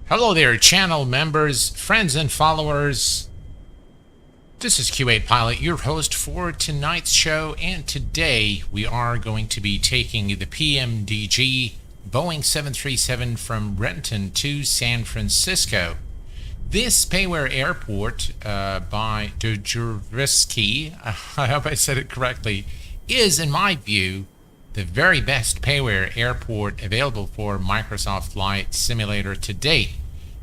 Hello there, channel members, friends and followers. This is Q8 Pilot, your host for tonight's show, and today we are going to be taking the PMDG Boeing 737 from Renton to San Francisco. This Payware Airport by Djurevsky, I hope I said it correctly, is, in my view, the very best Payware airport available for Microsoft Flight Simulator to date.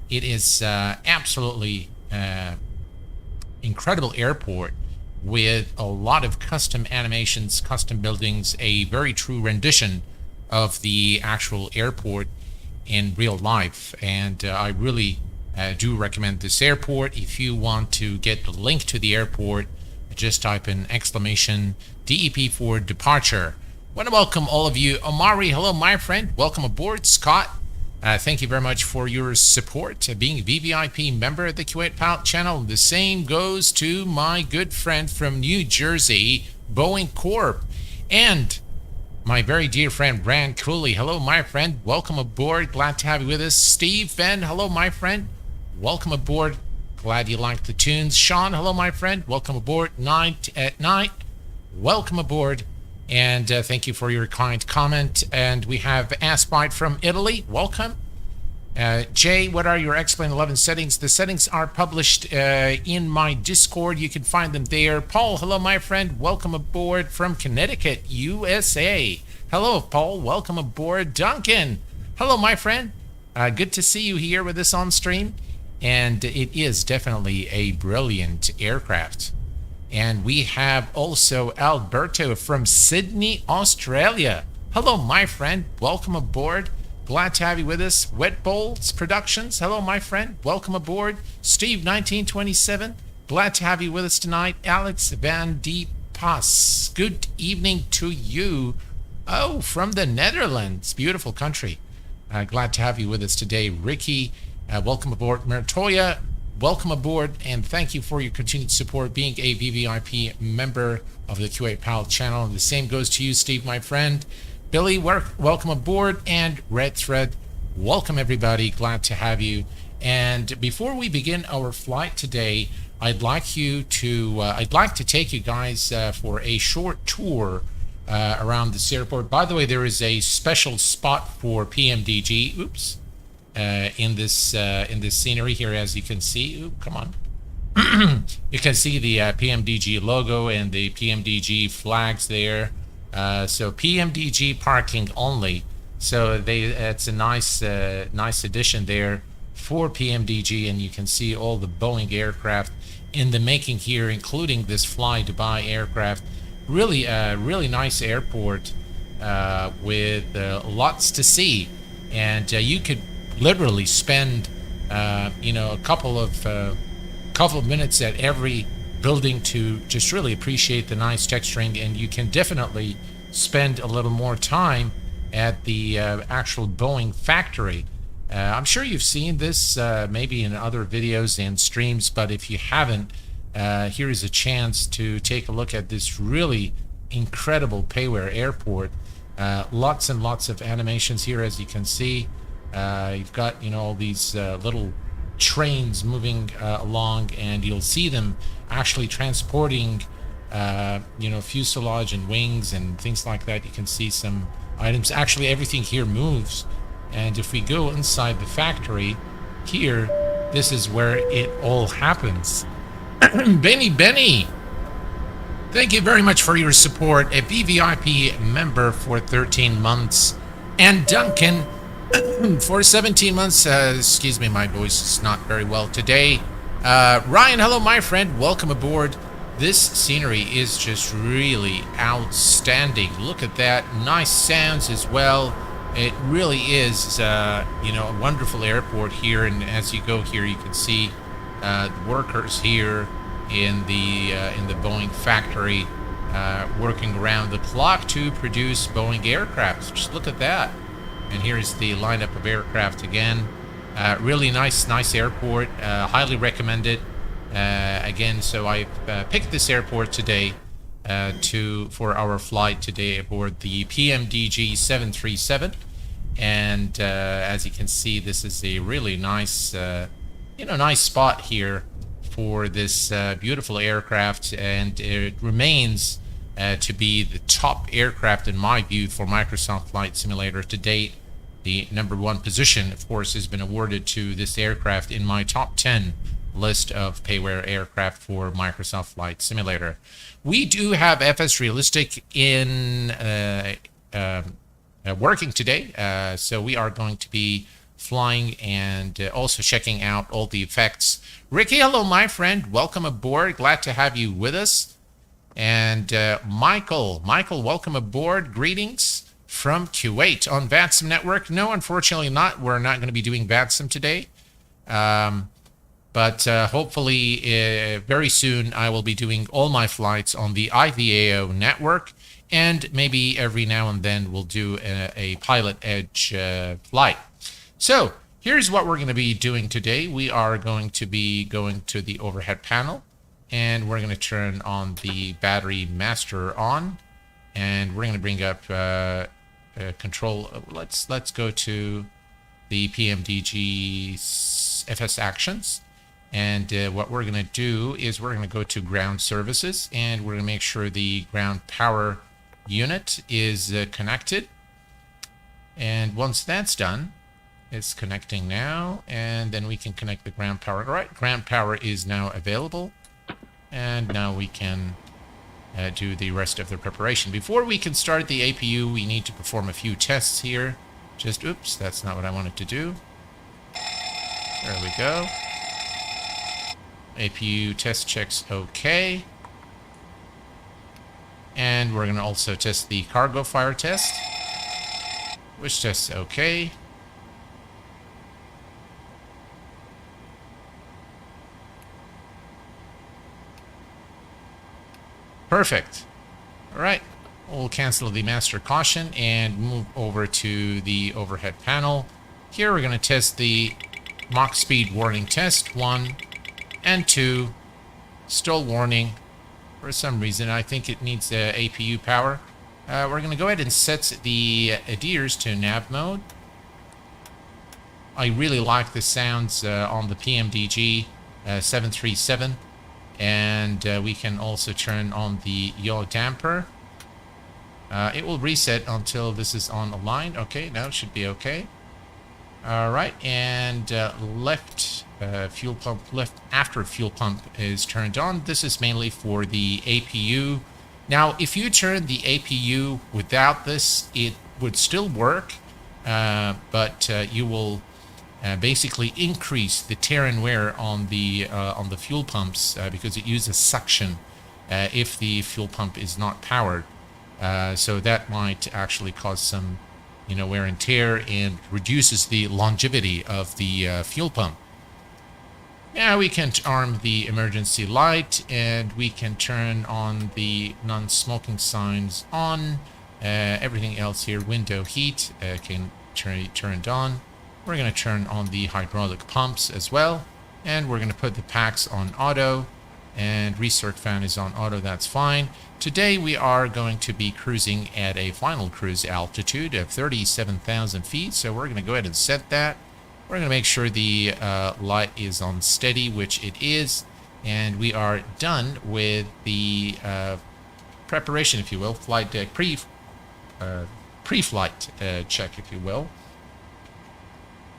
It is absolutely incredible airport with a lot of custom animations, custom buildings, a very true rendition of the actual airport in real life. And I really do recommend this airport. If you want to get the link to the airport, just type in exclamation DEP for departure. I want to welcome all of you. Omari, hello, my friend. Welcome aboard. Scott, thank you very much for your support, being a VVIP member of the Q8 Pilot channel. The same goes to my good friend from New Jersey, Boeing Corp, and my very dear friend, Rand Cooley. Hello, my friend. Welcome aboard. Glad to have you with us. Steve Venn, hello, my friend. Welcome aboard. Glad you like the tunes. Sean, hello, my friend. Welcome aboard. Night at night. Welcome aboard. And thank you for your kind comment. And we have Aspite from Italy. Welcome. Jay, what are your X-Plane 11 settings? The settings are published in my Discord. You can find them there. Paul, hello, my friend. Welcome aboard from Connecticut, USA. Hello, Paul. Welcome aboard. Duncan, hello, my friend. Good to see you here with us on stream. And it is definitely a brilliant aircraft. And we have also Alberto from Sydney, Australia. Hello, my friend. Welcome aboard. Glad to have you with us. Wet Bowls Productions. Hello, my friend. Welcome aboard. Steve 1927. Glad to have you with us tonight. Alex Van de Pas. Good evening to you. Oh, from the Netherlands. Beautiful country. Glad to have you with us today. Ricky, welcome aboard. Mertoya, welcome aboard, and thank you for your continued support being a VVIP member of the Q8 Pilot channel. And the same goes to you, Steve, my friend. Billy, welcome aboard, and Red Thread, welcome everybody. Glad to have you. And before we begin our flight today, I'd like to take you guys for a short tour around this airport. By the way, there is a special spot for PMDG. Oops. In this scenery here, as you can see. Ooh, come on. You can see the PMDG logo and the PMDG flags there. So PMDG parking only. So it's a nice addition there for PMDG, and you can see all the Boeing aircraft in the making here, including this Fly Dubai aircraft. Really nice airport with lots to see, and you could literally spend a couple of minutes at every building to just really appreciate the nice texturing, and you can definitely spend a little more time at the actual Beoing Factory. I'm sure you've seen this maybe in other videos and streams, but if you haven't, here is a chance to take a look at this really incredible Payware airport. Lots and lots of animations here, as you can see. You've got all these little trains moving along, and you'll see them actually transporting fuselage and wings and things like that. You can see some items. Actually, everything here moves, and if we go inside the factory here, this is where it all happens. Benny, thank you very much for your support, a VVIP member for 13 months, and Duncan for 17 months. Excuse me, my voice is not very well today. Ryan, hello, my friend. Welcome aboard. This scenery is just really outstanding. Look at that. Nice sounds as well. It really is, a wonderful airport here. And as you go here, you can see the workers here in the Boeing factory working around the clock to produce Boeing aircraft. Just look at that. And here's the lineup of aircraft again. Really nice airport. Highly recommend it. Again, so I picked this airport today for our flight today aboard the PMDG 737. And as you can see, this is a really nice, nice spot here for this beautiful aircraft, and it remains to be the top aircraft in my view for Microsoft Flight Simulator to date. The #1 position, of course, has been awarded to this aircraft in my top 10 list of payware aircraft for Microsoft Flight Simulator. We do have FS Realistic in working today, so we are going to be flying and also checking out all the effects. Ricky, hello, my friend. Welcome aboard. Glad to have you with us. And Michael, welcome aboard. Greetings from Kuwait on VATSIM network. No, unfortunately not. We're not going to be doing VATSIM today. But hopefully very soon I will be doing all my flights on the IVAO network. And maybe every now and then we'll do a Pilot Edge flight. So here's what we're going to be doing today. We are going to be going to the overhead panel. And we're going to turn on the battery master on. And we're going to bring up control. Let's go to the PMDG FS actions. And what we're going to do is we're going to go to ground services, and we're going to make sure the ground power unit is connected. And once that's done, it's connecting now, and then we can connect the ground power. All right, ground power is now available, and now we can do the rest of the preparation. Before we can start the APU, we need to perform a few tests here. Oops, that's not what I wanted to do. There we go. APU test checks okay. And we're going to also test the cargo fire test, which tests okay. Perfect. All right. We'll cancel the master caution and move over to the overhead panel. Here we're going to test the Mach speed warning test 1 and 2. Still warning for some reason. I think it needs APU power. We're going to go ahead and set the ADIRS to nav mode. I really like the sounds on the PMDG 737. And we can also turn on the yaw damper. It will reset until this is on the line. Okay, now it should be okay. All right, and left fuel pump, left after fuel pump is turned on. This is mainly for the APU. Now, if you turn the APU without this, it would still work, but you will basically increase the tear and wear on the fuel pumps because it uses suction if the fuel pump is not powered. So that might actually cause some, wear and tear, and reduces the longevity of the fuel pump. Now we can arm the emergency light, and we can turn on the non-smoking signs on. Everything else here, window heat, can turned on. We're going to turn on the hydraulic pumps as well, and we're going to put the packs on auto, and recirc fan is on auto. That's fine. Today we are going to be cruising at a final cruise altitude of 37,000 feet, so we're going to go ahead and set that. We're going to make sure the light is on steady, which it is, and we are done with the preparation, if you will, flight deck pre-flight check, if you will.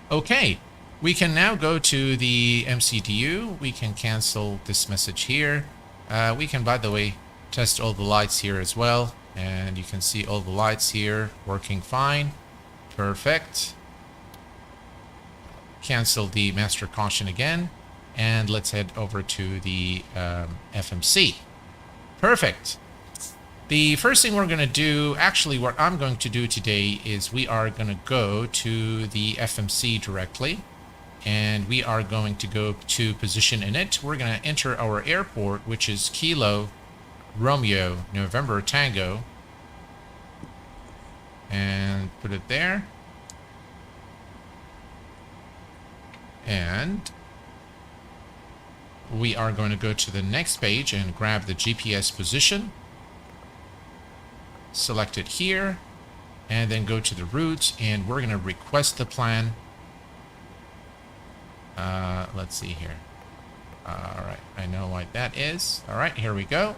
Okay, we can now go to the MCDU. We can cancel this message here. We can, by the way, test all the lights here as well. And you can see all the lights here working fine. Perfect. Cancel the master caution again. And let's head over to the FMC. Perfect. The first thing we're going to do, actually what I'm going to do today, is we are going to go to the FMC directly, and we are going to go to position in it. We're going to enter our airport, which is Kilo Romeo November Tango, and put it there. And we are going to go to the next page and grab the GPS position. Select it here, and then go to the route, and we're going to request the plan. Let's see here. All right, I know what that is. All right, here we go.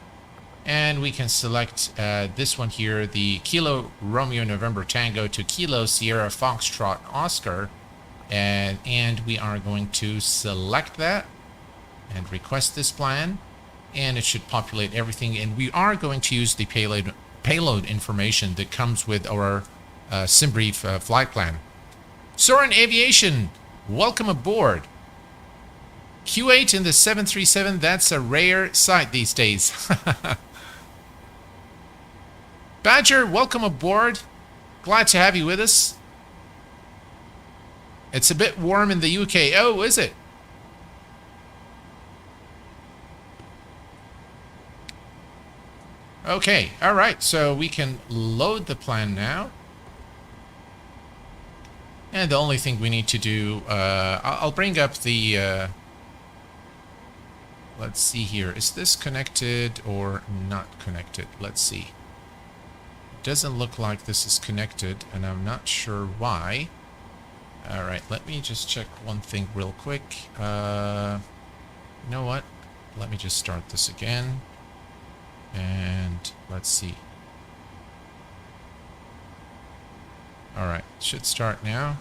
And we can select this one here, the Kilo Romeo November Tango to Kilo Sierra Foxtrot Oscar. And we are going to select that and request this plan. And it should populate everything. And we are going to use the payload information that comes with our SimBrief flight plan. Soarin Aviation, welcome aboard. Q8 in the 737, that's a rare sight these days. Badger, welcome aboard. Glad to have you with us. It's a bit warm in the UK. Oh, is it? Okay, all right. So we can load the plan now. And the only thing we need to do, I'll bring up the... let's see here. Is this connected or not connected? Let's see. It doesn't look like this is connected, and I'm not sure why. All right, let me just check one thing real quick. You know what? Let me just start this again. And let's see. All right, should start now.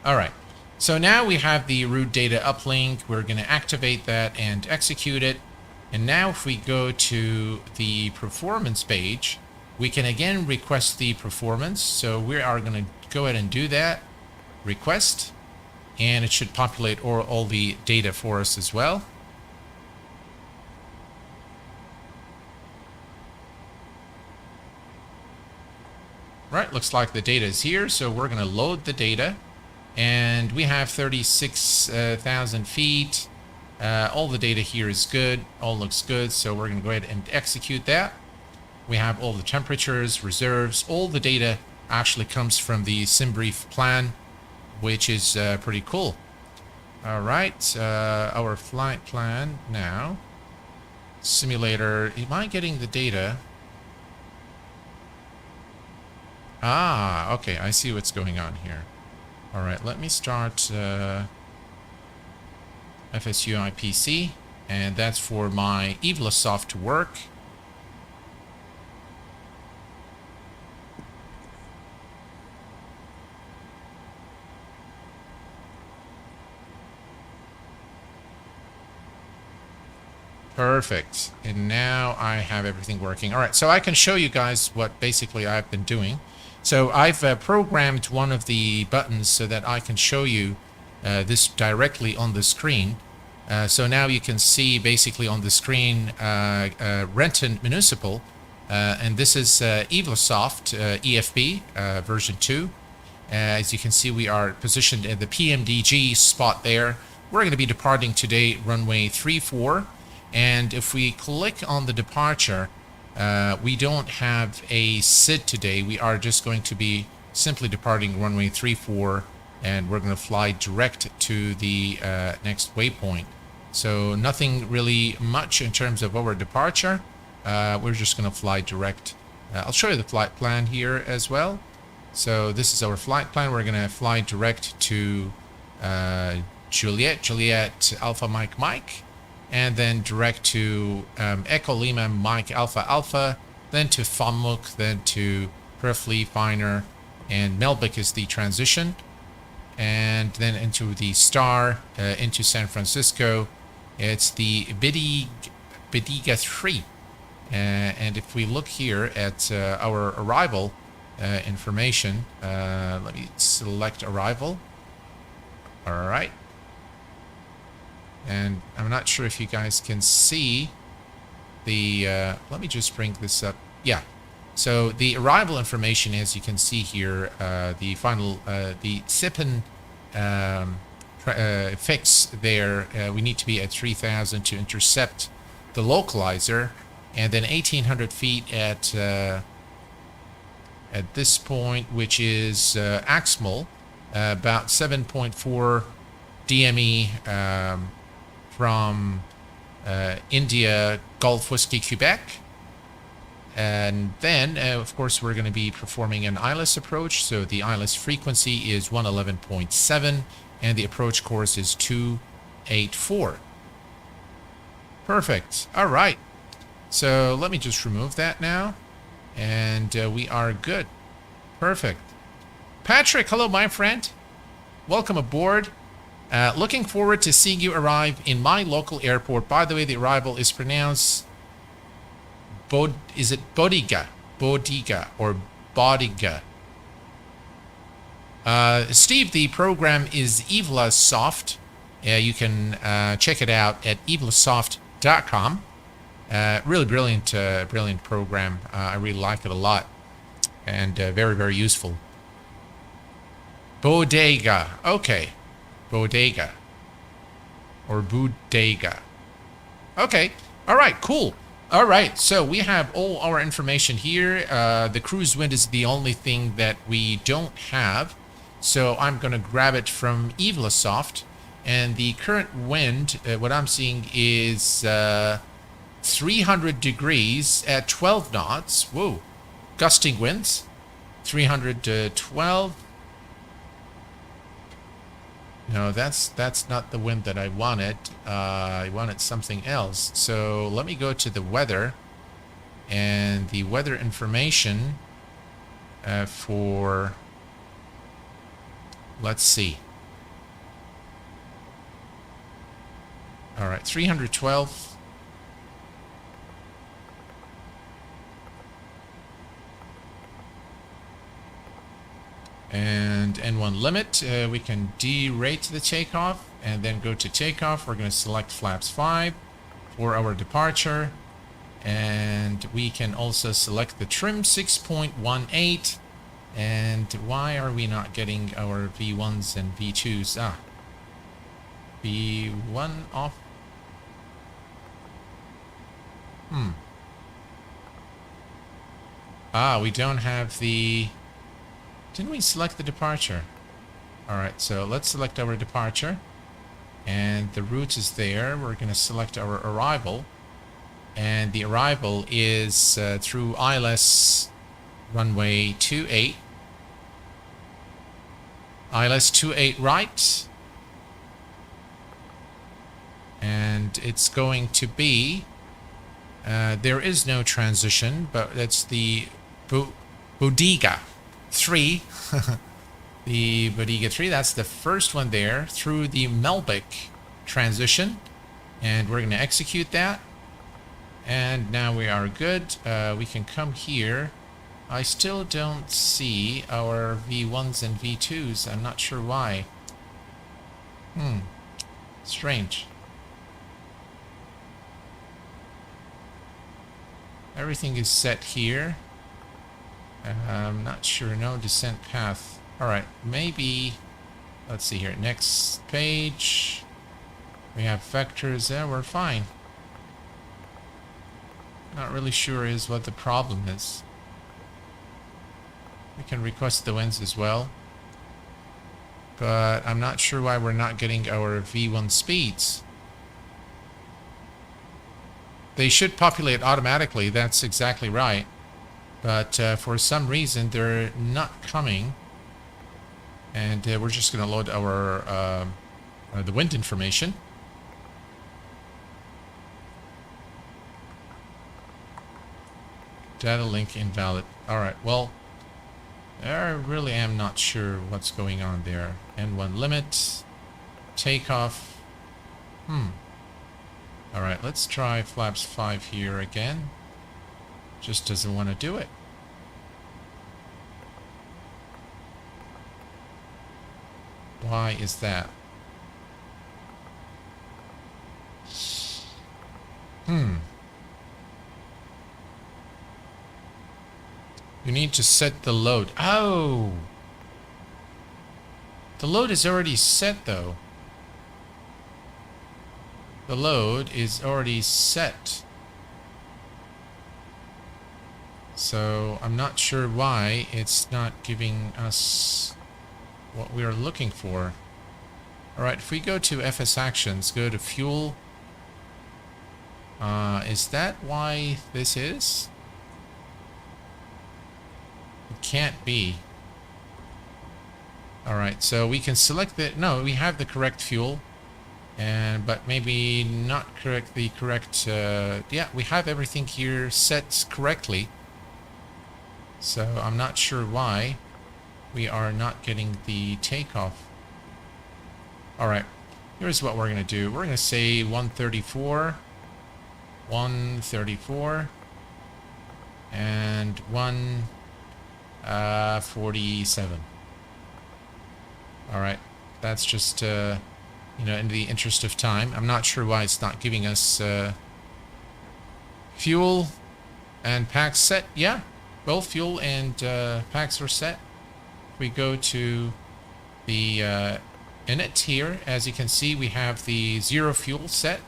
All right. So now we have the route data uplink. We're going to activate that and execute it. And now if we go to the performance page, we can again request the performance. So we are going to go ahead and do that. Request. And it should populate all the data for us as well. Right, looks like the data is here. So we're going to load the data. And we have 36,000 feet. All the data here is good. All looks good. So we're going to go ahead and execute that. We have all the temperatures, reserves. All the data actually comes from the SimBrief plan, which is pretty cool. All right. Our flight plan now. Simulator. Am I getting the data? Ah, okay. I see what's going on here. All right, let me start FSU IPC, and that's for my EVLASoft to work. Perfect. And now I have everything working. All right, so I can show you guys what basically I've been doing. So I've programmed one of the buttons so that I can show you this directly on the screen. So now you can see basically on the screen Renton Municipal, and this is EVLASoft EFB version 2. As you can see, we are positioned at the PMDG spot there. We're going to be departing today runway 34, and if we click on the departure, we don't have a SID today. We are just going to be simply departing runway 34, and we're going to fly direct to the next waypoint. So nothing really much in terms of our departure. We're just going to fly direct. I'll show you the flight plan here as well. So this is our flight plan. We're going to fly direct to Juliet Alpha Mike Mike, and then direct to Echo Lima Mike Alpha Alpha, then to Famuk, then to Perfleet Finer, and Melbourne is the transition, and then into the Star, into San Francisco. It's the Bidiga 3. And if we look here at our arrival information, let me select arrival. All right. And I'm not sure if you guys can see the, let me just bring this up. Yeah. So the arrival information, as you can see here, the final, the SIPN fix there, we need to be at 3,000 to intercept the localizer, and then 1,800 feet at this point, which is Axmal, about 7.4 DME from India Golf Whiskey Quebec, And then, of course, we're going to be performing an ILS approach. So the ILS frequency is 111.7 and the approach course is 284. Perfect. All right. So let me just remove that now. And we are good. Perfect. Patrick, hello, my friend. Welcome aboard. Looking forward to seeing you arrive in my local airport. By the way, the arrival is pronounced is it Bodiga? Bodiga or Bodiga? Steve, the program is EvlaSoft. You can check it out at evlasoft.com. Really brilliant program. I really like it a lot. And very, very useful. Bodega. Okay. Bodega. Or Bodega. Okay. All right, cool. All right, so we have all our information here. The cruise wind is the only thing that we don't have. So I'm going to grab it from EvlaSoft. And the current wind, what I'm seeing is 300 degrees at 12 knots. Whoa. Gusting winds. 300 to 12. No, that's not the wind that I wanted. I wanted something else. So let me go to the weather. And the weather information for... Let's see. All right, 312. And N1 limit, we can derate the takeoff and then go to takeoff. We're going to select flaps 5 for our departure. And we can also select the trim 6.18. And why are we not getting our V1s and V2s? Ah, V1 off. Ah, we don't have the... Didn't we select the departure? Alright, so let's select our departure. And the route is there. We're going to select our arrival. And the arrival is through ILS runway 28. ILS 28 right. And it's going to be... there is no transition, but it's the Bodega 3. The Bodega 3, that's the first one there through the Melbeck transition. And we're going to execute that. And now we are good. We can come here. I still don't see our V1s and V2s. I'm not sure why. Strange. Everything is set here. I'm not sure. No descent path. Alright, maybe... Let's see here. Next page. We have vectors there. We're fine. Not really sure is what the problem is. We can request the winds as well. But I'm not sure why we're not getting our V1 speeds. They should populate automatically. That's exactly right. But for some reason, they're not coming. And we're just going to load our the wind information. Data link invalid. Alright, well, I really am not sure what's going on there. N1 limit. Takeoff. Alright, let's try flaps 5 here again. Just doesn't want to do it. Why is that? You need to set the load. Oh! The load is already set though. The load is already set. So I'm not sure why it's not giving us what we are looking for. Alright, if we go to FS Actions, go to Fuel. Is that why this is? can't be. All right, so we can select the, no, we have the correct fuel, and but maybe not correct the correct, yeah, we have everything here set correctly. So I'm not sure why we are not getting the takeoff. All right, here's what we're going to do. We're going to say 134, 134, and 147. All right, that's just, you know, in the interest of time. I'm not sure why it's not giving us fuel and packs set. Yeah, both fuel and packs are set. We go to the init here. As you can see, we have the 0 fuel set.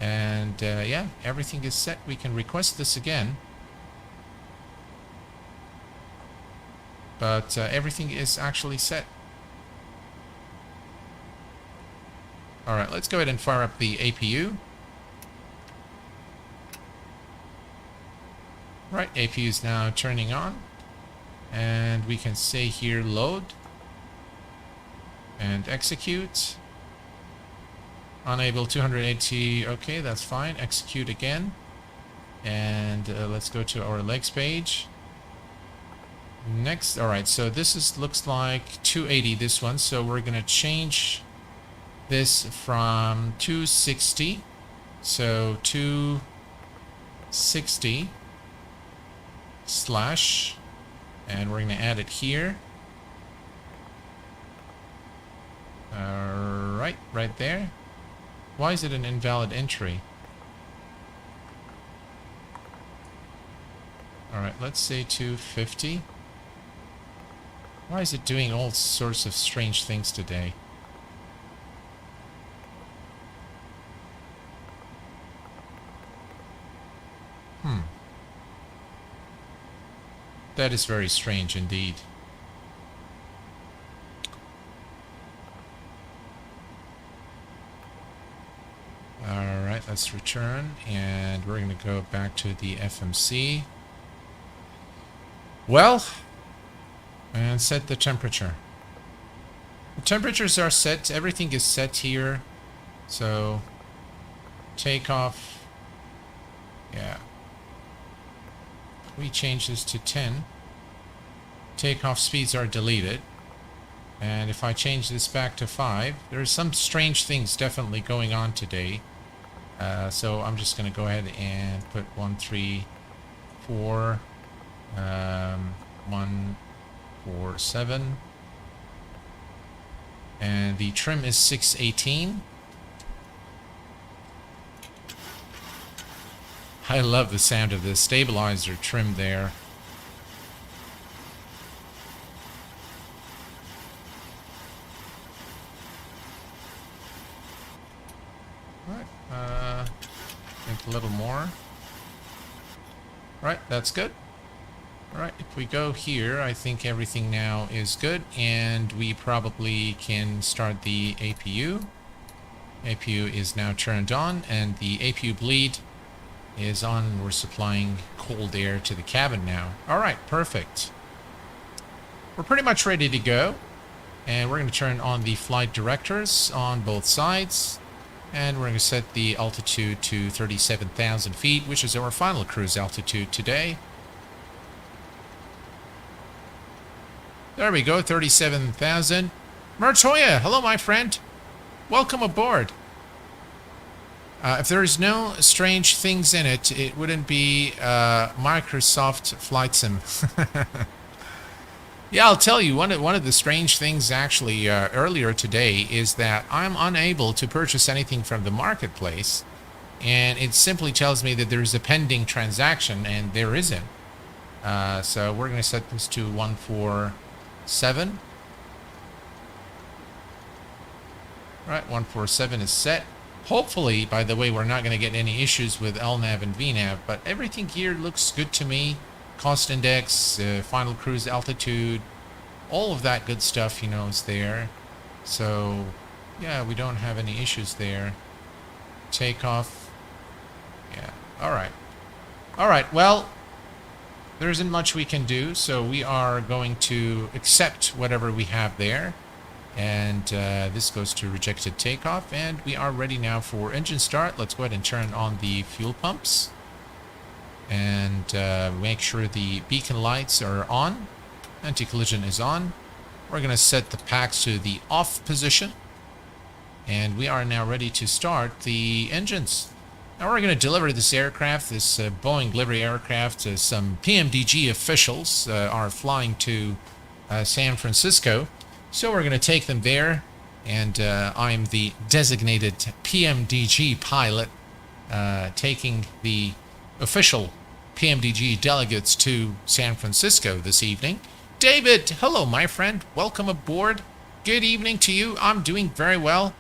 And yeah, everything is set. We can request this again. But everything is actually set. All right, let's go ahead and fire up the APU. Right, APU is now turning on. And we can say here load. And execute. Unable 280, okay, that's fine. Execute again. And let's go to our legs page. Next, all right, so this is looks like 280, this one. So we're going to change this from 260. So 260 slash, and we're going to add it here. Right there. Why is it an invalid entry? Alright, let's say 250. Why is it doing all sorts of strange things today? That is very strange indeed. Alright, let's return, and we're going to go back to the FMC. Well, and set the temperature. The temperatures are set, everything is set here. So, takeoff, yeah. We change this to 10. Takeoff speeds are deleted. And if I change this back to 5, there's some strange things definitely going on today. So I'm just going to go ahead and put 134, 147. And the trim is 618. I love the sound of the stabilizer trim there. Alright, I think a little more. Alright, that's good. Alright, if we go here, I think everything now is good, and we probably can start the APU. APU is now turned on, and the APU bleed is on. We're supplying cold air to the cabin now. Alright, perfect. We're pretty much ready to go. And we're going to turn on the flight directors on both sides. And we're going to set the altitude to 37,000 feet, which is our final cruise altitude today. There we go, 37,000. Mertoya, hello my friend. Welcome aboard. If there's no strange things in it, it wouldn't be Microsoft Flight Sim. Yeah, I'll tell you, one of the strange things actually earlier today is that I'm unable to purchase anything from the marketplace, and it simply tells me that there's a pending transaction, and there isn't. So we're going to set this to 147. Right, 147 is set. Hopefully, by the way, we're not going to get any issues with LNAV and VNAV, but everything here looks good to me. Cost index, final cruise altitude, all of that good stuff, you know, is there. So, yeah, we don't have any issues there. Takeoff. Yeah, alright. Alright, well, there isn't much we can do, so we are going to accept whatever we have there. And this goes to rejected takeoff, and we are ready now for engine start. Let's go ahead and turn on the fuel pumps and make sure the beacon lights are on. Anti-collision is on. We're going to set the packs to the off position, and we are now ready to start the engines. Now we're going to deliver this aircraft, this Boeing delivery aircraft. Some PMDG officials are flying to San Francisco, so we're going to take them there, and I'm the designated PMDG pilot taking the official PMDG delegates to San Francisco this evening. David, hello my friend, welcome aboard. Good evening to you. I'm doing very well.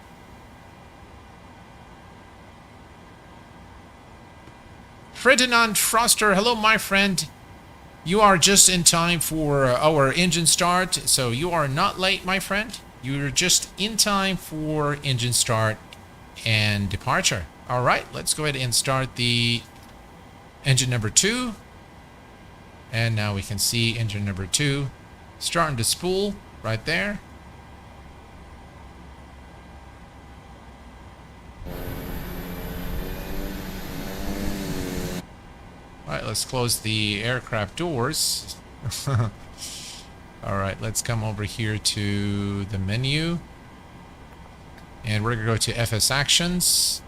Ferdinand Froster, hello my friend. You are just in time for our engine start, so you are not late, my friend. You're just in time for engine start and departure. All right, let's go ahead and start the engine number 2. And now we can see engine number 2 starting to spool right there. Alright, let's close the aircraft doors. Alright, let's come over here to the menu. And we're going to go to FS Actions.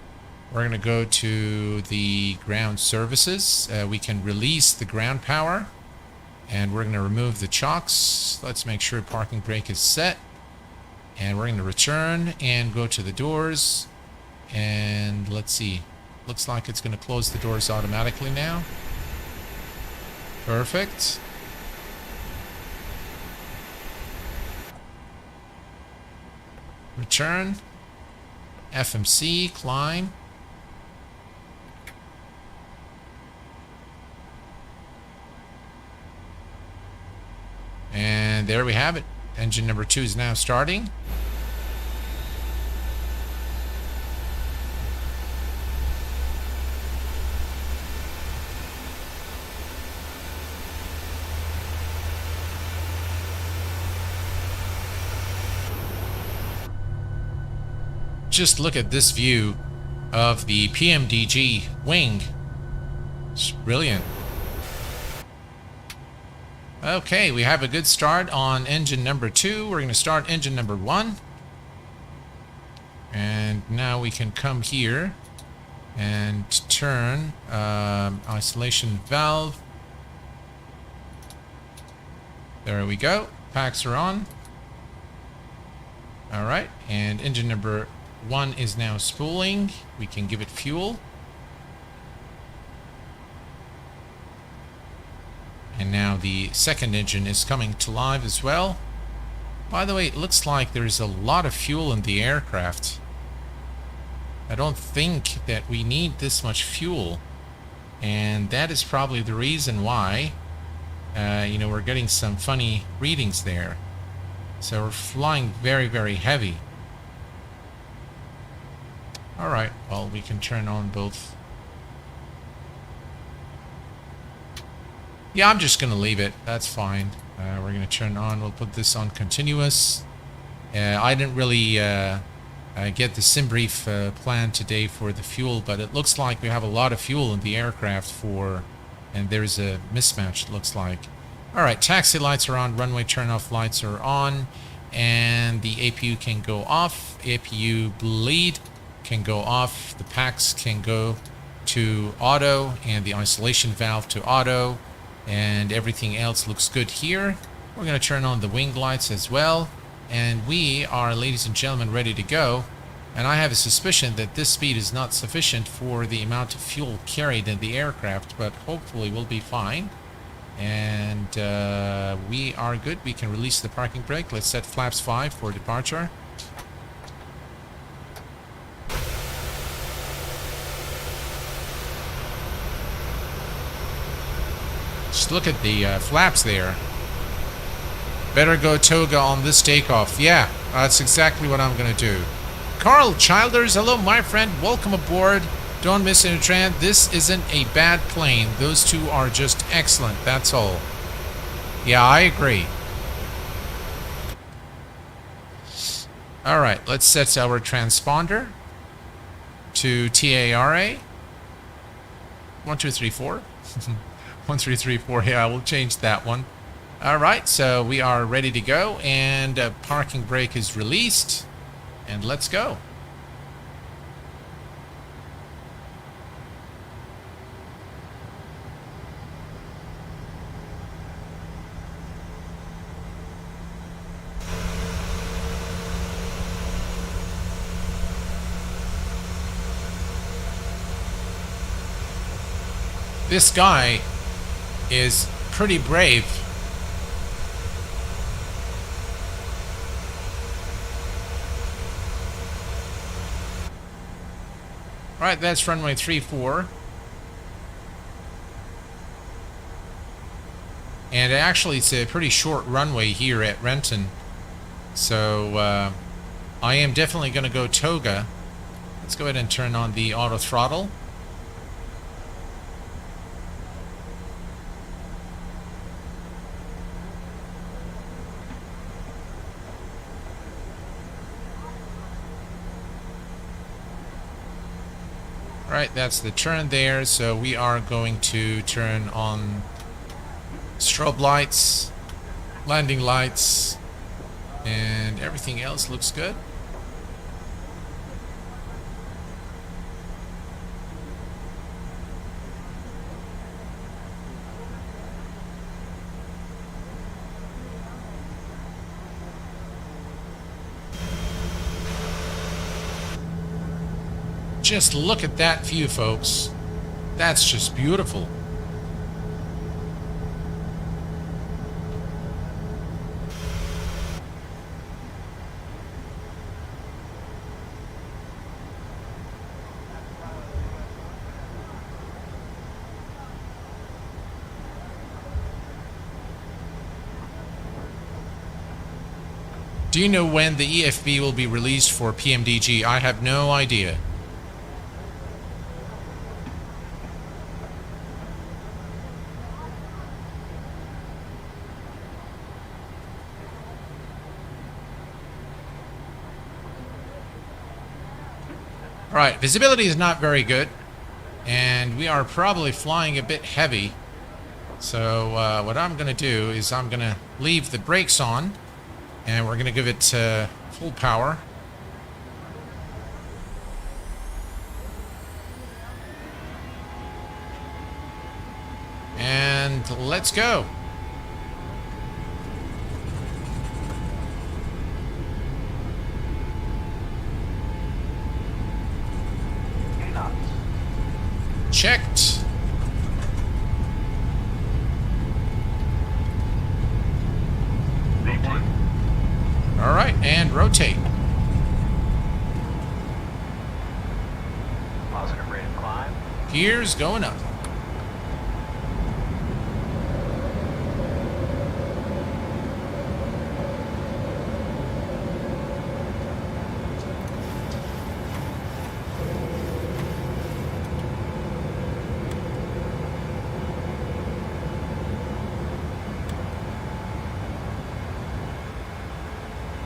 We're going to go to the ground services. We can release the ground power. And we're going to remove the chocks. Let's make sure parking brake is set. And we're going to return and go to the doors. And let's see. Looks like it's going to close the doors automatically now. Perfect. Return. FMC, climb. And there we have it. Engine number 2 is now starting. Just look at this view of the PMDG wing. It's brilliant. Okay, we have a good start on engine number 2. We're going to start engine number 1. And now we can come here and turn isolation valve. There we go. Packs are on. All right, and engine number 1 is now spooling. We can give it fuel. And now the second engine is coming to life as well. By the way, it looks like there's a lot of fuel in the aircraft. I don't think that we need this much fuel. And that is probably the reason why, we're getting some funny readings there. So we're flying very, very heavy. Alright, well, we can turn on both. Yeah, I'm just going to leave it. That's fine. We're going to turn on. We'll put this on continuous. I didn't really get the sim brief plan today for the fuel, but it looks like we have a lot of fuel in the aircraft and there's a mismatch, it looks like. Alright, taxi lights are on. Runway turn-off lights are on. And the APU can go off. APU bleed can go off. The packs can go to auto, and the isolation valve to auto, and everything else looks good here. We're going to turn on the wing lights as well, and we are, ladies and gentlemen, ready to go. And I have a suspicion that this speed is not sufficient for the amount of fuel carried in the aircraft, but hopefully we'll be fine. And we are good. We can release the parking brake. Let's set flaps 5 for departure. Just look at the flaps there. Better go toga on this takeoff. Yeah, that's exactly what I'm going to do. Carl Childers, hello my friend. Welcome aboard. Don't miss any trend. This isn't a bad plane. Those two are just excellent. That's all. Yeah, I agree. All right, let's set our transponder to TARA. 1, 2, 3, 4. 1, 3, 3, 4. Yeah, I will change that one. All right, so we are ready to go, and parking brake is released, and let's go. This guy is pretty brave. All right, that's runway 34. And actually, it's a pretty short runway here at Renton. So I am definitely going to go toga. Let's go ahead and turn on the auto throttle. Right, that's the turn there, so we are going to turn on strobe lights, landing lights, and everything else looks good. Just look at that view, folks. That's just beautiful. Do you know when the EFB will be released for PMDG? I have no idea. Alright, visibility is not very good, and we are probably flying a bit heavy. So what I'm going to do is I'm going to leave the brakes on, and we're going to give it full power. And let's go. Checked. All right, and rotate. Positive rate of climb. Gears going up.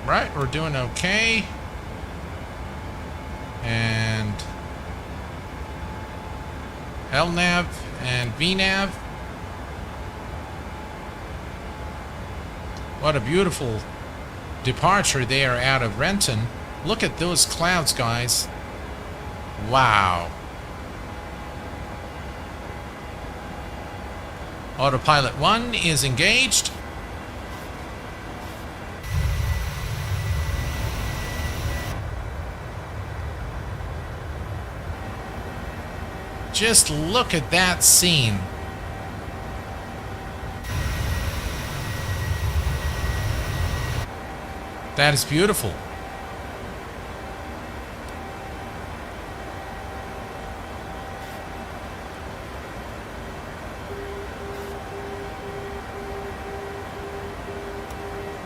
Right, we're doing okay. And LNAV and VNAV. What a beautiful departure there out of Renton. Look at those clouds, guys. Wow. Autopilot 1 is engaged. Just look at that scene. That is beautiful.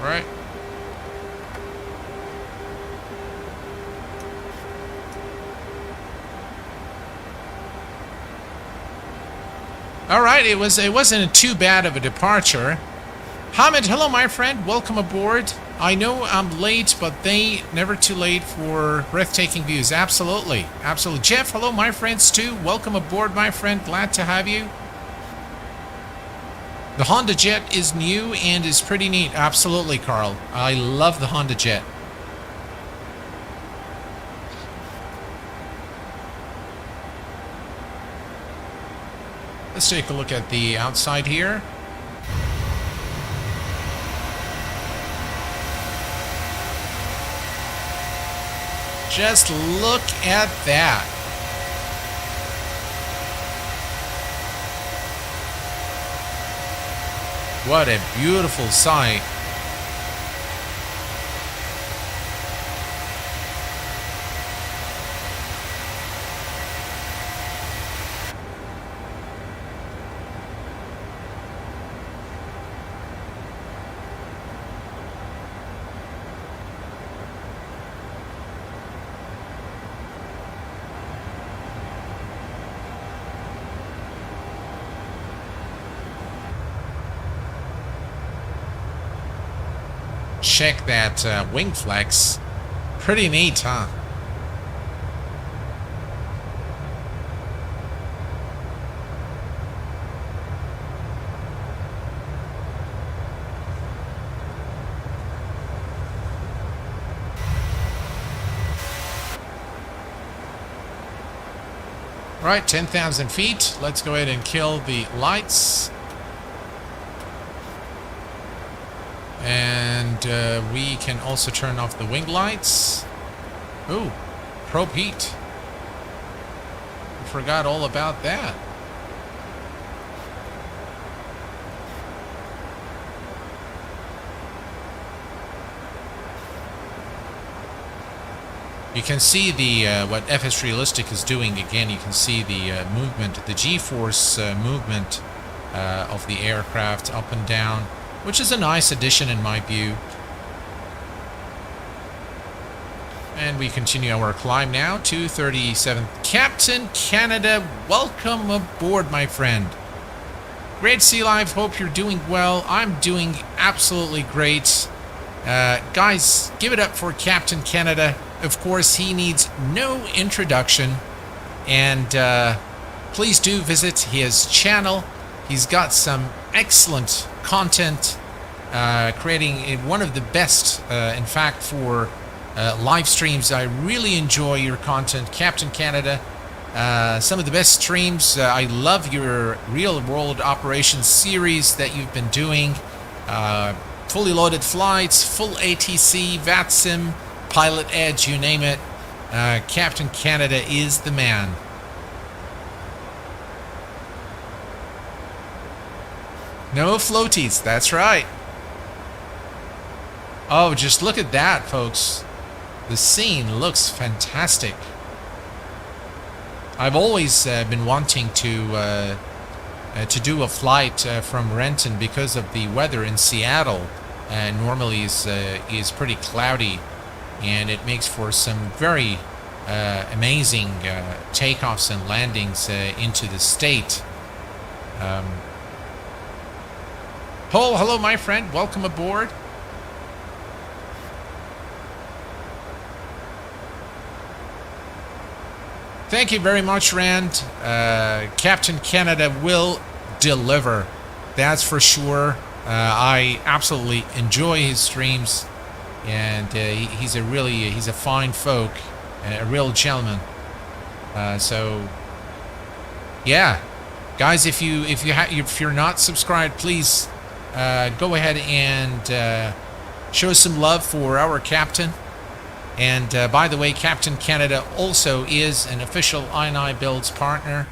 Right. All right, it wasn't too bad of a departure. Hamid, hello, my friend. Welcome aboard. I know I'm late, but they never too late for breathtaking views. Absolutely, absolutely. Jeff, hello, my friends too. Welcome aboard, my friend. Glad to have you. The Honda Jet is new and is pretty neat. Absolutely, Carl. I love the Honda Jet. Let's take a look at the outside here. Just look at that. What a beautiful sight. Check that wing flex. Pretty neat, huh? Right, 10,000 feet. Let's go ahead and kill the lights. And we can also turn off the wing lights. Ooh, probe heat. I forgot all about that. You can see the what FS Realistic is doing again. You can see the movement, the G-force movement of the aircraft up and down, which is a nice addition in my view. And we continue our climb now to 37th. Captain Canada, welcome aboard, my friend. Great Sea Life, hope you're doing well. I'm doing absolutely great. Guys, give it up for Captain Canada. Of course, he needs no introduction. And please do visit his channel. He's got some excellent content, creating one of the best, in fact, for live streams. I really enjoy your content, Captain Canada. Some of the best streams. I love your real-world operations series that you've been doing. Fully loaded flights, full ATC, VATSIM, Pilot Edge, you name it. Captain Canada is the man. No floaties, that's right. Oh, just look at that, folks. The scene looks fantastic. I've always been wanting to do a flight from Renton because of the weather in Seattle. Normally is pretty cloudy, and it makes for some very amazing takeoffs and landings into the state. Paul, hello, my friend. Welcome aboard. Thank you very much, Rand. Captain Canada will deliver. That's for sure. I absolutely enjoy his streams, and he's a fine folk, a real gentleman. So, yeah, guys, if you're not subscribed, please. Go ahead and show some love for our captain. And by the way, Captain Canada also is an official INI Builds partner.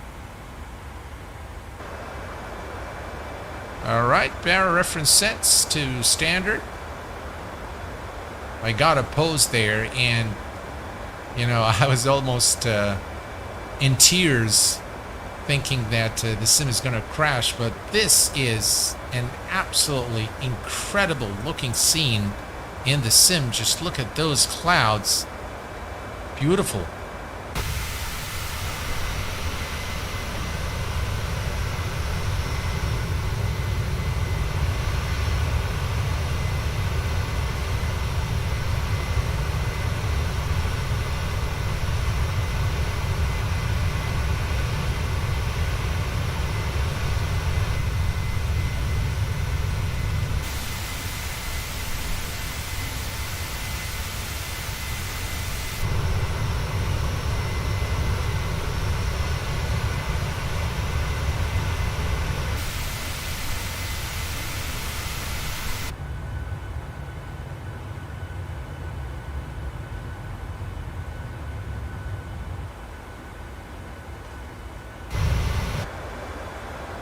Alright, barrel reference sets to standard. I got a pose there, and you know, I was almost in tears, thinking that the sim is going to crash, but this is an absolutely incredible looking scene in the sim. Just look at those clouds. Beautiful.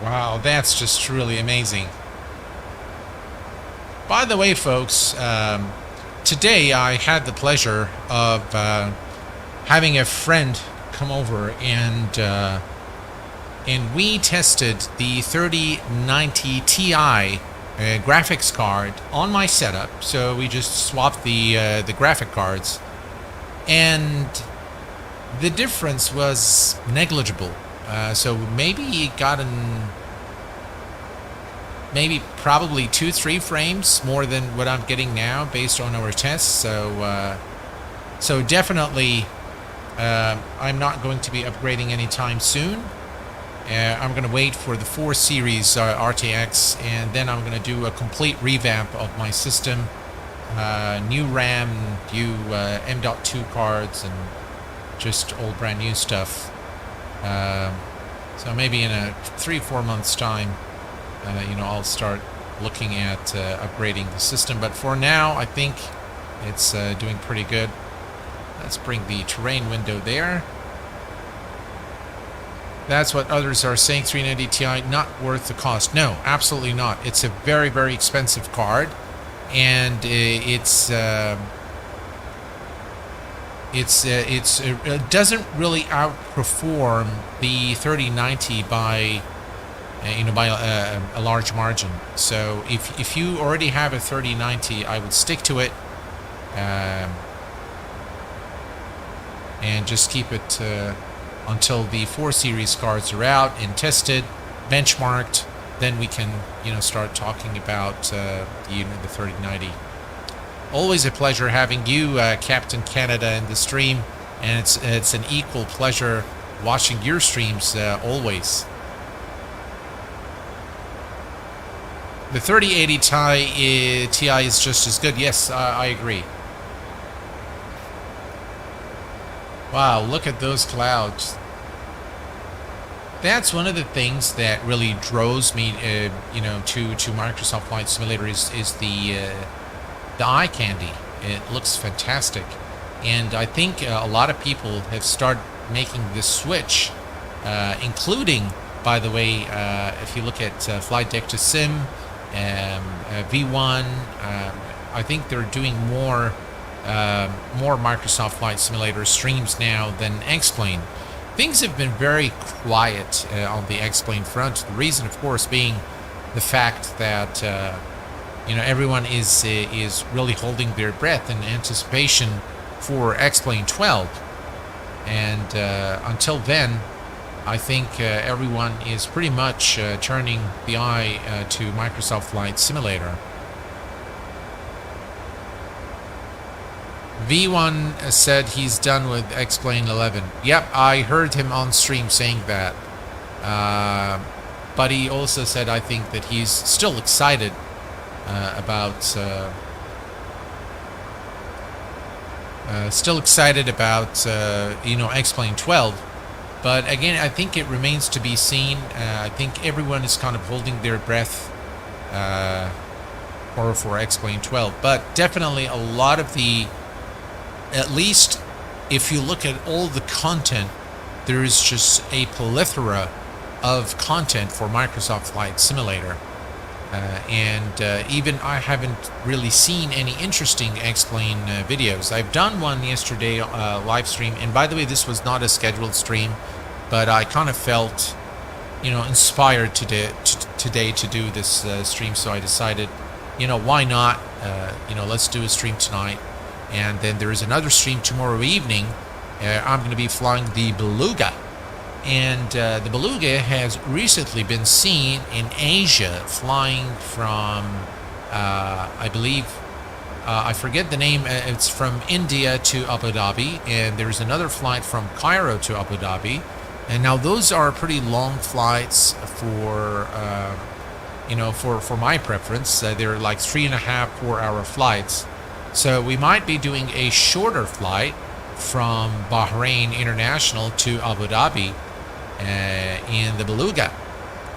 Wow, that's just truly amazing. By the way, folks, today I had the pleasure of having a friend come over, and we tested the 3090 Ti graphics card on my setup. So we just swapped the graphic cards, and the difference was negligible. So maybe it got probably 2-3 frames more than what I'm getting now based on our tests. So definitely I'm not going to be upgrading anytime soon. I'm going to wait for the 4 Series RTX, and then I'm going to do a complete revamp of my system. New RAM, new M.2 cards, and just all brand new stuff. So maybe in a 3-4 months time, I'll start looking at upgrading the system. But for now, I think it's doing pretty good. Let's bring the terrain window there. That's what others are saying. 390 Ti not worth the cost. No, absolutely not. It's a very, very expensive card, and it doesn't really outperform the 3090 by a large margin. So if you already have a 3090, I would stick to it, and just keep it until the 4 Series cards are out and tested, benchmarked. Then we can start talking about the 3090. Always a pleasure having you, Captain Canada, in the stream, and it's an equal pleasure watching your streams always. The 3080 Ti is just as good. Yes, I agree. Wow, look at those clouds. That's one of the things that really draws me, to Microsoft Flight Simulator is the eye candy. It looks fantastic, and I think a lot of people have started making this switch, including, by the way, if you look at Flight Deck to Sim, V1, I think they're doing more Microsoft Flight Simulator streams now than X-Plane. Things have been very quiet on the X-Plane front. The reason, of course, being the fact that everyone is really holding their breath in anticipation for X-Plane 12, and until then, I think everyone is pretty much turning the eye to Microsoft Flight Simulator. V1 said he's done with X-Plane 11. Yep, I heard him on stream saying that. But he also said, I think, that he's still excited about X-Plane 12. But again, I think it remains to be seen. I think everyone is kind of holding their breath for X-Plane 12. But definitely a lot of at least if you look at all the content, there is just a plethora of content for Microsoft Flight Simulator. And even I haven't really seen any interesting X-Plane videos. I've done one yesterday, live stream, and by the way, this was not a scheduled stream, but I kind of felt, inspired today to do this stream, so I decided, why not, let's do a stream tonight. And then there is another stream tomorrow evening. I'm going to be flying the Beluga. And the Beluga has recently been seen in Asia, flying from, I believe, I forget the name, it's from India to Abu Dhabi, and there's another flight from Cairo to Abu Dhabi. And now those are pretty long flights for my preference. They're like 3.5-4 hour flights. So we might be doing a shorter flight from Bahrain International to Abu Dhabi in the Beluga,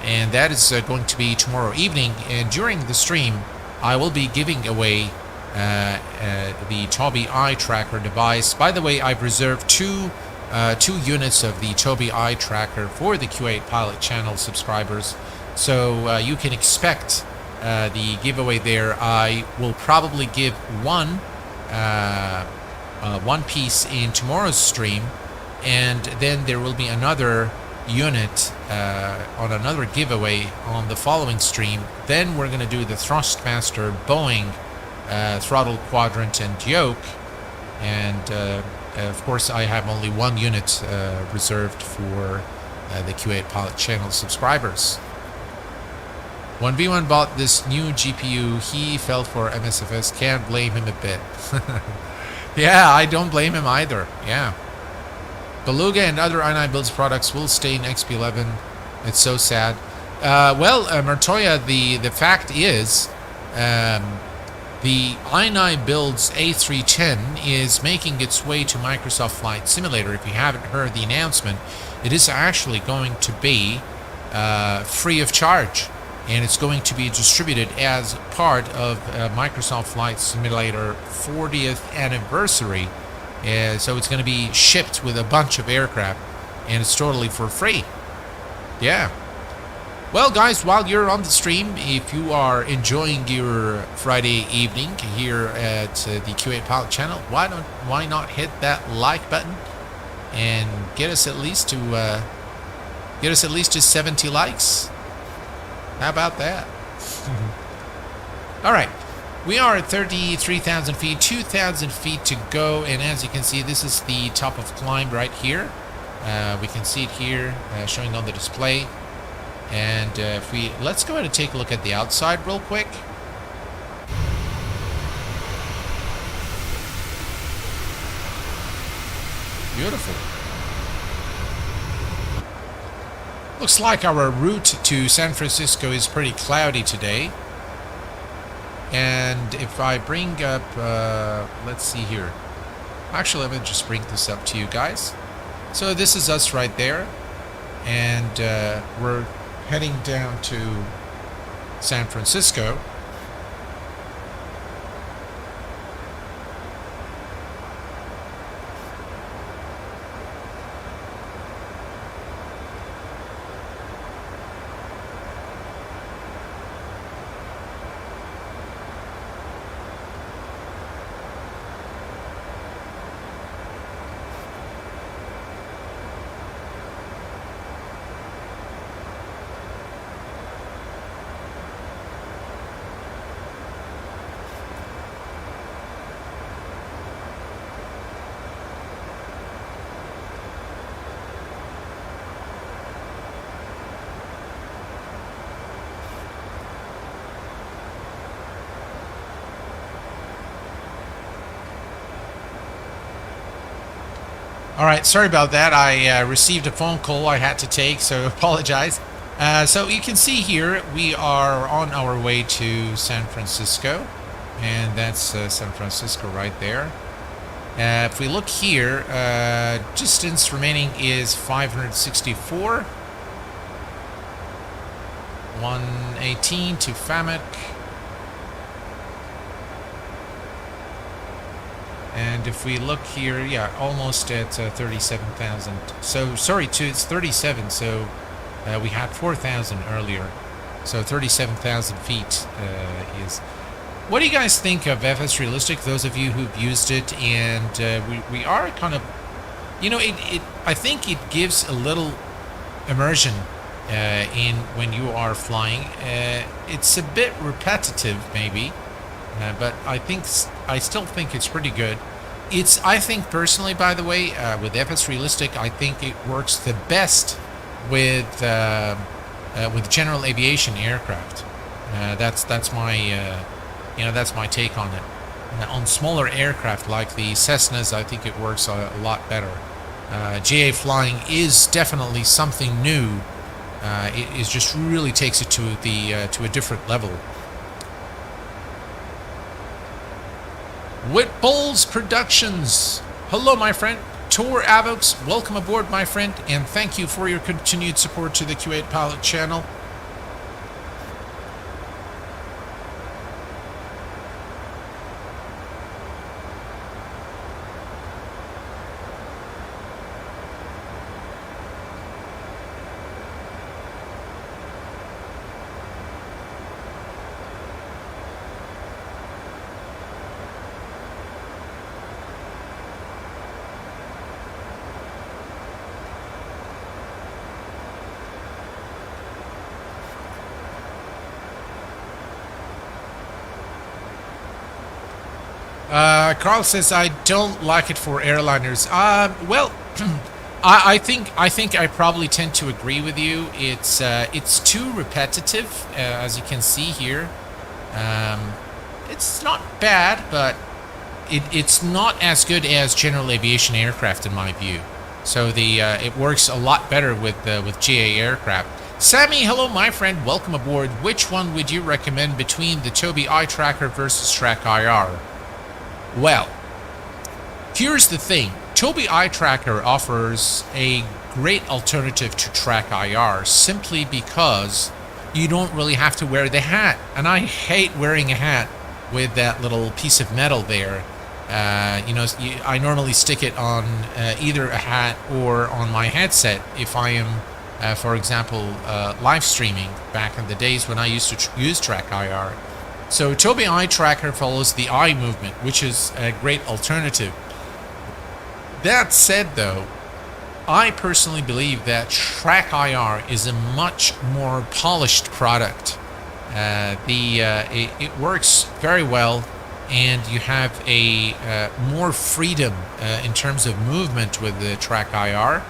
and that is going to be tomorrow evening. And during the stream, I will be giving away the Tobii Eye Tracker device. By the way, I've reserved two units of the Tobii Eye Tracker for the Q8 Pilot channel subscribers. So you can expect the giveaway there. I will probably give one piece in tomorrow's stream, and then there will be another unit on another giveaway on the following stream. Then we're going to do the Thrustmaster Boeing throttle quadrant and yoke, and of course I have only one unit reserved for the Q8 Pilot channel subscribers. When V1 bought this new GPU, he fell for MSFS. Can't blame him a bit. Yeah, I don't blame him either. Yeah. Beluga and other i9 builds products will stay in XP11. It's so sad. Well, Martoya, the fact is, the i9 builds A310 is making its way to Microsoft Flight Simulator. If you haven't heard the announcement, it is actually going to be free of charge. And it's going to be distributed as part of Microsoft Flight Simulator 40th anniversary. So it's going to be shipped with a bunch of aircraft, and it's totally for free. Yeah. Well, guys, while you're on the stream, if you are enjoying your Friday evening here at the Q8 Pilot channel, why not hit that like button and get us at least to 70 likes? How about that? All right. We are at 33,000 feet, 2,000 feet to go. And as you can see, this is the top of climb right here. We can see it here showing on the display. And let's go ahead and take a look at the outside real quick. Beautiful. Looks like our route to San Francisco is pretty cloudy today. And if I bring up, let's see here. Actually, let me just bring this up to you guys. So this is us right there. And we're heading down to San Francisco. All right, sorry about that. I received a phone call I had to take, so apologize. So you can see here we are on our way to San Francisco, and that's San Francisco right there. If we look here, distance remaining is 564. 118 to Famek. And if we look here, yeah, almost at 37,000. So, sorry, it's 37, so we had 4,000 earlier. So 37,000 feet is... What do you guys think of FS Realistic, those of you who've used it? And we are kind of... You know, I think it gives a little immersion in when you are flying. It's a bit repetitive, maybe. But I still think it's pretty good. I think personally, by the way, with FS Realistic, I think it works the best with general aviation aircraft. That's my take on it. On smaller aircraft like the Cessnas, I think it works a lot better. GA flying is definitely something new. It just really takes it to a different level. Whitbulls Productions. Hello, my friend. Tor Avox, welcome aboard, my friend, and thank you for your continued support to the Q8 Pilot channel. Carl says I don't like it for airliners. Well, I think I probably tend to agree with you. It's too repetitive, as you can see here. Um, it's not bad, but it's not as good as general aviation aircraft in my view. So it works a lot better with GA aircraft. Sammy, hello, my friend. Welcome aboard. Which one would you recommend between the Tobii Eye Tracker versus Track IR? Well, here's the thing. Tobii Eye Tracker offers a great alternative to Track IR simply because you don't really have to wear the hat. And I hate wearing a hat with that little piece of metal there. I normally stick it on either a hat or on my headset if I am, for example, live streaming back in the days when I used to use Track IR. So Tobii Eye Tracker follows the eye movement, which is a great alternative. That said, though, I personally believe that Track IR is a much more polished product. It works very well, and you have a more freedom in terms of movement with the Track IR.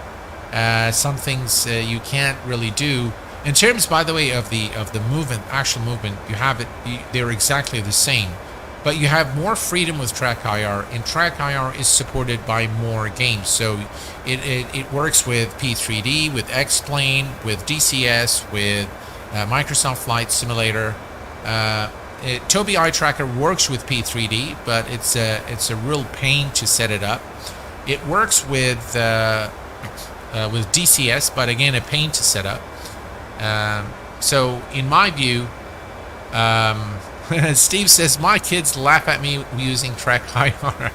Some things you can't really do. In terms, by the way, of the movement, actual movement, you have it. They're exactly the same, but you have more freedom with Track IR, and Track IR is supported by more games. So it works with P3D, with X-Plane, with DCS, with Microsoft Flight Simulator. Tobii Eye Tracker works with P3D, but it's a real pain to set it up. It works with DCS, but again, a pain to set up. So in my view, Steve says my kids laugh at me using Track IR.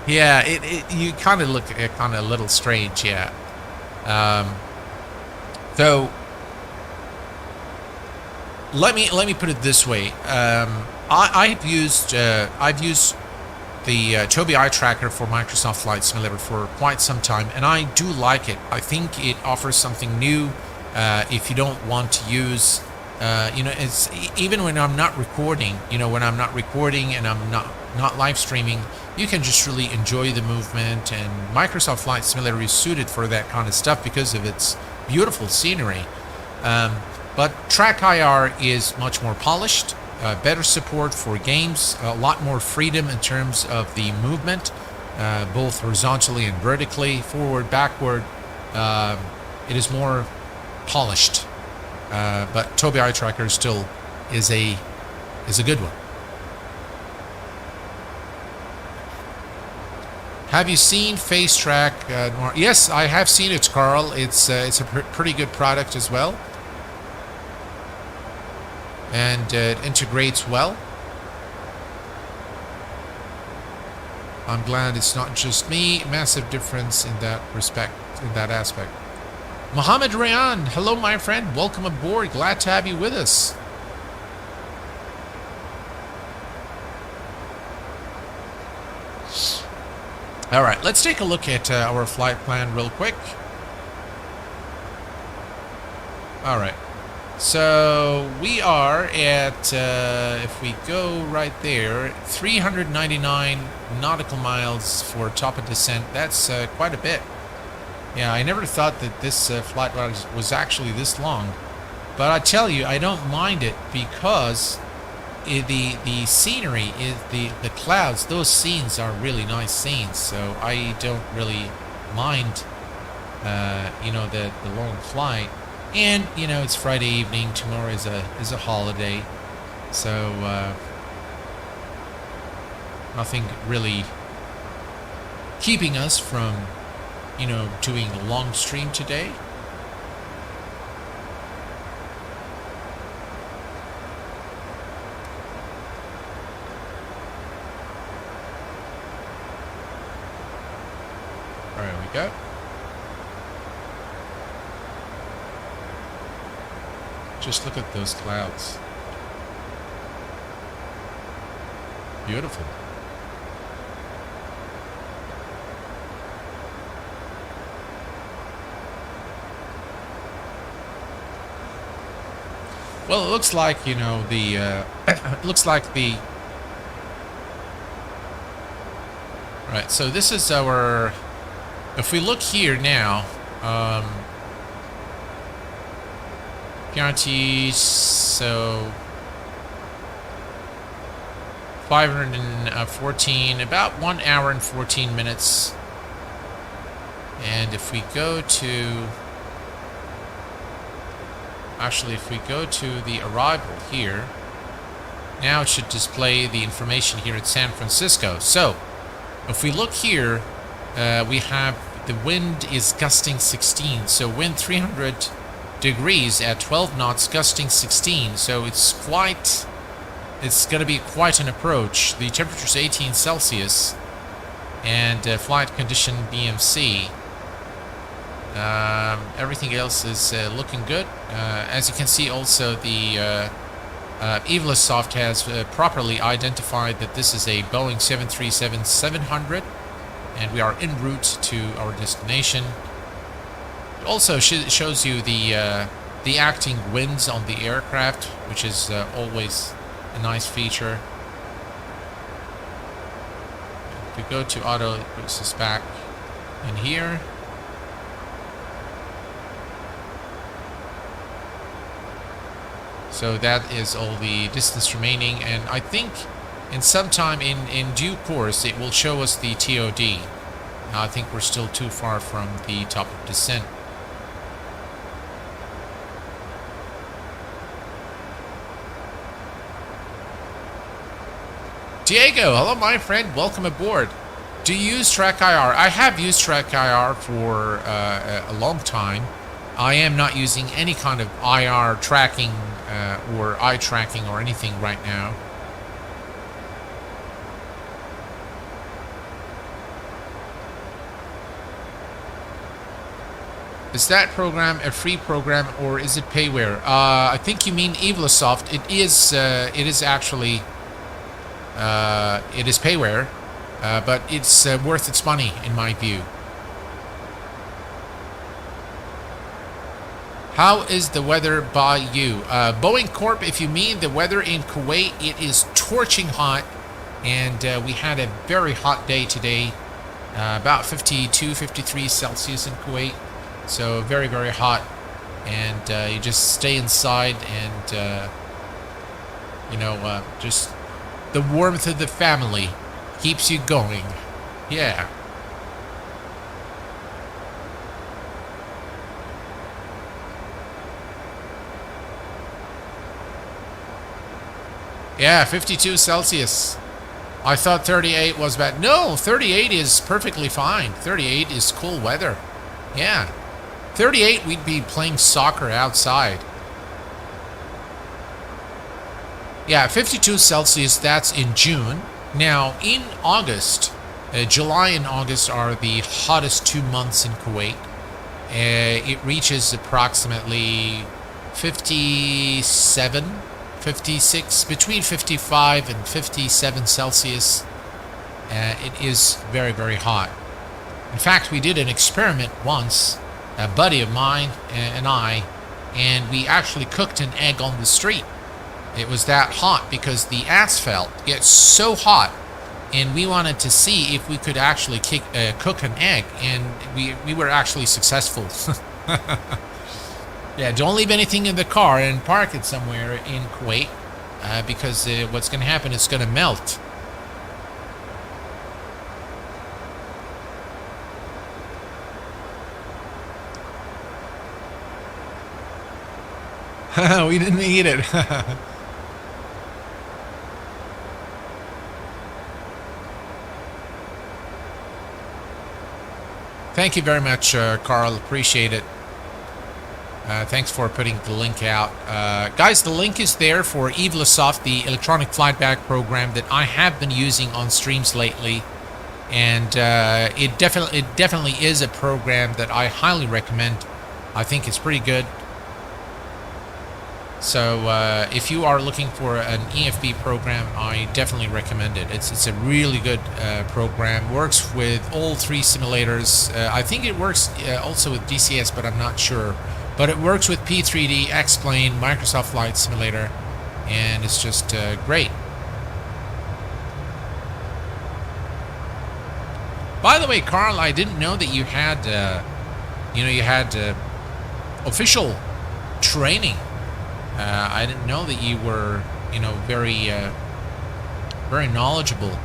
Yeah, you kind of look kind of a little strange, yeah. So let me put it this way. I've used the Tobii Eye Tracker for Microsoft Flight Simulator for quite some time, and I do like it. I think it offers something new. If you don't want to use, it's even when I'm not recording. When I'm not recording and I'm not live streaming, you can just really enjoy the movement. And Microsoft Flight Simulator is suited for that kind of stuff because of its beautiful scenery. But Track IR is much more polished, better support for games, a lot more freedom in terms of the movement, both horizontally and vertically, forward, backward. It is more polished, but Tobii Eye Tracker still is a good one. Have you seen Face Track? Yes, I have seen it, Carl. It's a pretty good product as well, and it integrates well. I'm glad it's not just me. Massive difference in that respect, in that aspect. Mohammed Rayan, hello, my friend. Welcome aboard. Glad to have you with us. All right, let's take a look at our flight plan real quick. All right, so we are at, if we go right there, 399 nautical miles for top of descent. That's quite a bit. Yeah, I never thought that this flight was actually this long. But I tell you, I don't mind it because the scenery, is the clouds, those scenes are really nice scenes. So I don't really mind, the long flight. And, it's Friday evening. Tomorrow is a holiday. So nothing really keeping us from doing a long stream today. There we go. Just look at those clouds. Beautiful. Well, it looks like, it looks like the Right, so this is our... If we look here now, KRNT, so 514, about 1 hour and 14 minutes. And if we go to... Actually, if we go to the arrival here, now it should display the information here at San Francisco. So, if we look here, we have the wind is gusting 16. So wind 300 degrees at 12 knots, gusting 16. So it's going to be quite an approach. The temperature is 18 Celsius, and flight condition BMC. Everything else is looking good. As you can see, also the Evolusoft has properly identified that this is a Boeing 737-700, and we are en route to our destination. It also shows you the acting winds on the aircraft, which is always a nice feature. If we go to auto, it puts us back in here. So that is all the distance remaining, and I think in some time in due course it will show us the TOD. I think we're still too far from the top of descent. Diego, hello my friend, welcome aboard. Do you use Track IR? I have used Track IR for a long time. I am not using any kind of IR tracking or eye tracking or anything right now. Is that program a free program or is it payware? I think you mean Evolusoft. It is actually it is payware, but it's worth its money in my view. How is the weather by you? Boeing Corp, if you mean the weather in Kuwait, it is torching hot, and we had a very hot day today, about 52, 53 Celsius in Kuwait, so very, very hot, and you just stay inside and, you know, just the warmth of the family keeps you going. Yeah. Yeah, 52 Celsius. I thought 38 was bad. No, 38 is perfectly fine. 38 is cool weather. Yeah. 38, we'd be playing soccer outside. Yeah, 52 Celsius, that's in June. Now, in August, July and August are the hottest 2 months in Kuwait. It reaches approximately 57, 56, between 55 and 57 Celsius. It is very, very hot. In fact, we did an experiment once, a buddy of mine and I, and we actually cooked an egg on the street. It was that hot because the asphalt gets so hot, and we wanted to see if we could actually cook an egg, and we were actually successful. Yeah, don't leave anything in the car and park it somewhere in Kuwait, because what's going to happen is it's going to melt. We didn't eat it. Thank you very much, Carl. Appreciate it. Thanks for putting the link out. Guys, the link is there for Evolusoft, the electronic flight bag program that I have been using on streams lately. And it definitely is a program that I highly recommend. I think it's pretty good. So if you are looking for an EFB program, I definitely recommend it. It's a really good program. Works with all three simulators. I think it works also with DCS, but I'm not sure. But it works with P3D, X-Plane, Microsoft Flight Simulator, and it's just great. By the way, Carl, I didn't know that you had, official training. I didn't know that you were, very, very knowledgeable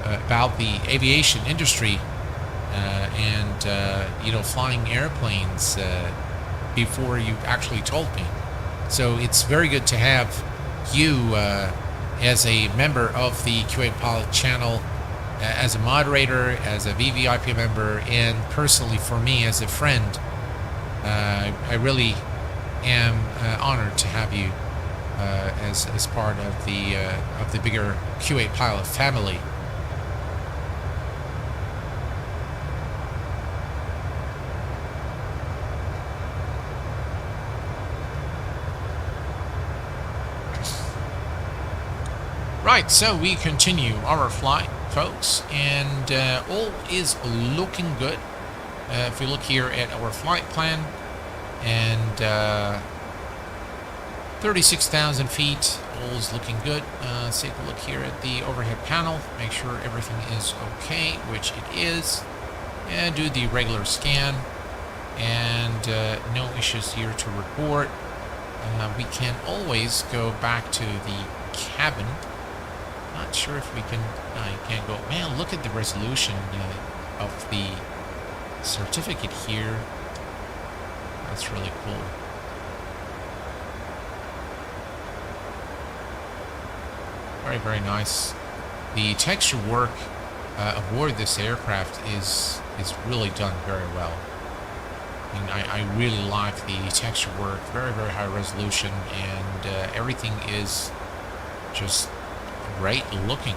about the aviation industry and flying airplanes before you actually told me. So it's very good to have you as a member of the QA Pilot channel, as a moderator, as a VVIP member, and personally for me as a friend. I really am honored to have you as part of the bigger QA Pilot family. Right, so we continue our flight, folks, and all is looking good. If we look here at our flight plan, and 36,000 feet, all is looking good. Let's take a look here at the overhead panel, make sure everything is okay, which it is. And do the regular scan, and no issues here to report. We can always go back to the cabin. Not sure if we can. No, you can't go. Man, look at the resolution of the certificate here. That's really cool. Very, very nice. The texture work aboard this aircraft is really done very well. And I really like the texture work. Very, very high resolution, and everything is just great looking.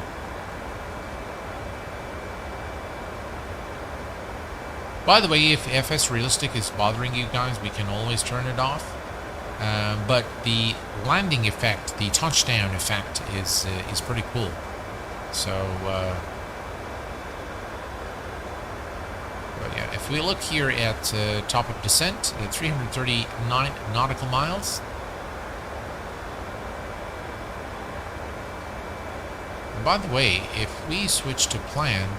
By the way, if FS Realistic is bothering you guys, we can always turn it off. But the landing effect, the touchdown effect, is pretty cool. So, but yeah, if we look here at top of descent, 339 nautical miles. By the way, if we switch to plan,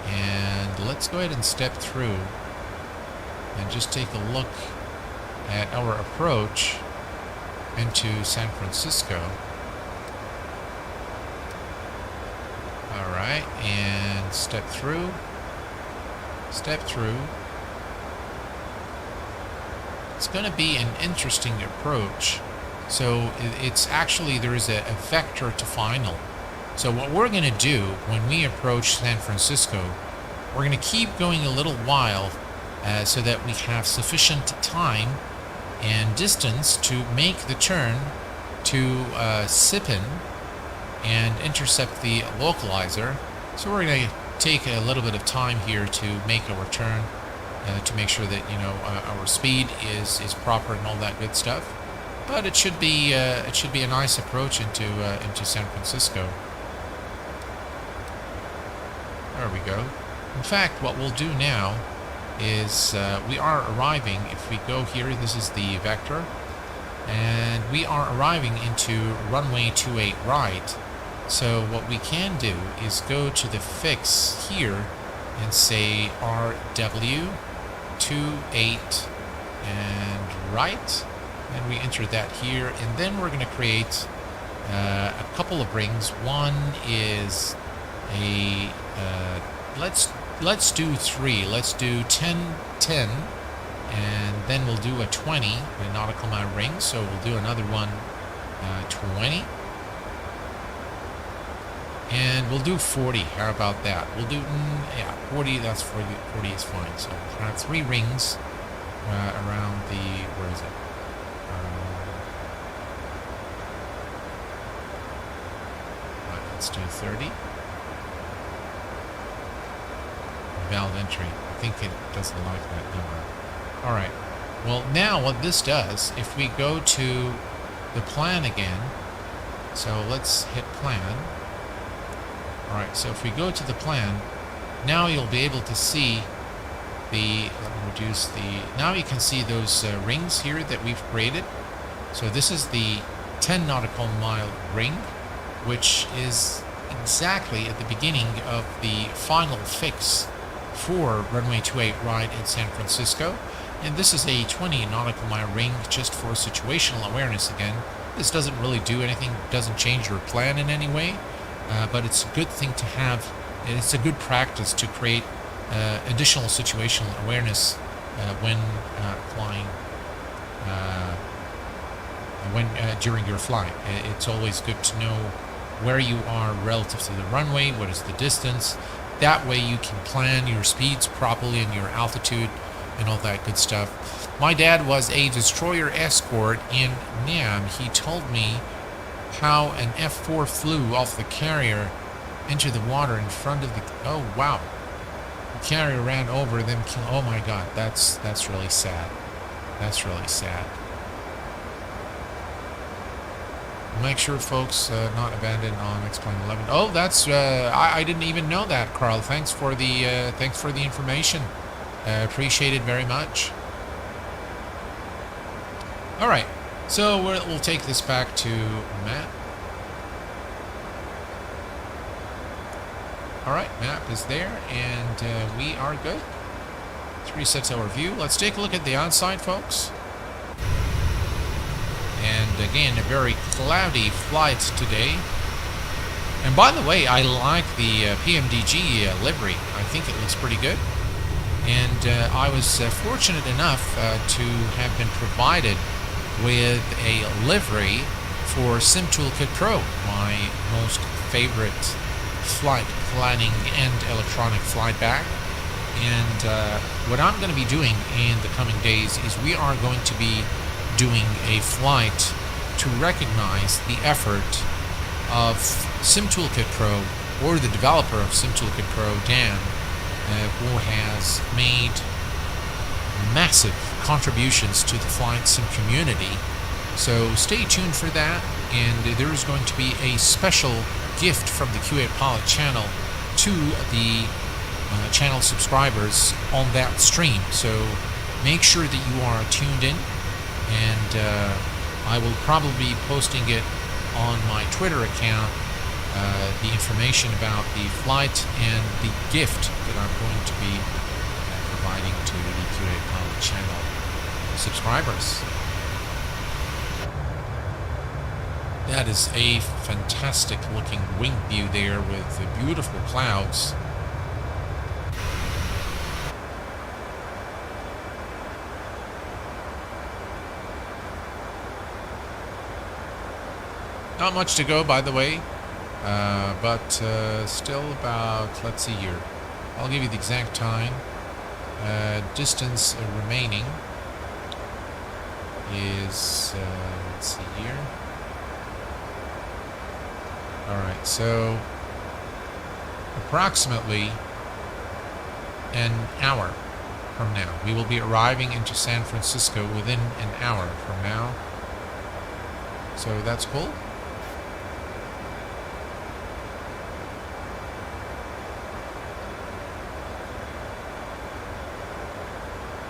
and let's go ahead and step through and just take a look at our approach into San Francisco. Alright, and step through. It's going to be an interesting approach. So it's actually, there is a vector to final. So what we're going to do when we approach San Francisco, we're going to keep going a little while so that we have sufficient time and distance to make the turn to Sipin and intercept the localizer. So we're going to take a little bit of time here to make our turn to make sure that our speed is proper and all that good stuff. But it should be a nice approach into San Francisco. There we go. In fact, what we'll do now is we are arriving. If we go here, this is the vector, and we are arriving into runway 28 right. So what we can do is go to the fix here and say RW 28 and right. And we enter that here, and then we're going to create a couple of rings. One is a let's do 3. Let's do 10, 10, and then we'll do a 20, a nautical mile ring. So we'll do another one, 20, and we'll do 40. How about that? We'll do 40. That's 40. 40 is fine. So we'll have 3 rings around the, where is it? Let's do 30. Valve entry. I think it doesn't like that number. Alright. Well, now what this does, if we go to the plan again, so let's hit plan. Alright, so if we go to the plan, now you'll be able to see the, let me reduce the, now you can see those rings here that we've created. So this is the 10 nautical mile ring, which is exactly at the beginning of the final fix for runway 28 right at San Francisco. And this is a 20 nautical mile ring just for situational awareness again. This doesn't really do anything, doesn't change your plan in any way, but it's a good thing to have. It's a good practice to create additional situational awareness when flying, during your flight. It's always good to know where you are relative to the runway, what is the distance. That way you can plan your speeds properly and your altitude and all that good stuff. My dad was a destroyer escort in Nam. He told me how an F-4 flew off the carrier into the water in front of the... Oh, wow. The carrier ran over them. Oh, my God. That's really sad. That's really sad. Make sure folks not abandon on X-Plane 11. Oh, that's... I didn't even know that, Carl. Thanks for the information. Appreciate it very much. All right, so we'll take this back to map. All right, map is there, and we are good. 3 sets our view. Let's take a look at the on-site, folks. And again, a very cloudy flight today. And by the way, I like the PMDG livery. I think it looks pretty good. And I was fortunate enough to have been provided with a livery for SimToolkit Pro, my most favorite flight planning and electronic flight bag. And what I'm going to be doing in the coming days is we are going to be doing a flight to recognize the effort of SimToolkit Pro, or the developer of SimToolkit Pro, Dan, who has made massive contributions to the flight sim community. So stay tuned for that, and there is going to be a special gift from the QA Pilot channel to the channel subscribers on that stream. So make sure that you are tuned in, and I will probably be posting it on my Twitter account, the information about the flight and the gift that I'm going to be providing to the QA Pilot channel subscribers. That is a fantastic looking wing view there with the beautiful clouds. Not much to go, by the way, but still about, let's see here, I'll give you the exact time. Distance remaining is, let's see here. Alright, so approximately an hour from now. We will be arriving into San Francisco within an hour from now. So that's cool.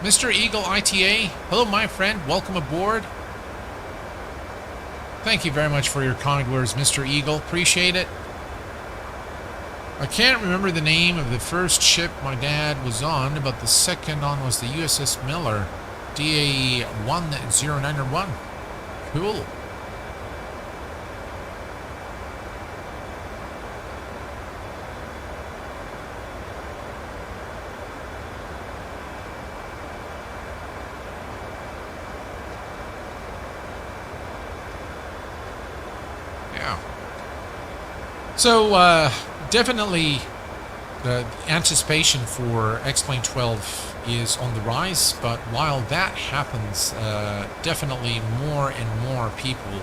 Mr. Eagle ITA, hello my friend, welcome aboard. Thank you very much for your kind words, Mr. Eagle, appreciate it. I can't remember the name of the first ship my dad was on, but the second on was the USS Miller, DA 1091. Cool. So, definitely the anticipation for X-Plane 12 is on the rise, but while that happens, definitely more and more people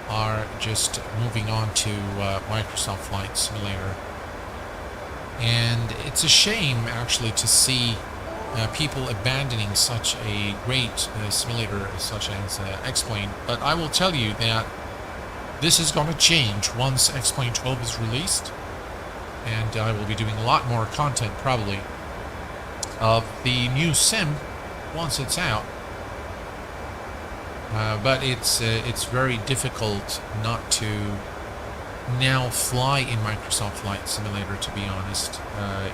are just moving on to Microsoft Flight Simulator. And it's a shame, actually, to see people abandoning such a great simulator such as X-Plane, but I will tell you that this is going to change once X-Plane 12 is released, and I will be doing a lot more content probably of the new sim once it's out. But it's very difficult not to now fly in Microsoft Flight Simulator, to be honest.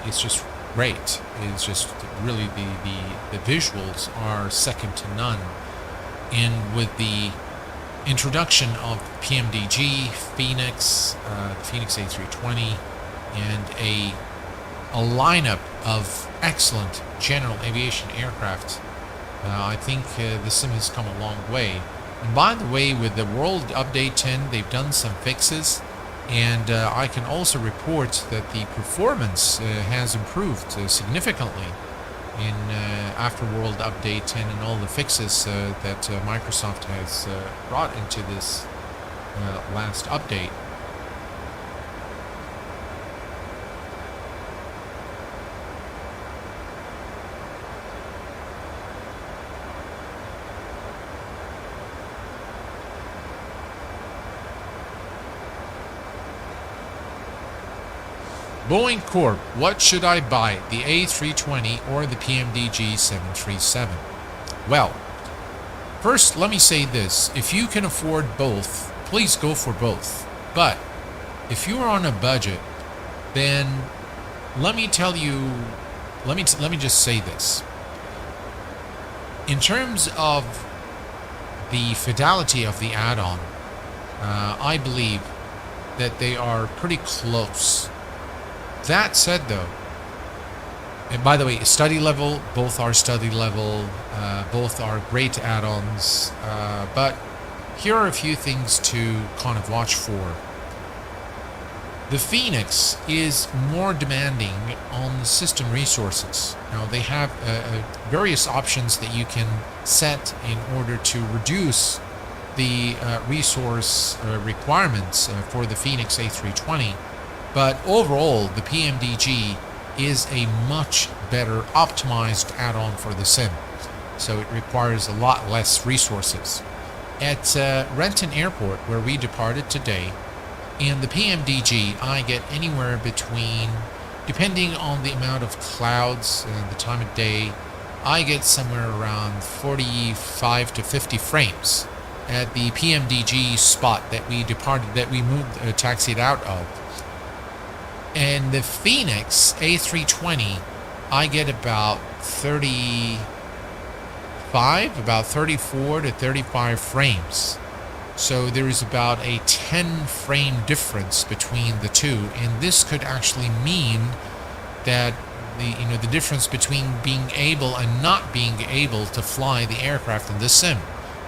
It's just great. It's just really the visuals are second to none. And with the introduction of PMDG, Phoenix, the Phoenix A320, and a lineup of excellent general aviation aircraft, I think the sim has come a long way. And by the way, with the World Update 10, they've done some fixes, and I can also report that the performance has improved significantly in after World Update 10 and all the fixes that Microsoft has brought into this last update. Boeing Corp, what should I buy, the A320 or the PMDG 737? Well, first let me say this. If you can afford both, please go for both. But if you're on a budget, then let me tell you, let me just say this. In terms of the fidelity of the add-on, I believe that they are pretty close. That said, though, and by the way, study level, both are study level, both are great add-ons, but here are a few things to kind of watch for. The Phoenix is more demanding on the system resources. Now, they have various options that you can set in order to reduce the resource requirements for the Phoenix A320. But overall, the PMDG is a much better optimized add-on for the sim. So it requires a lot less resources. At Renton Airport, where we departed today, in the PMDG, I get anywhere between, depending on the amount of clouds and the time of day, I get somewhere around 45 to 50 frames at the PMDG spot that we departed, that we moved, taxied out of. And the Phoenix A320, I get about 34 to 35 frames. So there is about a 10 frame difference between the two, and this could actually mean that the difference between being able and not being able to fly the aircraft in the sim,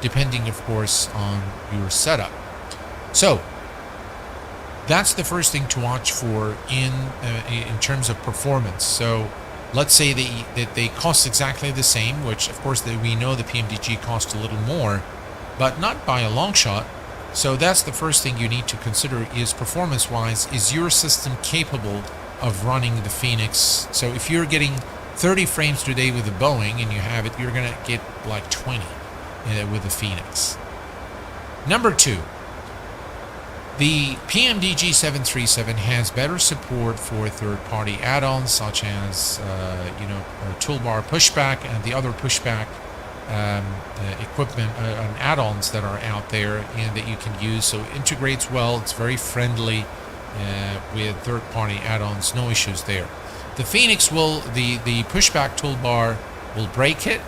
depending, of course, on your setup. So that's the first thing to watch for in terms of performance. So let's say that they cost exactly the same, which of course we know the PMDG cost a little more, but not by a long shot. So that's the first thing you need to consider is performance-wise, is your system capable of running the Phoenix? So if you're getting 30 frames per day with the Boeing and you have it, you're going to get like 20 with the Phoenix. Number two, the PMDG 737 has better support for third-party add-ons such as, toolbar pushback and the other pushback equipment and add-ons that are out there and that you can use. So it integrates well. It's very friendly with third-party add-ons. No issues there. The Phoenix the pushback toolbar will break it,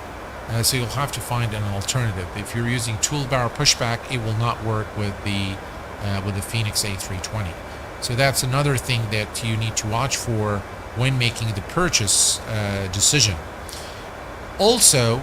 so you'll have to find an alternative. If you're using toolbar pushback, it will not work with the Phoenix A320. So that's another thing that you need to watch for when making the purchase decision. Also,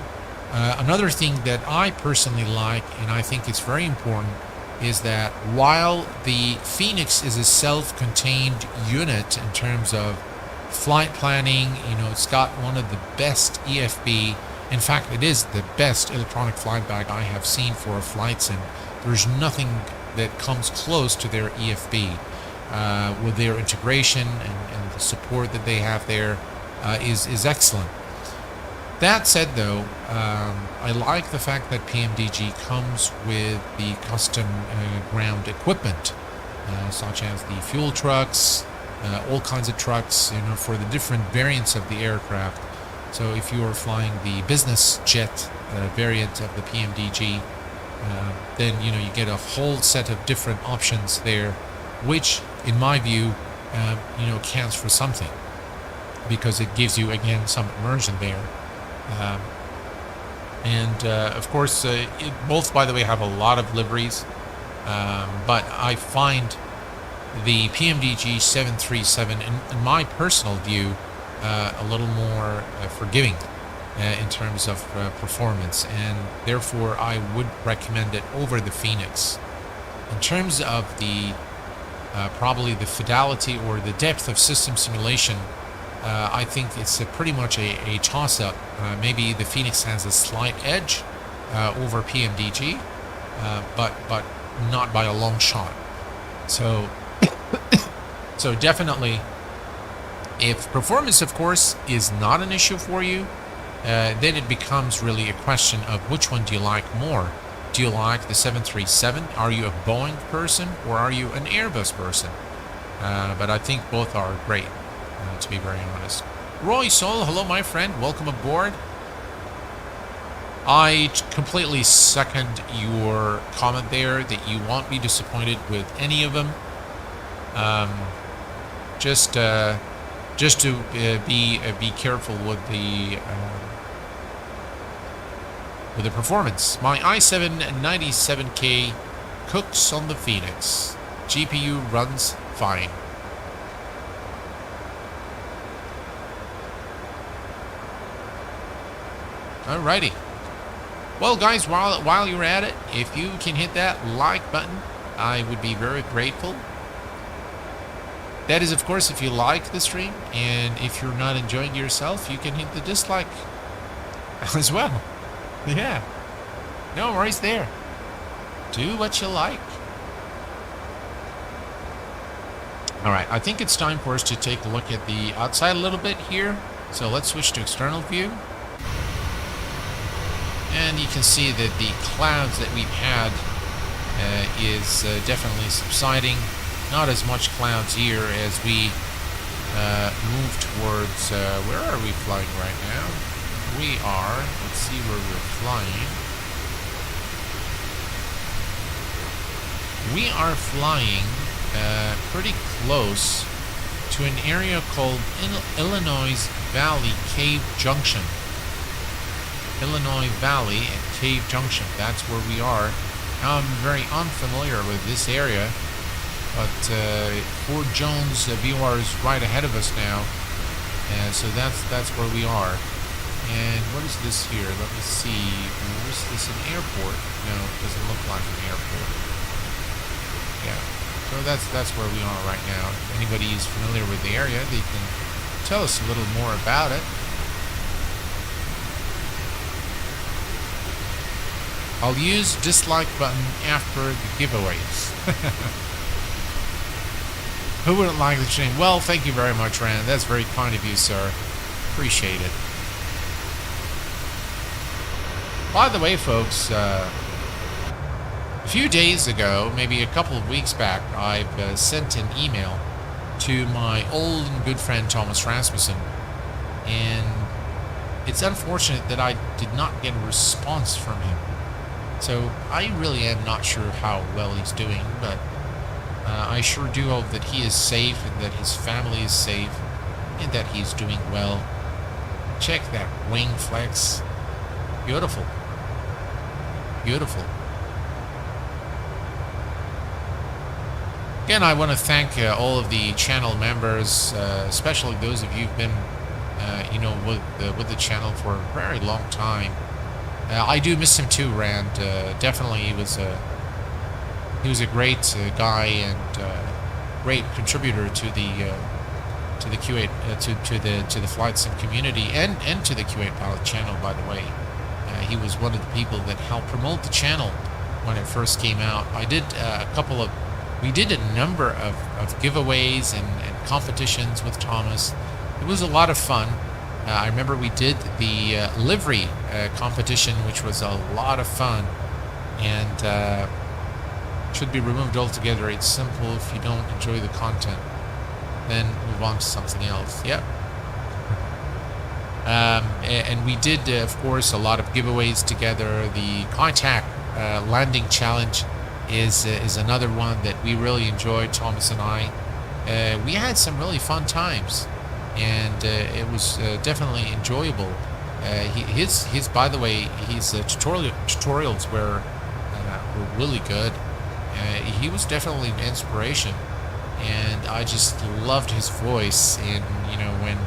another thing that I personally like, and I think it's very important, is that while the Phoenix is a self-contained unit in terms of flight planning, it's got one of the best EFB. In fact, it is the best electronic flight bag I have seen for a flight sim. There's nothing that comes close to their EFB with their integration and the support that they have there is excellent. That said, though, I like the fact that PMDG comes with the custom ground equipment, such as the fuel trucks, all kinds of trucks, for the different variants of the aircraft. So if you are flying the business jet variant of the PMDG, then you get a whole set of different options there which, in my view, counts for something because it gives you again some immersion there. Of course, both, by the way, have a lot of liveries, but I find the PMDG 737, in my personal view, a little more forgiving in terms of performance, and therefore I would recommend it over the Phoenix. In terms of the probably the fidelity or the depth of system simulation, I think it's pretty much a toss-up. Maybe the Phoenix has a slight edge over PMDG, but not by a long shot. So, so definitely, if performance, of course, is not an issue for you, then it becomes really a question of which one do you like more. Do you like the 737? Are you a Boeing person or are you an Airbus person? But I think both are great, to be very honest. Roy Sol, hello my friend, welcome aboard. I completely second your comment there that you won't be disappointed with any of them. Just to be careful with the performance. My i7-97K cooks on the Phoenix. GPU runs fine. Alrighty. Well, guys, while you're at it, if you can hit that like button, I would be very grateful. That is, of course, if you like the stream, and if you're not enjoying yourself, you can hit the dislike as well. Yeah, no worries there. Do what you like. All right, I think it's time for us to take a look at the outside a little bit here. So let's switch to external view. And you can see that the clouds that we've had is definitely subsiding. Not as much clouds here as we move towards, where are we flying right now? We are, let's see where we're flying. We are flying pretty close to an area called Illinois Valley Cave Junction. Illinois Valley and Cave Junction, that's where we are. Now, I'm very unfamiliar with this area, but Fort Jones VR is right ahead of us now, so that's where we are. And what is this here? Let me see. Is this an airport? No, it doesn't look like an airport. Yeah, so that's where we are right now. If anybody is familiar with the area, they can tell us a little more about it. I'll use dislike button after the giveaways. Who wouldn't like the stream? Well, thank you very much, Rand. That's very kind of you, sir. Appreciate it. By the way, folks, a few days ago, maybe a couple of weeks back, I've sent an email to my old and good friend Thomas Rasmussen, and it's unfortunate that I did not get a response from him. So I really am not sure how well he's doing, but I sure do hope that he is safe and that his family is safe and that he's doing well. Check that wing flex. Beautiful. Beautiful. Again, I want to thank all of the channel members, especially those of you who've been, with the channel for a very long time. I do miss him too, Rand. Definitely, he was a great guy and great contributor to the Q8 to the flight sim community and to the Q8 pilot channel. By the way, he was one of the people that helped promote the channel when it first came out. I did we did a number of giveaways and competitions with Thomas. It was a lot of fun. I remember we did the livery competition, which was a lot of fun, and should be removed altogether. It's simple. If you don't enjoy the content, then move on to something else. Yep. And we did, of course, a lot of giveaways together. The Contact landing challenge is another one that we really enjoyed, Thomas and I. We had some really fun times, and it was definitely enjoyable. His by the way, his tutorials were really good. He was definitely an inspiration, and I just loved his voice. And when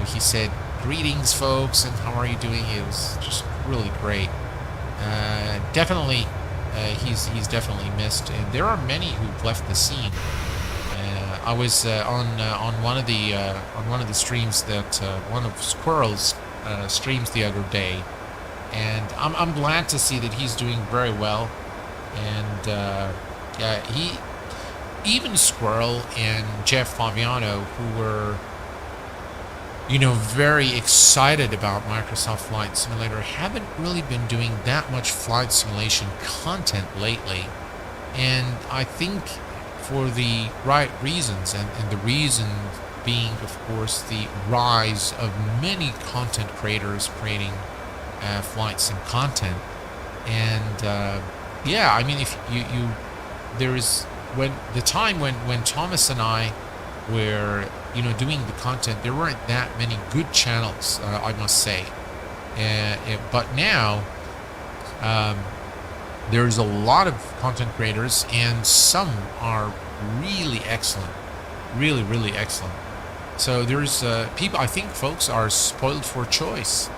he said, "Greetings, folks, and how are you doing?" It was just really great. Definitely, he's definitely missed, and there are many who've left the scene. I was on one of the streams that one of Squirrel's streams the other day, and I'm glad to see that he's doing very well. And yeah, even Squirrel and Jeff Faviano, who were very excited about Microsoft Flight Simulator, haven't really been doing that much flight simulation content lately. And I think for the right reasons, and the reason being, of course, the rise of many content creators creating flight sim content. And yeah, I mean, if there is, when the time when Thomas and I were doing the content, there weren't that many good channels, I must say. But now there's a lot of content creators, and some are really excellent, really excellent. So there's people, I think folks are spoiled for choice,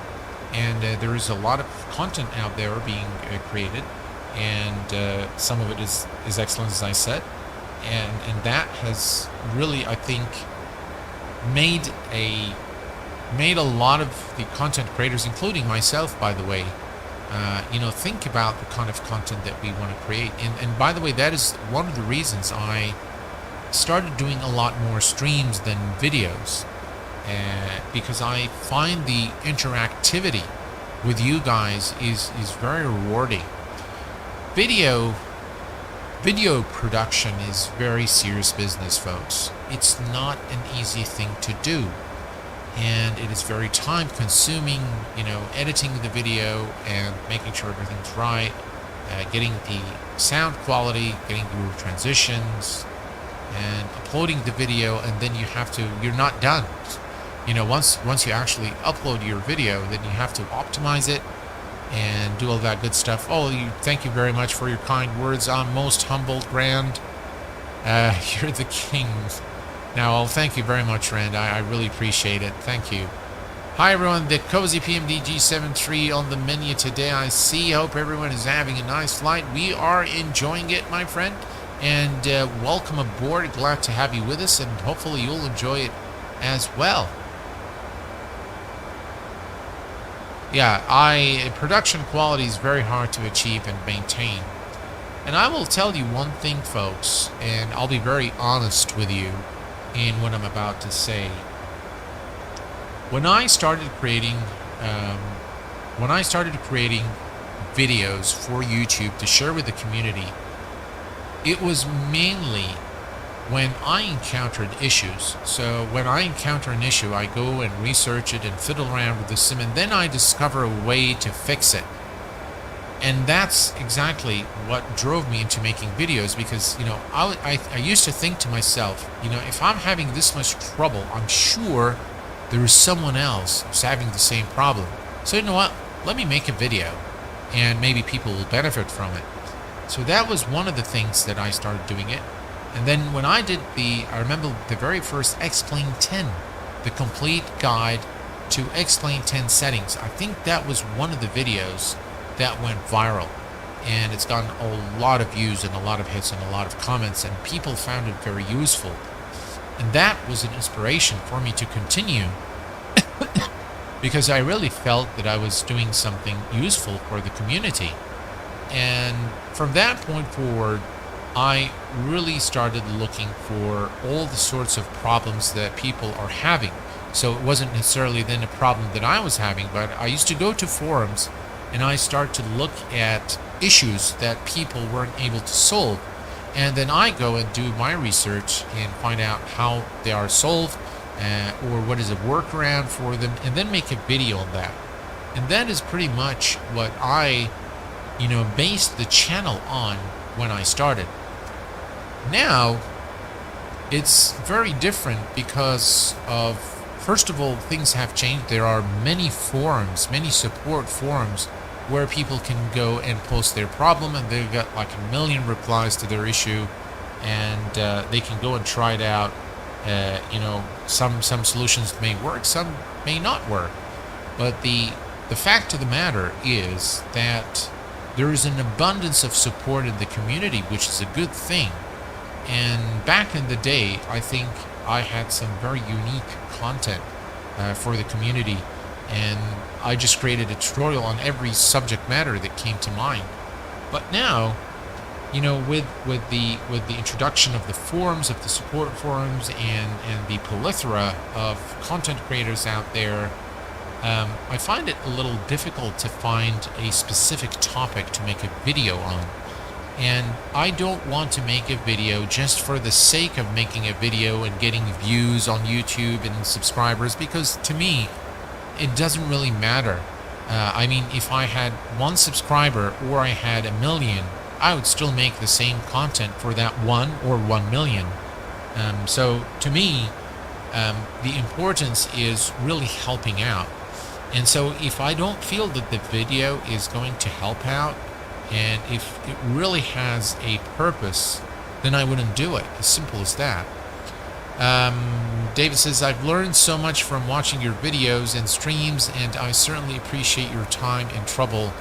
and there is a lot of content out there being created, and some of it is excellent, as I said, and that has really, I think, made a lot of the content creators, including myself, by the way, think about the kind of content that we want to create. And by the way, that is one of the reasons I started doing a lot more streams than videos, because I find the interactivity with you guys is very rewarding. Video production is very serious business, folks. It's not an easy thing to do, and it is very time consuming, editing the video and making sure everything's right, getting the sound quality, getting your transitions, and uploading the video. And then you're not done. Once you actually upload your video, then you have to optimize it and do all that good stuff. Thank you very much for your kind words. I'm most humbled, Rand. You're the king. Now, thank you very much, Rand. I really appreciate it. Thank you. Hi, everyone. The Cozy PMDG 73 on the menu today. I see. Hope everyone is having a nice flight. We are enjoying it, my friend. And welcome aboard. Glad to have you with us, and hopefully you'll enjoy it as well. Yeah, production quality is very hard to achieve and maintain. And I will tell you one thing, folks, and I'll be very honest with you in what I'm about to say. When I started creating videos for YouTube to share with the community, it was mainly when I encountered issues. So when I encounter an issue, I go and research it and fiddle around with the sim, and then I discover a way to fix it. And that's exactly what drove me into making videos, because I used to think to myself, if I'm having this much trouble, I'm sure there is someone else who's having the same problem. So you know what? Let me make a video, and maybe people will benefit from it. So that was one of the things that I started doing it. And then when I did I remember the very first X-Plane 10, the complete guide to X-Plane 10 settings. I think that was one of the videos that went viral, and it's gotten a lot of views and a lot of hits and a lot of comments, and people found it very useful. And that was an inspiration for me to continue because I really felt that I was doing something useful for the community. And from that point forward, I really started looking for all the sorts of problems that people are having. So it wasn't necessarily then a problem that I was having, but I used to go to forums and I start to look at issues that people weren't able to solve. And then I go and do my research and find out how they are solved, or what is a workaround for them, and then make a video on that. And that is pretty much what I based the channel on when I started. Now, it's very different because of, first of all, things have changed. There are many forums, many support forums where people can go and post their problem, and they've got like 1 million replies to their issue, and they can go and try it out. Some solutions may work, some may not work, but the fact of the matter is that there is an abundance of support in the community, which is a good thing. And back in the day, I think I had some very unique content for the community, and I just created a tutorial on every subject matter that came to mind. But now, with the introduction of the forums, of the support forums, and the plethora of content creators out there, I find it a little difficult to find a specific topic to make a video on. And I don't want to make a video just for the sake of making a video and getting views on YouTube and subscribers, because to me, it doesn't really matter. I mean, if I had 1 subscriber or I had 1 million, I would still make the same content for that 1 or 1 million. So to me, the importance is really helping out. And so if I don't feel that the video is going to help out, and if it really has a purpose, then I wouldn't do it. As simple as that. David says, I've learned so much from watching your videos and streams, and I certainly appreciate your time and trouble,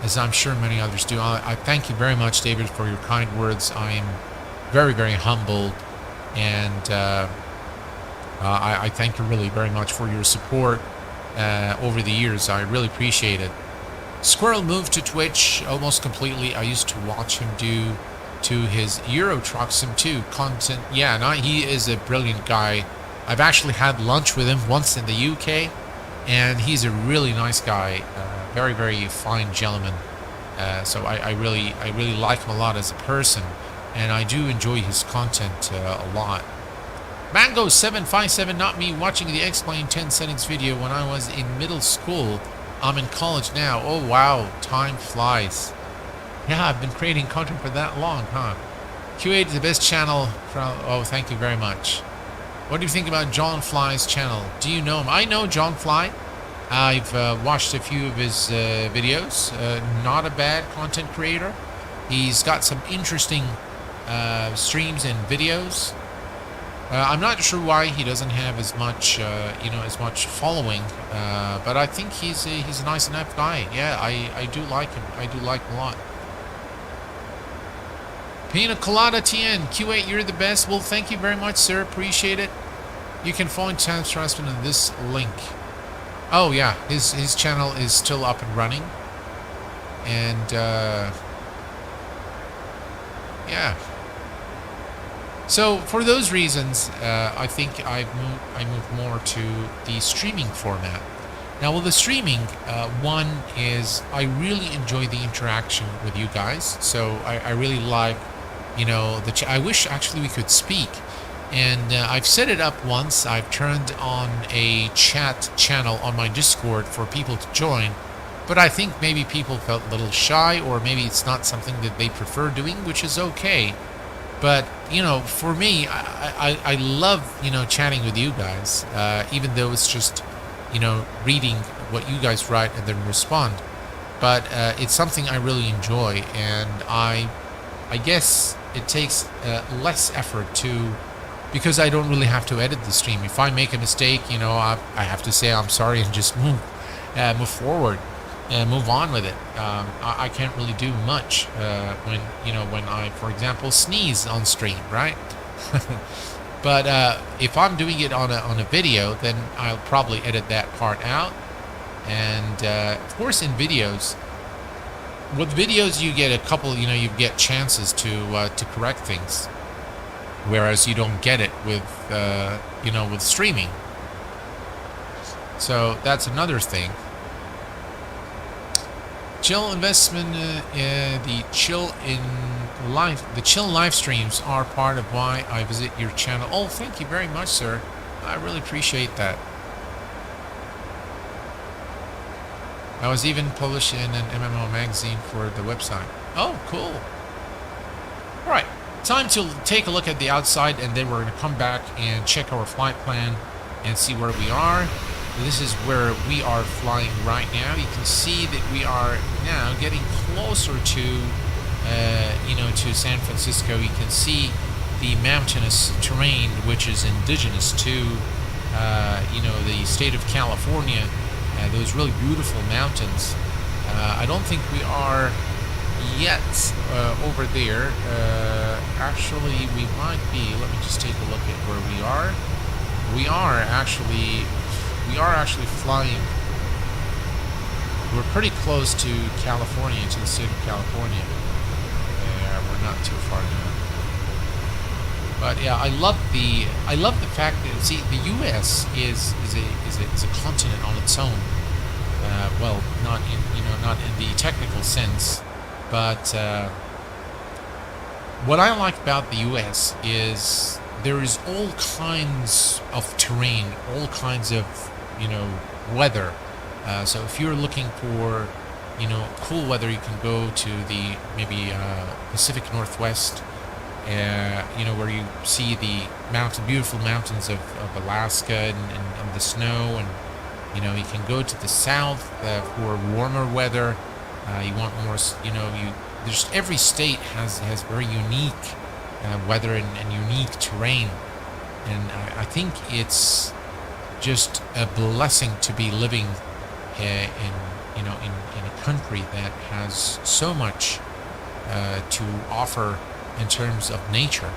as I'm sure many others do. I thank you very much, David, for your kind words. I am very, very humbled, and I thank you really very much for your support over the years. I really appreciate it. Squirrel moved to Twitch almost completely. I used to watch him do to his Euro Truck Sim 2 content. Yeah, no, he is a brilliant guy. I've actually had lunch with him once in the UK, and he's a really nice guy, very, very fine gentleman. So I really like him a lot as a person, and I do enjoy his content a lot. Mango757, not me, watching the Explain 10 settings video when I was in middle school. I'm in college now. Oh wow, time flies. Yeah, I've been creating content for that long, huh? Q8 is the best channel from... Oh, thank you very much. What do you think about John Fly's channel? Do you know him? I know John Fly. I've watched a few of his videos. Not a bad content creator. He's got some interesting streams and videos. I'm not sure why he doesn't have as much, as much following, but I think he's a nice enough guy. Yeah, I do like him. I do like him a lot. Pina Colada TN, Q8, you're the best. Well, thank you very much, sir. Appreciate it. You can find Chance Trustman in this link. Oh yeah, his channel is still up and running, and yeah. So for those reasons, I think I moved more to the streaming format. Now with the streaming, one is I really enjoy the interaction with you guys. So I really like, I wish actually we could speak. And I've set it up once. I've turned on a chat channel on my Discord for people to join. But I think maybe people felt a little shy, or maybe it's not something that they prefer doing, which is okay. But, for me, I love, chatting with you guys, even though it's just, reading what you guys write and then respond. But it's something I really enjoy, and I guess it takes less effort because I don't really have to edit the stream. If I make a mistake, I have to say I'm sorry and just move forward. And move on with it. I can't really do much when I, for example, sneeze on stream, right? But if I'm doing it on a video, then I'll probably edit that part out. And of course, in videos, with videos you get a couple, you get chances to correct things, whereas you don't get it with with streaming. So that's another thing. Chill investment, the chill live streams are part of why I visit your channel. Oh, thank you very much, sir. I really appreciate that. I was even published in an MMO magazine for the website. Oh, cool. All right, time to take a look at the outside, and then we're going to come back and check our flight plan and see where we are. This is where we are flying right now. You can see that we are now getting closer to, to San Francisco. You can see the mountainous terrain, which is indigenous to, the state of California. Those really beautiful mountains. I don't think we are yet over there. Actually, we might be. Let me just take a look at where we are. We are actually flying. We're pretty close to California, to the state of California. We're not too far now. But yeah, I love the fact that, see, the U.S. is a continent on its own. Well, not in the technical sense, but what I like about the U.S. is there is all kinds of terrain, all kinds of weather. So if you're looking for cool weather, you can go to the maybe Pacific Northwest. Where you see the beautiful mountains of Alaska and the snow, and you can go to the south for warmer weather. You want more, there's every state has very unique weather and unique terrain, and I think it's just a blessing to be living in a country that has so much to offer in terms of nature.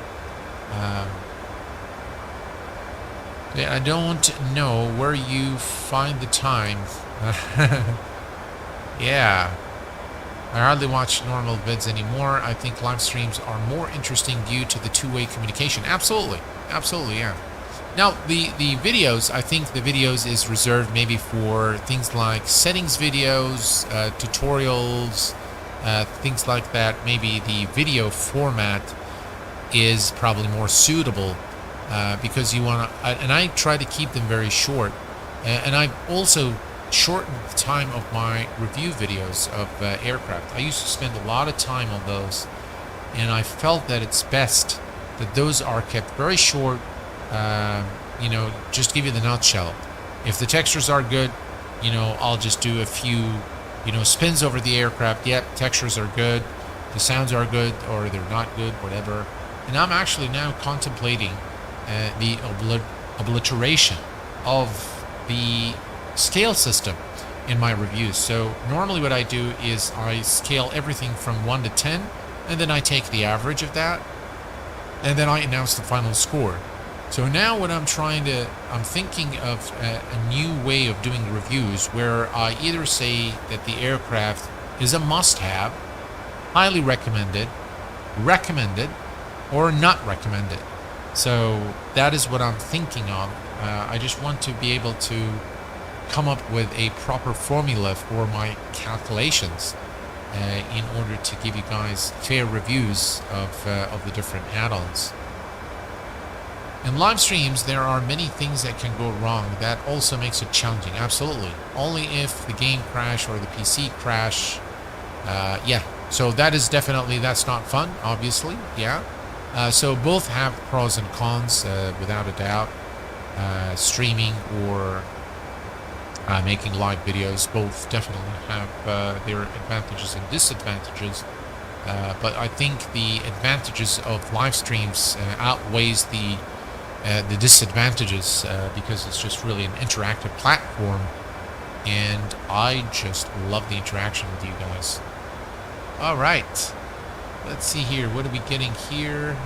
I don't know where you find the time. Yeah, I hardly watch normal vids anymore. I think live streams are more interesting due to the two-way communication. Absolutely, yeah. Now, the videos, I think the videos is reserved maybe for things like settings videos, tutorials, things like that. Maybe the video format is probably more suitable because you want to, and I try to keep them very short, and I've also shortened the time of my review videos of aircraft. I used to spend a lot of time on those, and I felt that it's best that those are kept very short. Just give you the nutshell. If the textures are good, I'll just do a few spins over the aircraft. Yep, textures are good, the sounds are good, or they're not good, whatever. And I'm actually now contemplating the obliteration of the scale system in my reviews. So normally what I do is I scale everything from 1 to 10, and then I take the average of that, and then I announce the final score. So now what I'm thinking of a new way of doing reviews where I either say that the aircraft is a must-have, highly recommended, or not recommended. So that is what I'm thinking of. I just want to be able to come up with a proper formula for my calculations in order to give you guys fair reviews of the different add-ons. In live streams, there are many things that can go wrong. That also makes it challenging. Absolutely. Only if the game crash or the PC crash. Yeah. So that is definitely, that's not fun, obviously. Yeah. So both have pros and cons, without a doubt. Streaming or making live videos, both definitely have their advantages and disadvantages. But I think the advantages of live streams outweighs the disadvantages because it's just really an interactive platform, and I just love the interaction with you guys. All right, let's see here. What are we getting here?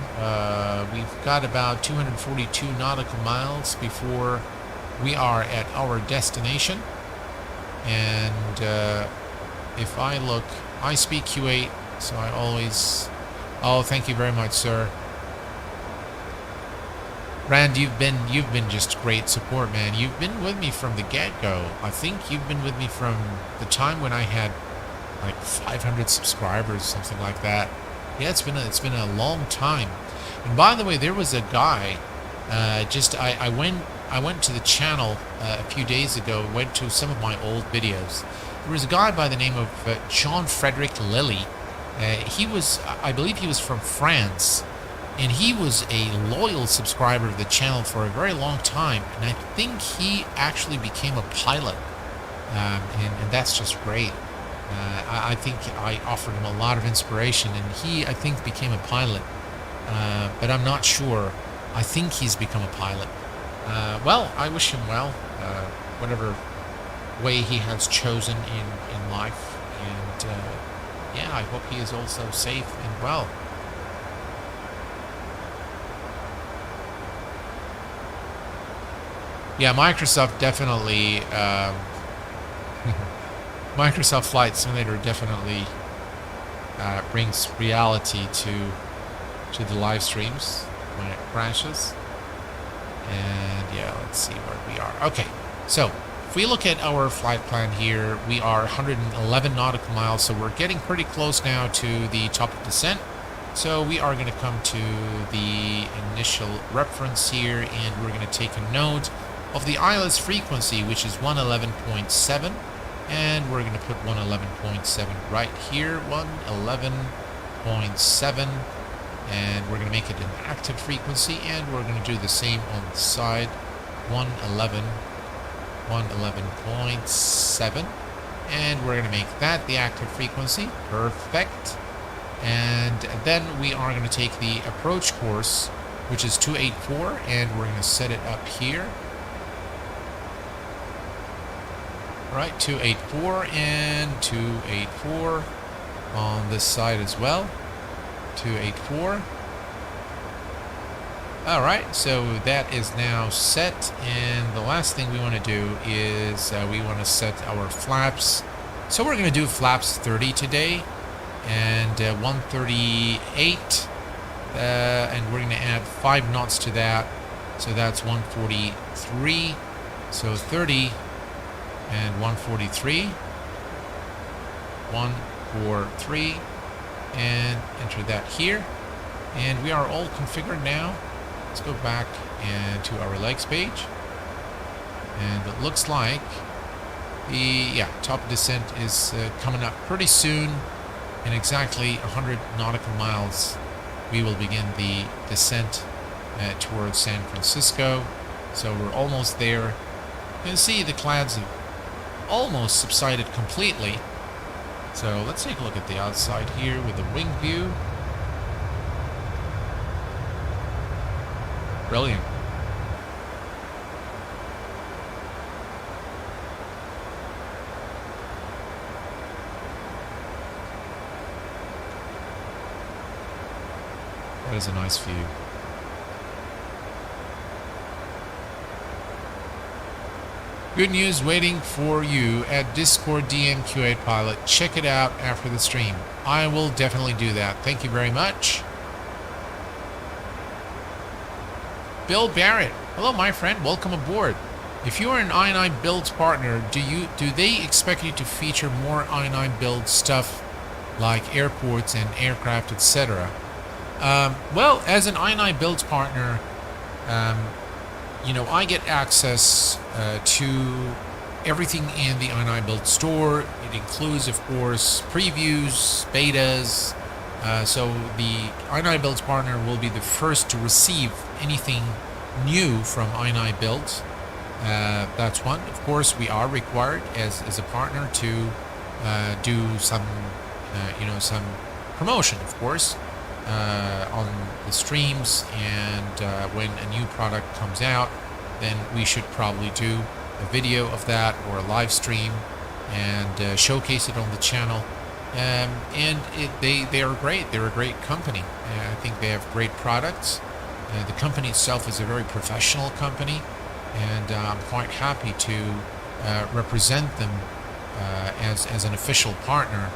We've got about 242 nautical miles before we are at our destination, and if I look, I speak Q8, so I always... Oh, thank you very much, sir. Rand, you've been just great support, man. You've been with me from the get-go. I think you've been with me from the time when I had like 500 subscribers, something like that. Yeah, it's been a long time. And by the way, there was a guy. I went to the channel a few days ago. Went to some of my old videos, There was a guy by the name of John Frederick Lilly. I believe he was from France, and he was a loyal subscriber of the channel for a very long time, and I think he actually became a pilot, and that's just great. I think I offered him a lot of inspiration, and he, I think, became a pilot, but I'm not sure. I think he's become a pilot. Well, I wish him well, whatever way he has chosen in life, and yeah, I hope he is also safe and well. Yeah, Microsoft definitely, Microsoft Flight Simulator definitely brings reality to the live streams when it crashes. And yeah, let's see where we are. Okay, so if we look at our flight plan here, we are 111 nautical miles, so we're getting pretty close now to the top of descent. So we are going to come to the initial reference here, and we're going to take a note of the ILS frequency, which is 111.7, and we're going to put 111.7 right here, 111.7, and we're going to make it an active frequency, and we're going to do the same on the side, 111.7, and we're going to make that the active frequency. Perfect. And then we are going to take the approach course, which is 284, and we're going to set it up here. Right, 284 and 284 on this side as well. 284. All right, so that is now set, and the last thing we want to do is we want to set our flaps. So we're going to do flaps 30 today, and 138, and we're going to add 5 knots to that, so that's 143. So 30 and 143, 143, and enter that here, and we are all configured now. Let's go back and to our legs page, and it looks like the top descent is coming up pretty soon. In exactly 100 nautical miles, we will begin the descent towards San Francisco. So we're almost there. You can see the clouds have almost subsided completely. So let's take a look at the outside here with the wing view. Brilliant. That is a nice view. Good news waiting for you at Discord DMQ8 Pilot. Check it out after the stream. I will definitely do that. Thank you very much. Bill Barrett. Hello, my friend. Welcome aboard. If you are an I9 Builds partner, do they expect you to feature more I9 Build stuff like airports and aircraft, etc.? Well, as an I9 Builds partner, you know, I get access to everything in the I9 Build store. It includes, of course, previews, betas. So the I9 Builds partner will be the first to receive anything new from I9 Builds. That's one. Of course, we are required as a partner to do some, you know, some promotion, of course, on the streams, and when a new product comes out, then we should probably do a video of that or a live stream and showcase it on the channel. And they are great. They're a great company. I think they have great products. The company itself is a very professional company, and I'm quite happy to represent them as an official partner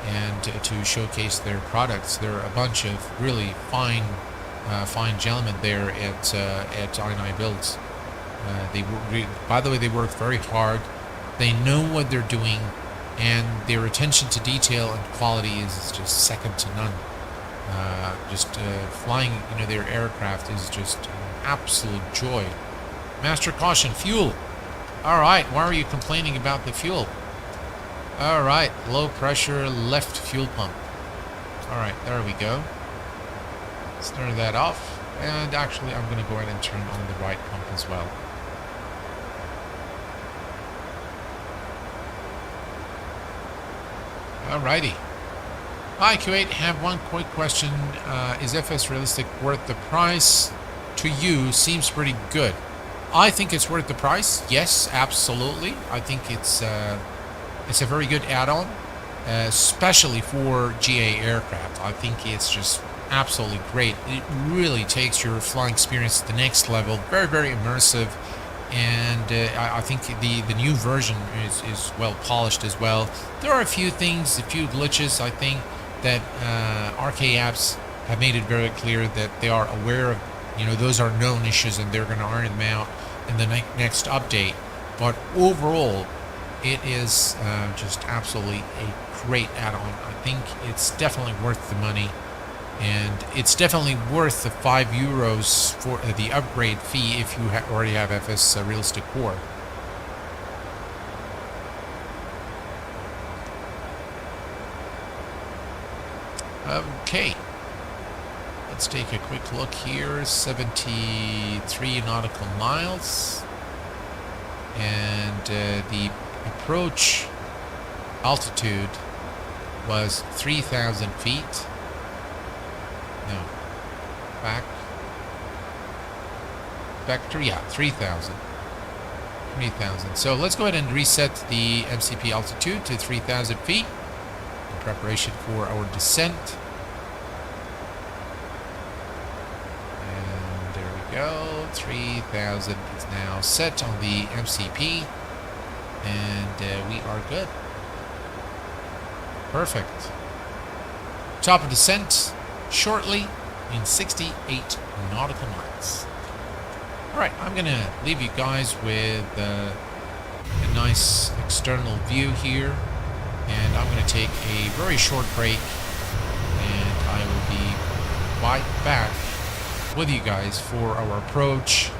and to showcase their products. They're a bunch of really fine gentlemen there at I9 Builds. By the way, they work very hard. They know what they're doing, and their attention to detail and quality is just second to none. Flying, you know, their aircraft is just an absolute joy. Master Caution, fuel. All right, why are you complaining about the fuel? All right, low pressure left fuel pump. All right, there we go. Let's turn that off. And actually, I'm going to go ahead and turn on the right pump as well. Alrighty. Hi, Kuwait. Have one quick question. Is FS Realistic worth the price? To you, seems pretty good. I think it's worth the price. Yes, absolutely. I think it's a very good add-on, especially for GA aircraft. I think it's just absolutely great. It really takes your flying experience to the next level. Very, very immersive. And I think the new version is well polished as well. There are a few things, a few glitches, I think, that RK apps have made it very clear that they are aware of. You know, those are known issues and they're going to iron them out in the next update. But overall, it is just absolutely a great add-on. I think it's definitely worth the money. And it's definitely worth the €5 for the upgrade fee if you already have FS Realistic Core. Okay. Let's take a quick look here. 73 nautical miles. And the approach altitude was 3,000 feet. No. Back to, yeah, 3,000. 3,000. So let's go ahead and reset the MCP altitude to 3,000 feet in preparation for our descent. And there we go. 3,000 is now set on the MCP. And we are good. Perfect. Top of descent shortly in 68 nautical miles. Alright, I'm going to leave you guys with a nice external view here. And I'm going to take a very short break. And I will be right back with you guys for our approach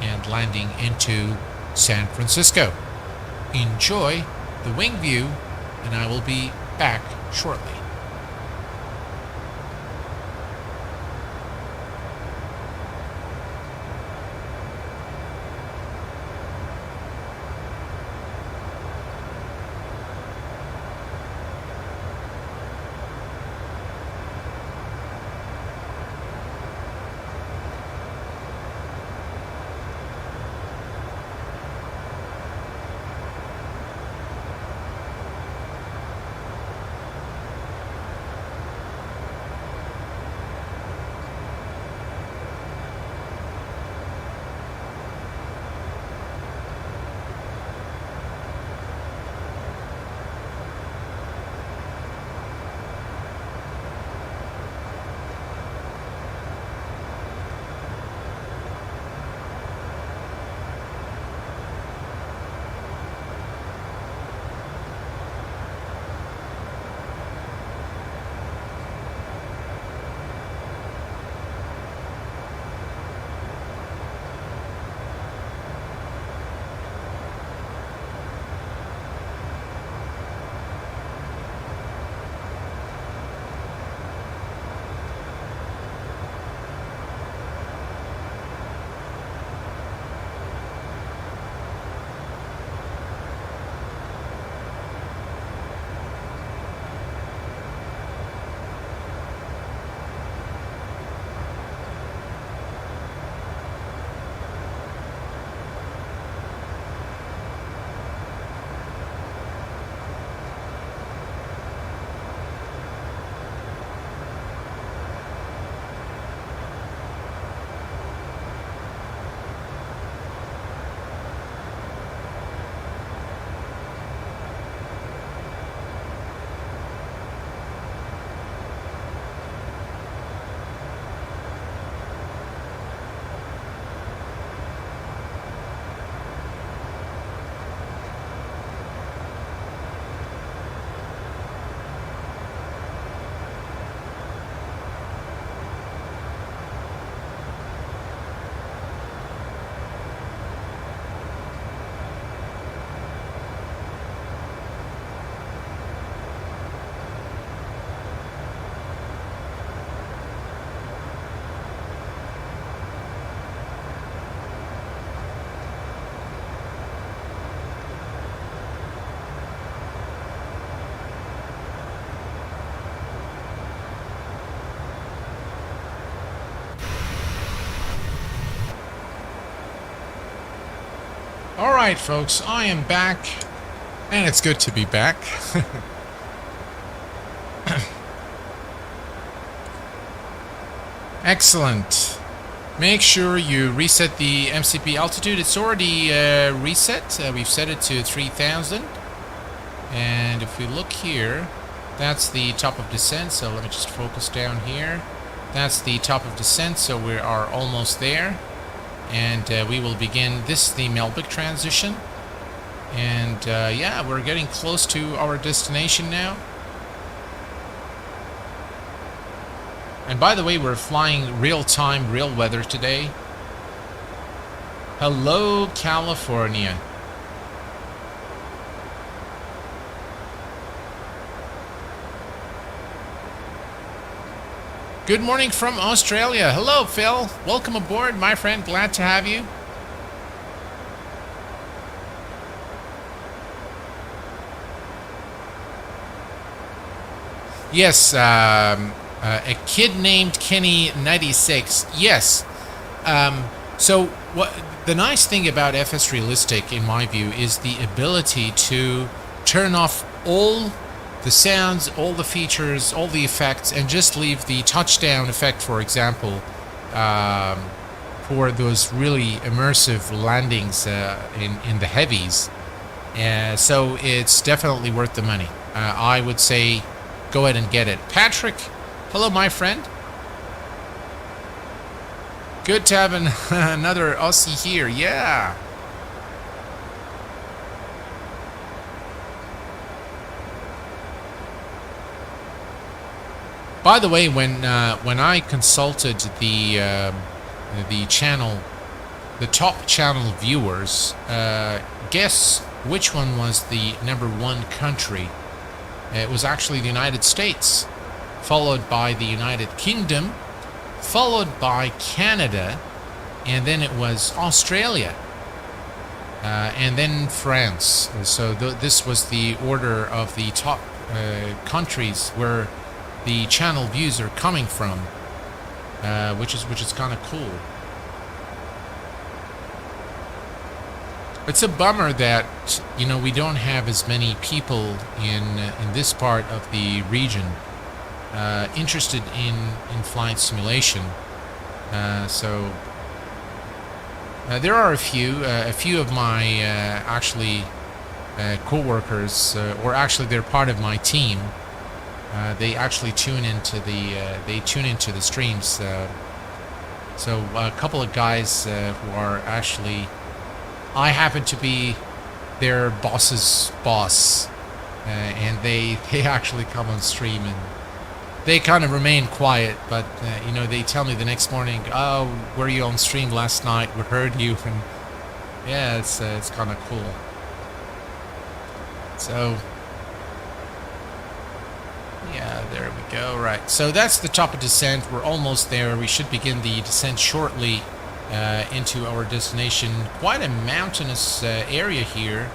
and landing into San Francisco. Enjoy the wing view, and I will be back shortly. All right, folks, I am back, and it's good to be back. Excellent. Make sure you reset the MCP altitude. It's already reset. We've set it to 3,000. And if we look here, that's the top of descent. So let me just focus down here. That's the top of descent, so we are almost there. And we will begin this, the Melbourne transition. And yeah, we're getting close to our destination now. And by the way, we're flying real-time, real weather today. Hello, California. Good morning from Australia. Hello, Phil. Welcome aboard, my friend. Glad to have you. Yes, a kid named Kenny 96. Yes. So what the nice thing about FS Realistic, in my view, is the ability to turn off all the sounds, all the features, all the effects, and just leave the touchdown effect, for example, for those really immersive landings in the heavies. So it's definitely worth the money. I would say go ahead and get it. Patrick, hello, my friend. Good to have another Aussie here. Yeah. By the way, when I consulted the channel, the top channel viewers, guess which one was the #1 country? It was actually the United States, followed by the United Kingdom, followed by Canada, and then it was Australia, and then France. So this was the order of the top countries where the channel views are coming from, which is kind of cool. It's a bummer that we don't have as many people in this part of the region interested in flight simulation. So there are a few of my actually co-workers, or actually they're part of my team. They actually tune into the streams. So a couple of guys who are actually, I happen to be their boss's boss, and they actually come on stream, and they kind of remain quiet, but they tell me the next morning, "Oh, were you on stream last night? We heard you." And yeah, it's kind of cool. So yeah, there we go. Right, so that's the top of descent. We're almost there. We should begin the descent shortly into our destination. Quite a mountainous area here,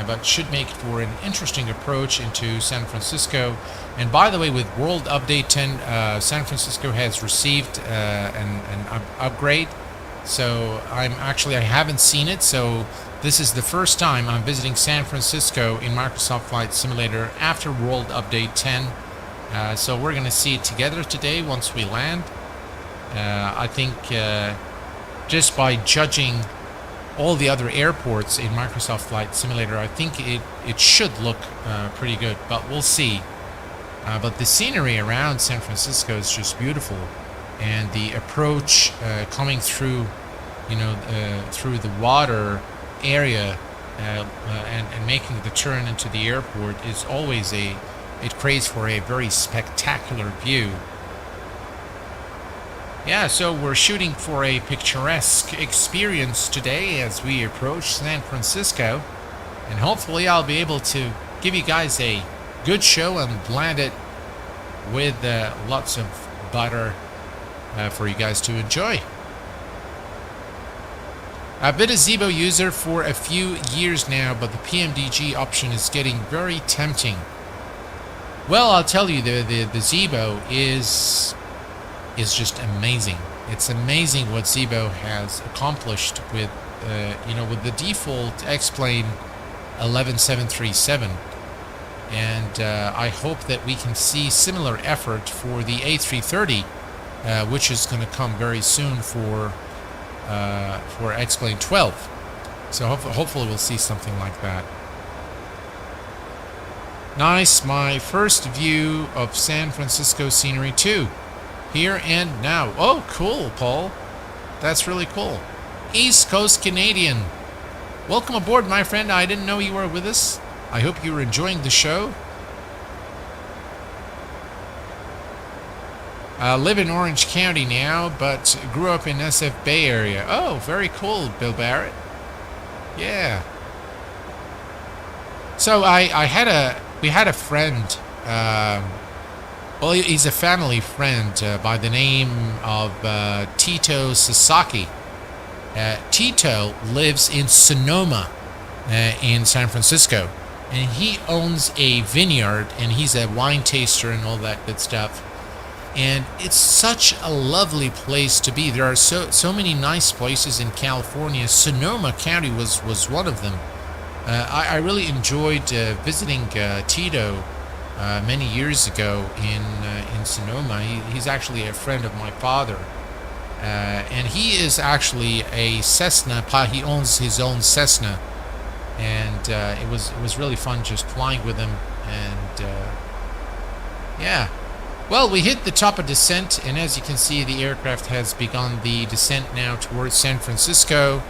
but should make it for an interesting approach into San Francisco. And by the way, with World Update 10, San Francisco has received an upgrade. So I haven't seen it, so this is the first time I'm visiting San Francisco in Microsoft Flight Simulator after World Update 10. So we're going to see it together today once we land. I think just by judging all the other airports in Microsoft Flight Simulator, I think it should look pretty good, but we'll see. But the scenery around San Francisco is just beautiful, and the approach coming through, through the water area and making the turn into the airport is always it creates for a very spectacular view. Yeah, so we're shooting for a picturesque experience today as we approach San Francisco, and hopefully I'll be able to give you guys a good show and land it with lots of butter for you guys to enjoy. I've been a Zibo user for a few years now, but the PMDG option is getting very tempting. Well, I'll tell you, the Zibo is just amazing. It's amazing what Zibo has accomplished with with the default X-plane 11737, and I hope that we can see similar effort for the A330, which is going to come very soon for X-plane 12. So hopefully we'll see something like that. Nice, my first view of San Francisco scenery too. Here and now. Oh, cool, Paul. That's really cool. East Coast Canadian. Welcome aboard, my friend. I didn't know you were with us. I hope you were enjoying the show. I live in Orange County now, but grew up in SF Bay Area. Oh, very cool, Bill Barrett. Yeah. So we had a friend. Well, he's a family friend by the name of Tito Sasaki. Tito lives in Sonoma in San Francisco, and he owns a vineyard, and he's a wine taster and all that good stuff. And it's such a lovely place to be. There are so many nice places in California. Sonoma County was one of them. I really enjoyed visiting Tito many years ago in Sonoma. He's actually a friend of my father, and he is actually a Cessna. He owns his own Cessna, and it was really fun just flying with him. And yeah. Well, we hit the top of descent, and as you can see, the aircraft has begun the descent now towards San Francisco.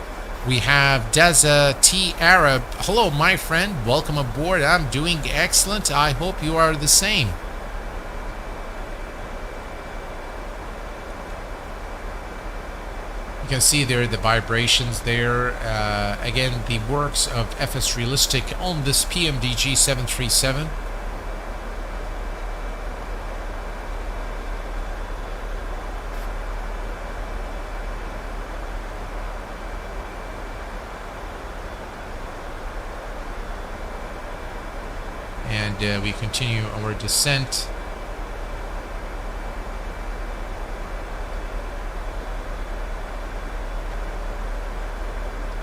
We have Daza T. Arab. Hello, my friend. Welcome aboard. I'm doing excellent. I hope you are the same. You can see there the vibrations there. Again, the works of FS Realistic on this PMDG 737. And we continue our descent.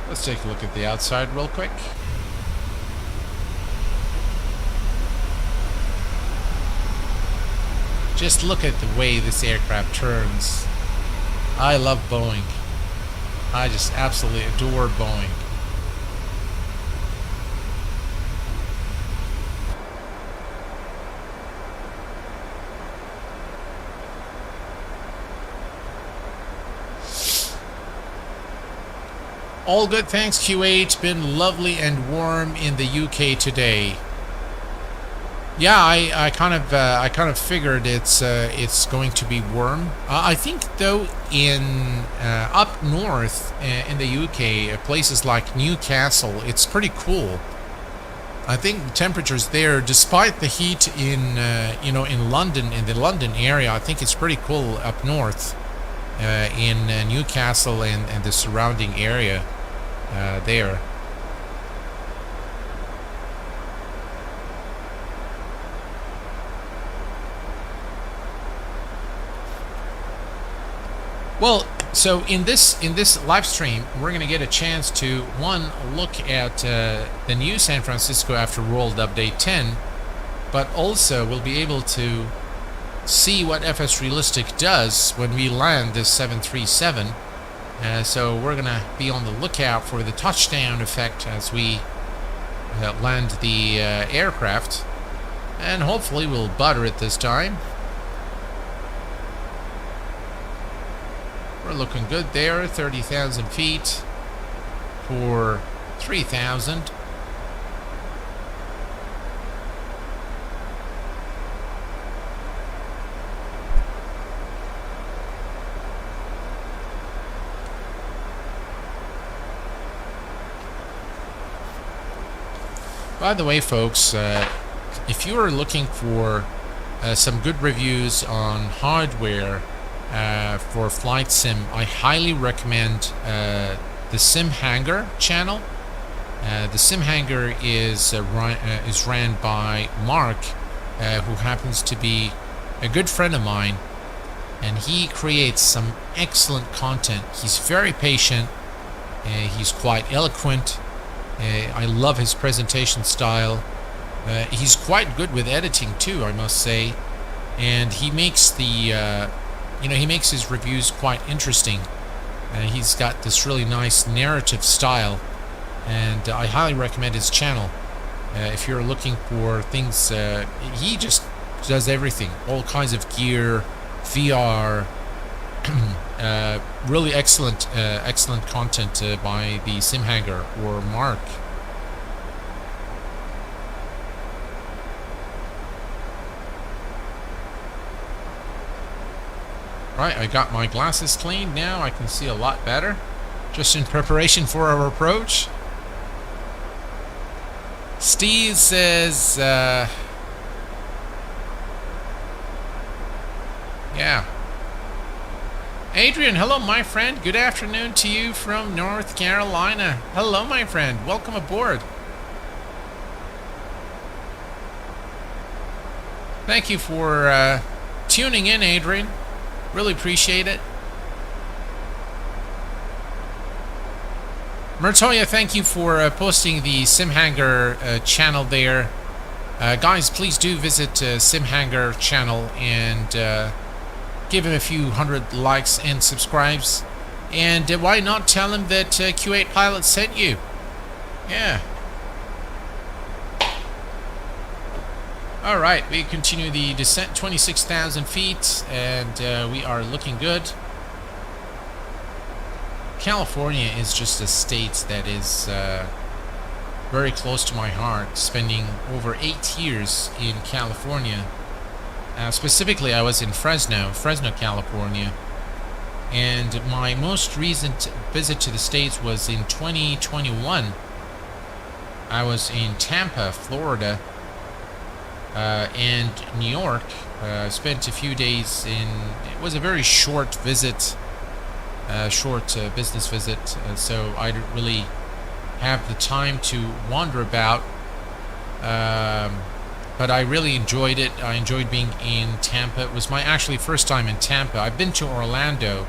Let's take a look at the outside real quick. Just look at the way this aircraft turns. I love Boeing. I just absolutely adore Boeing. All good, thanks, QA. It's been lovely and warm in the UK today. Yeah, I kind of figured it's going to be warm. I think though in up north in the UK, places like Newcastle, it's pretty cool. I think the temperatures there, despite the heat in in London, in the London area, I think it's pretty cool up north in Newcastle and the surrounding area there. Well, so in this live stream, we're going to get a chance to look at the new San Francisco after World Update 10, but also we'll be able to see what FS Realistic does when we land this 737. So we're going to be on the lookout for the touchdown effect as we land the aircraft, and hopefully we'll butter it this time. We're looking good there, 30,000 feet for 3,000. By the way, folks, if you are looking for some good reviews on hardware for Flight Sim, I highly recommend the Sim Hangar channel. The Sim Hangar is ran by Mark, who happens to be a good friend of mine, and he creates some excellent content. He's very patient, He's quite eloquent. I love his presentation style. He's quite good with editing too, I must say, and he makes he makes his reviews quite interesting. He's got this really nice narrative style, and I highly recommend his channel. If you're looking for things, he just does everything, all kinds of gear, VR. Really excellent content by the Simhanger or Mark. Right, I got my glasses cleaned now. I can see a lot better, just in preparation for our approach. Steve says, yeah. Adrian, hello, my friend. Good afternoon to you from North Carolina. Hello, my friend. Welcome aboard. Thank you for tuning in, Adrian. Really appreciate it. Mertoya, thank you for posting the Simhanger channel there. Guys, please do visit Simhanger channel and give him a few hundred likes and subscribes. And why not tell him that Q8 Pilot sent you? Yeah. Alright, we continue the descent, 26,000 feet, and we are looking good. California is just a state that is very close to my heart, spending over 8 years in California. Specifically, I was in Fresno, California, and my most recent visit to the States was in 2021. I was in Tampa, Florida, and New York. Spent a few days in, it was a very short visit, business visit, so I didn't really have the time to wander about, but I really enjoyed it. I enjoyed being in Tampa. It was my actually first time in Tampa. I've been to Orlando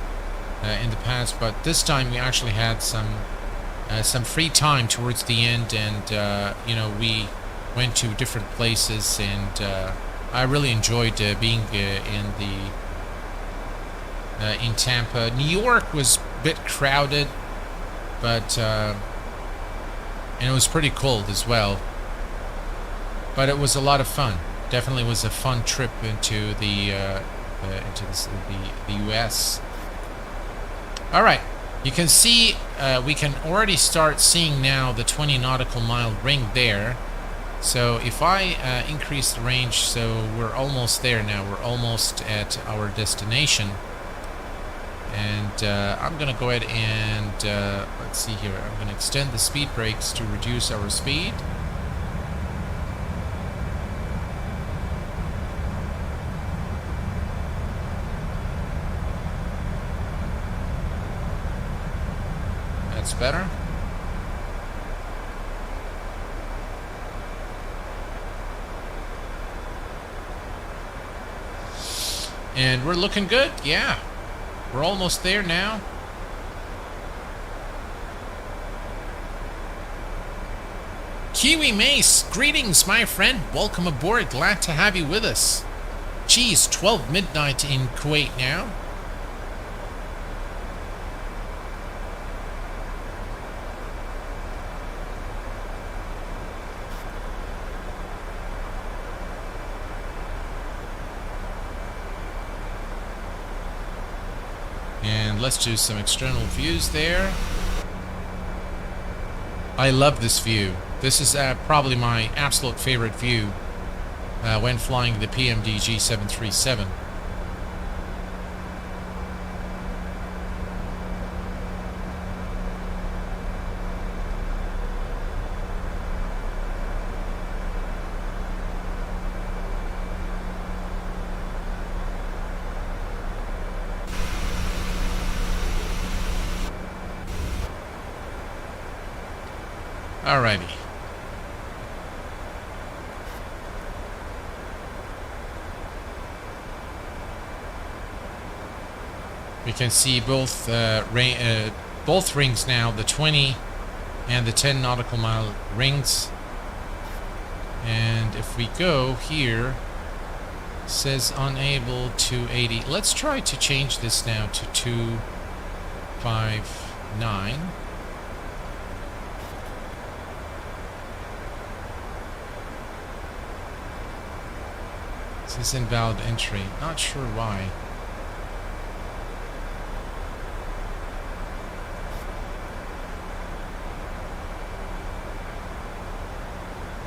in the past, but this time we actually had some free time towards the end, and we went to different places, and I really enjoyed being in Tampa. New York was a bit crowded, but and it was pretty cold as well. But it was a lot of fun. Definitely was a fun trip into the U.S. All right, you can see we can already start seeing now the 20 nautical mile ring there. So if I increase the range, so we're almost there now. We're almost at our destination. And I'm going to go ahead and, let's see here. I'm going to extend the speed brakes to reduce our speed. That's better. And we're looking good, yeah. We're almost there now. Kiwi Mace, greetings, my friend. Welcome aboard. Glad to have you with us. Geez, 12 midnight in Kuwait now. And let's do some external views there. I love this view. This is probably my absolute favorite view when flying the PMDG 737. Alrighty. We can see both both rings now, the 20 and the 10 nautical mile rings. And if we go here, it says unable 280. Let's try to change this now to 259. This is invalid entry. Not sure why.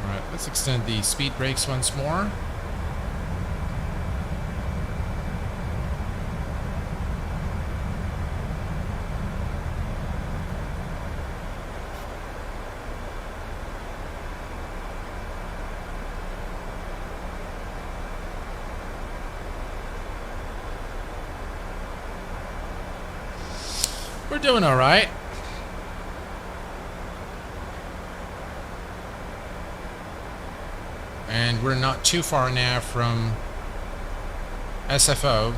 Alright, let's extend the speed brakes once more. We're doing all right. And we're not too far now from SFO.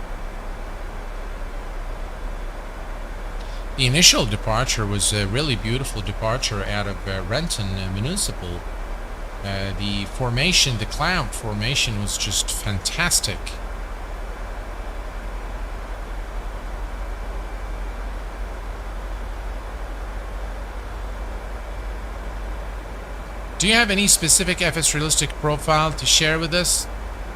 The initial departure was a really beautiful departure out of Renton Municipal. The formation, the cloud formation, was just fantastic. Do you have any specific FS realistic profile to share with us?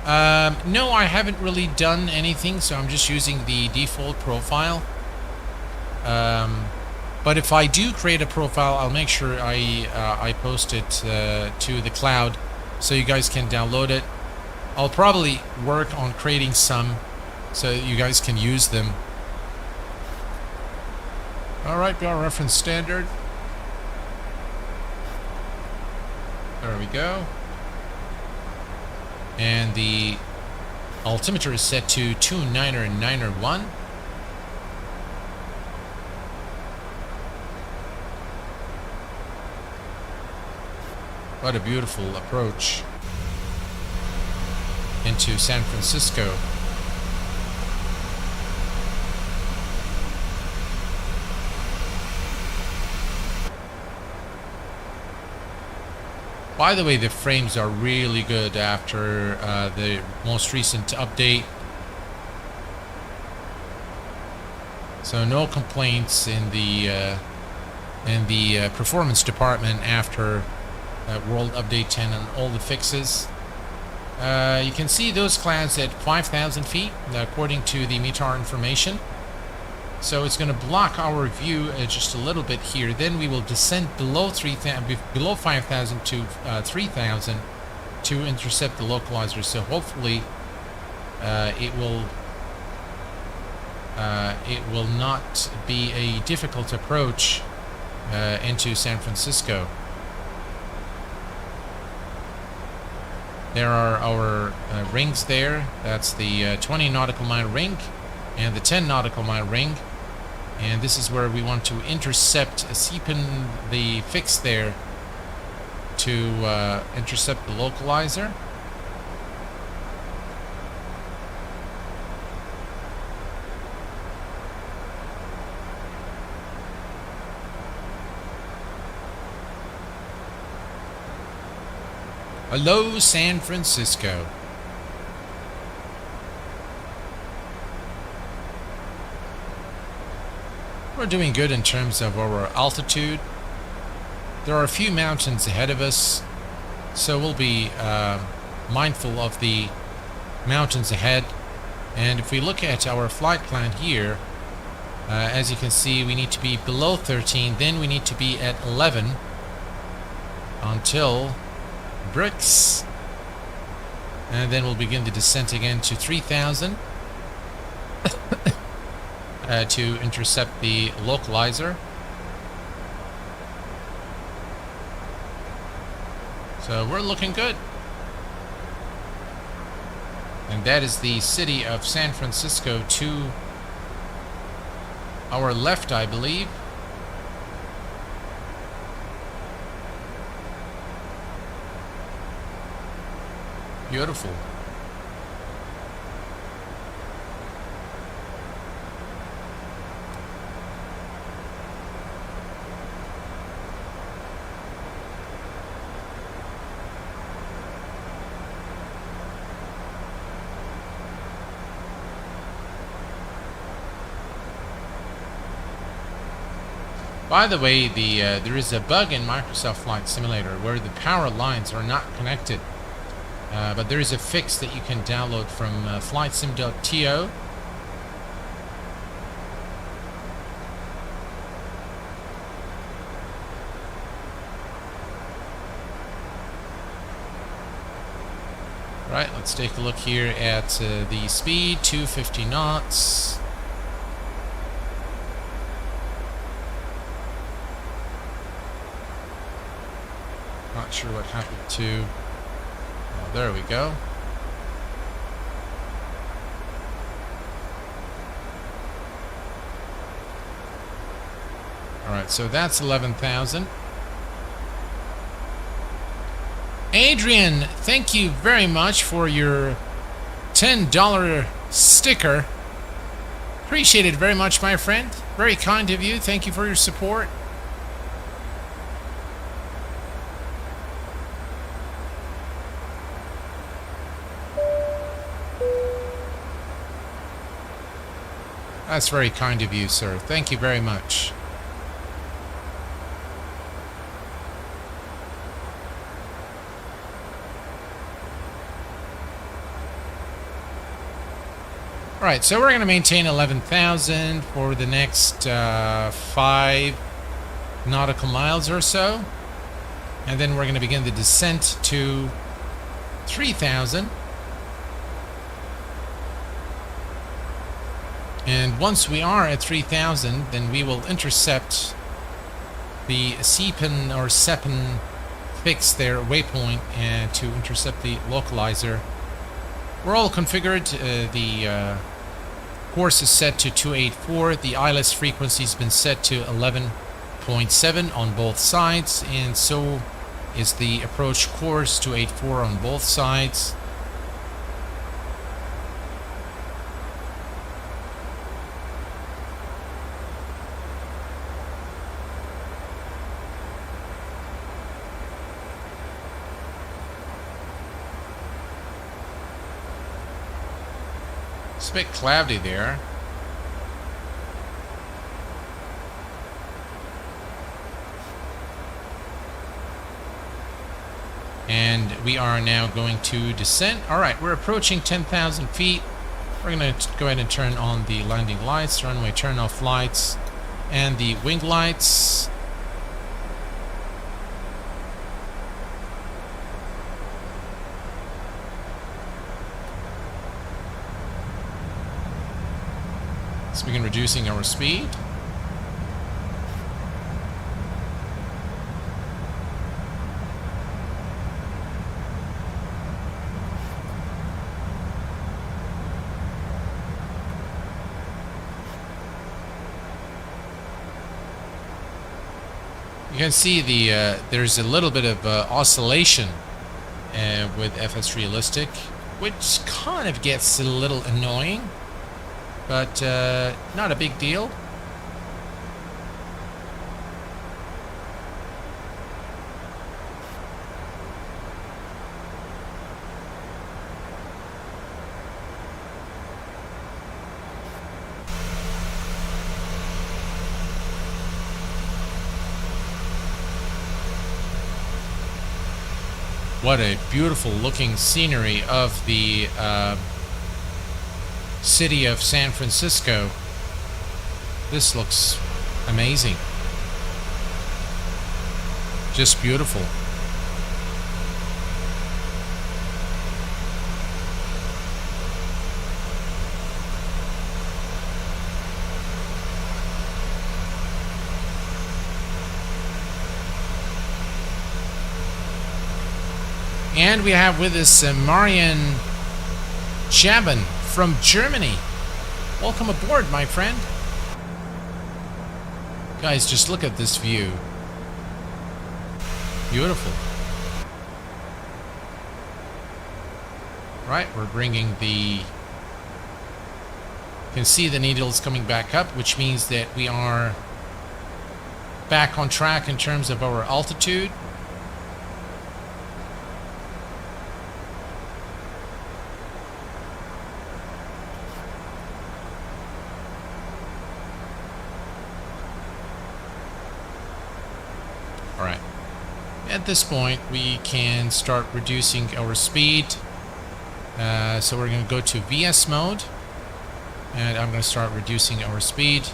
No, I haven't really done anything, so I'm just using the default profile. But if I do create a profile, I'll make sure I post it to the cloud so you guys can download it. I'll probably work on creating some so you guys can use them. Alright, we are reference standard. There we go. And the altimeter is set to 29901. What a beautiful approach into San Francisco. By the way, the frames are really good after the most recent update. So no complaints in the performance department after World Update 10 and all the fixes. You can see those clouds at 5,000 feet according to the METAR information. So it's going to block our view just a little bit here. Then we will descend below 5,000 to 3,000 to intercept the localizer. So hopefully it will not be a difficult approach into San Francisco. There are our rings there. That's the 20 nautical mile ring and the 10 nautical mile ring. And this is where we want to intercept, seepin the fix there to intercept the localizer. Hello, San Francisco. We're doing good in terms of our altitude. There are a few mountains ahead of us, so we'll be mindful of the mountains ahead. And if we look at our flight plan here, as you can see, we need to be below 13, then we need to be at 11 until Bricks, and then we'll begin the descent again to 3,000 to intercept the localizer. So we're looking good. And that is the city of San Francisco to our left, I believe. Beautiful. By the way, there is a bug in Microsoft Flight Simulator where the power lines are not connected. But there is a fix that you can download from flightsim.to. Right, let's take a look here at the speed, 250 knots. Not sure what happened to... Oh, there we go. Alright, so that's 11,000. Adrian, thank you very much for your $10 sticker. Appreciate it very much, my friend. Very kind of you. Thank you for your support. That's very kind of you, sir. Thank you very much. Alright, so we're going to maintain 11,000 for the next 5 nautical miles or so. And then we're going to begin the descent to 3,000. And once we are at 3,000, then we will intercept the SEPN or SEPN fix their waypoint and to intercept the localizer. We're all configured. The course is set to 284. The ILS frequency has been set to 11.7 on both sides, and so is the approach course 284 on both sides. It's a bit cloudy there. And we are now going to descend. Alright, we're approaching 10,000 feet. We're going to go ahead and turn on the landing lights, runway turn-off lights, and the wing lights. Let's begin reducing our speed. You can see there's a little bit of oscillation with FS Realistic, which kind of gets a little annoying. But not a big deal. What a beautiful looking scenery of the city of San Francisco. This looks amazing. Just beautiful. And we have with us Marian Chaban from Germany. Welcome aboard, my friend. Guys, just look at this view. Beautiful. Right, we're bringing the... You can see the needles coming back up, which means that we are back on track in terms of our altitude. All right. At this point, we can start reducing our speed. So we're going to go to VS mode, and I'm going to start reducing our speed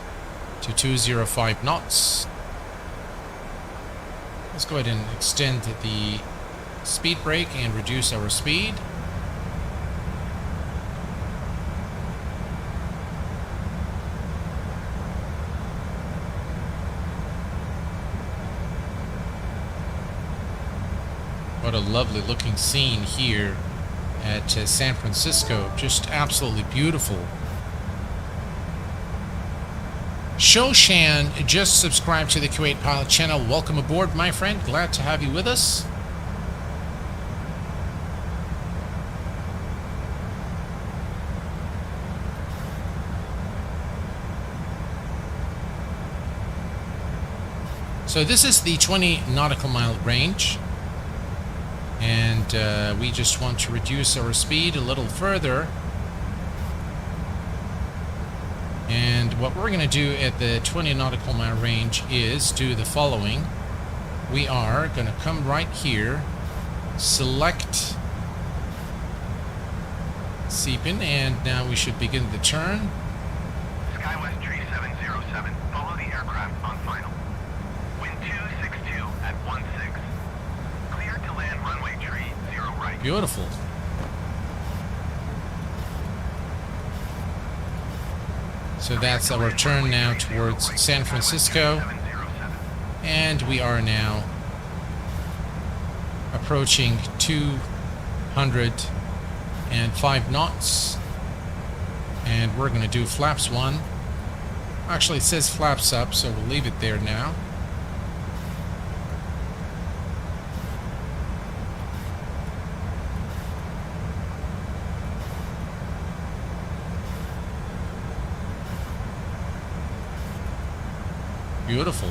to 205 knots. Let's go ahead and extend the speed brake and reduce our speed. What a lovely looking scene here at San Francisco. Just absolutely beautiful. Shoshan just subscribed to the Kuwait Pilot channel. Welcome aboard, my friend. Glad to have you with us. So this is the 20 nautical mile range. And we just want to reduce our speed a little further. And what we're going to do at the 20 nautical mile range is do the following. We are going to come right here, select Seepin, and now we should begin the turn. SkyWest Tree 707, follow the aircraft on final. Wind 262 at 16. Clear to land runway tree 0 right. Beautiful. So that's our turn now towards San Francisco. And we are now approaching 205 knots. And we're going to do flaps 1. Actually, it says flaps up, so we'll leave it there now. Beautiful.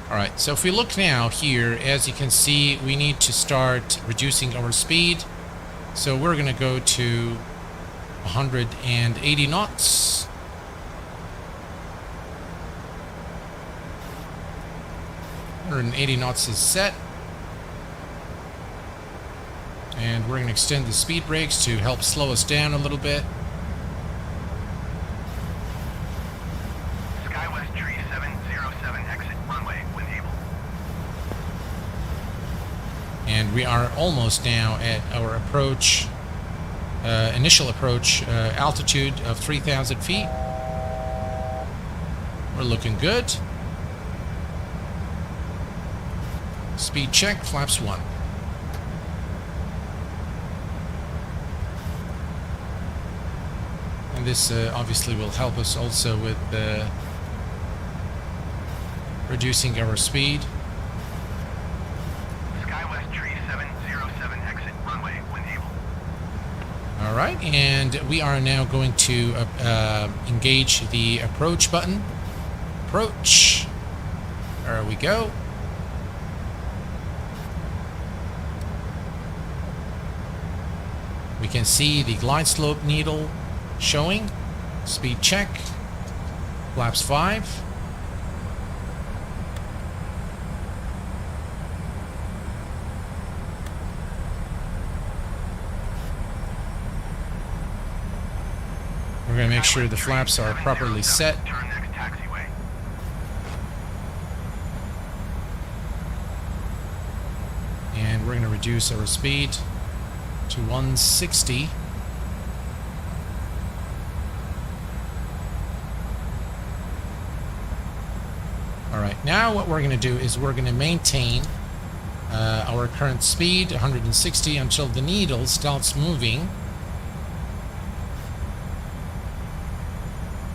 Alright, so if we look now here, as you can see, we need to start reducing our speed. So we're going to go to 180 knots. 180 knots is set. And we're going to extend the speed brakes to help slow us down a little bit. SkyWest Tree 707, exit runway when able. And we are almost now at our approach, initial approach altitude of 3,000 feet. We're looking good. Speed check, flaps 1. And this obviously will help us also with reducing our speed. SkyWest Tree 707, exit runway when able. Alright, and we are now going to engage the approach button. Approach. There we go. We can see the glide slope needle showing. Speed check. Flaps 5. We're going to make sure the flaps are properly set. Turn next taxiway. And we're going to reduce our speed to 160. Alright, now what we're going to do is we're going to maintain our current speed, 160, until the needle starts moving.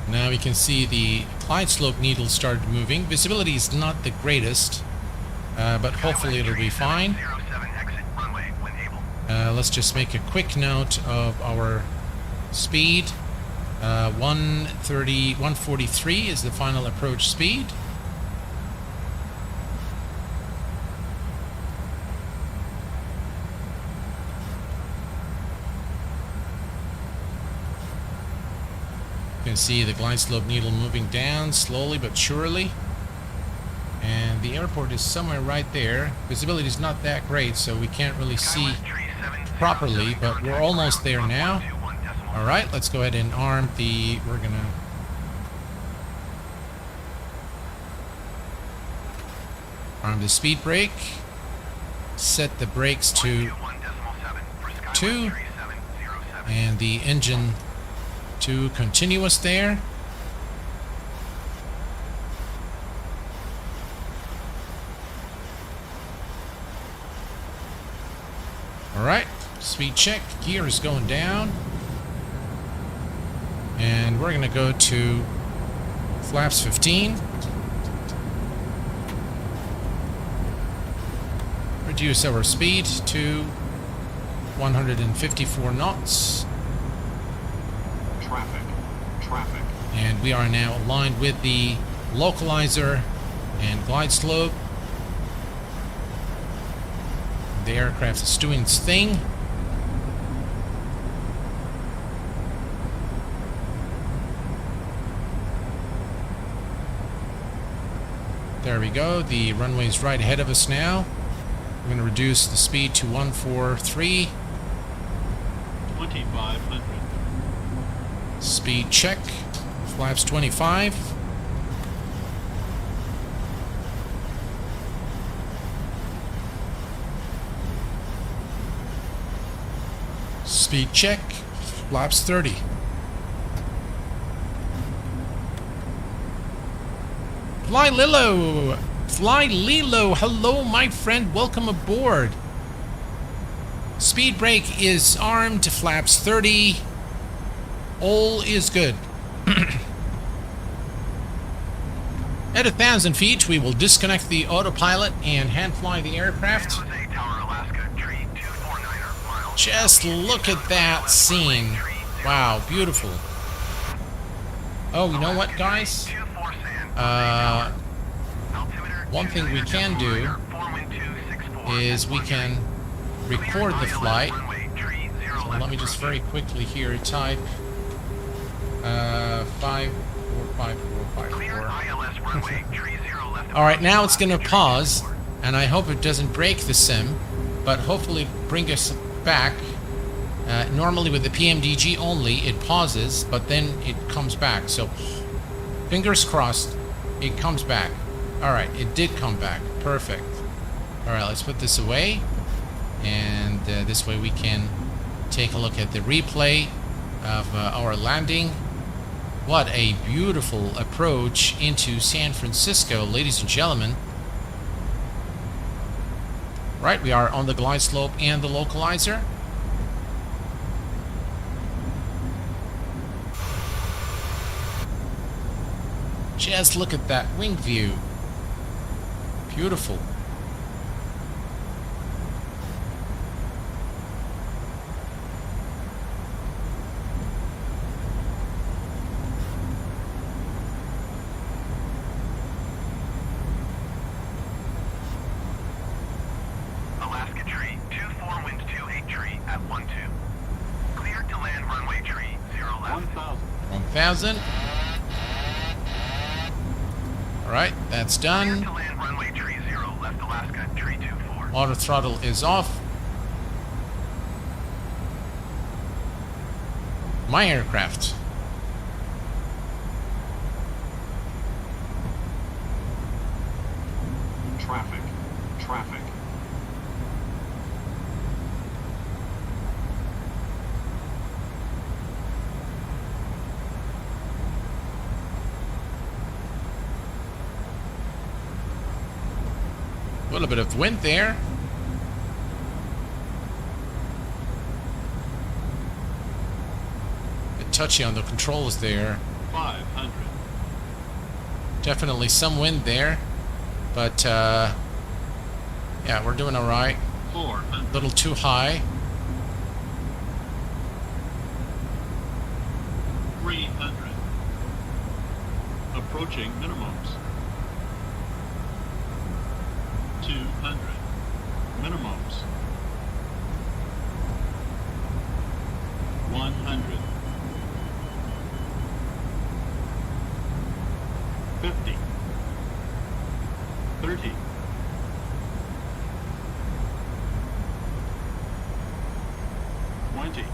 Now we can see the glide slope needle started moving. Visibility is not the greatest, but hopefully it'll be fine. Let's just make a quick note of our speed. 143 is the final approach speed. can see the glide slope needle moving down slowly but surely. And the airport is somewhere right there. Visibility is not that great, so we can't really see properly, but we're almost there now. All right, let's go ahead and arm the... We're going to... arm the speed brake. Set the brakes to 2. And the engine to continuous there. Alright, speed check. Gear is going down. And we're going to go to flaps 15. Reduce our speed to 154 knots. Traffic. And we are now aligned with the localizer and glide slope. The aircraft is doing its thing. There we go. The runway is right ahead of us now. We're going to reduce the speed to 143. 2500. Speed check. Flaps 25. Speed check. Flaps 30. Fly Lilo! Fly Lilo! Hello, my friend. Welcome aboard. Speed brake is armed to flaps 30. All is good. At 1,000 feet, we will disconnect the autopilot and hand fly the aircraft. Just look at that scene. Wow, beautiful. Oh, you know what, guys? One thing we can do is we can record the flight. So let me just very quickly here type 5454544. All right, now it's going to pause, and I hope it doesn't break the sim, but hopefully bring us back. Normally with the PMDG only, it pauses, but then it comes back. So fingers crossed, it comes back. All right, it did come back. Perfect. All right, let's put this away, and this way we can take a look at the replay of our landing. What a beautiful approach into San Francisco, ladies and gentlemen. Right, we are on the glide slope and the localizer. Just look at that wing view. Beautiful. Alaska tree, 24 wind 28 tree at 12. Cleared to land runway tree, 0 left. 1,000. Alright, that's done. Cleared to land runway tree 0 left Alaska, tree 24. Auto throttle is off. My aircraft. Traffic. A little bit of wind there. A bit touchy on the controls there. 500. Definitely some wind there. But, yeah, we're doing all right. 400. A little too high. 300. Approaching minimums. 200. Minimums. 100. 50, 30, 20,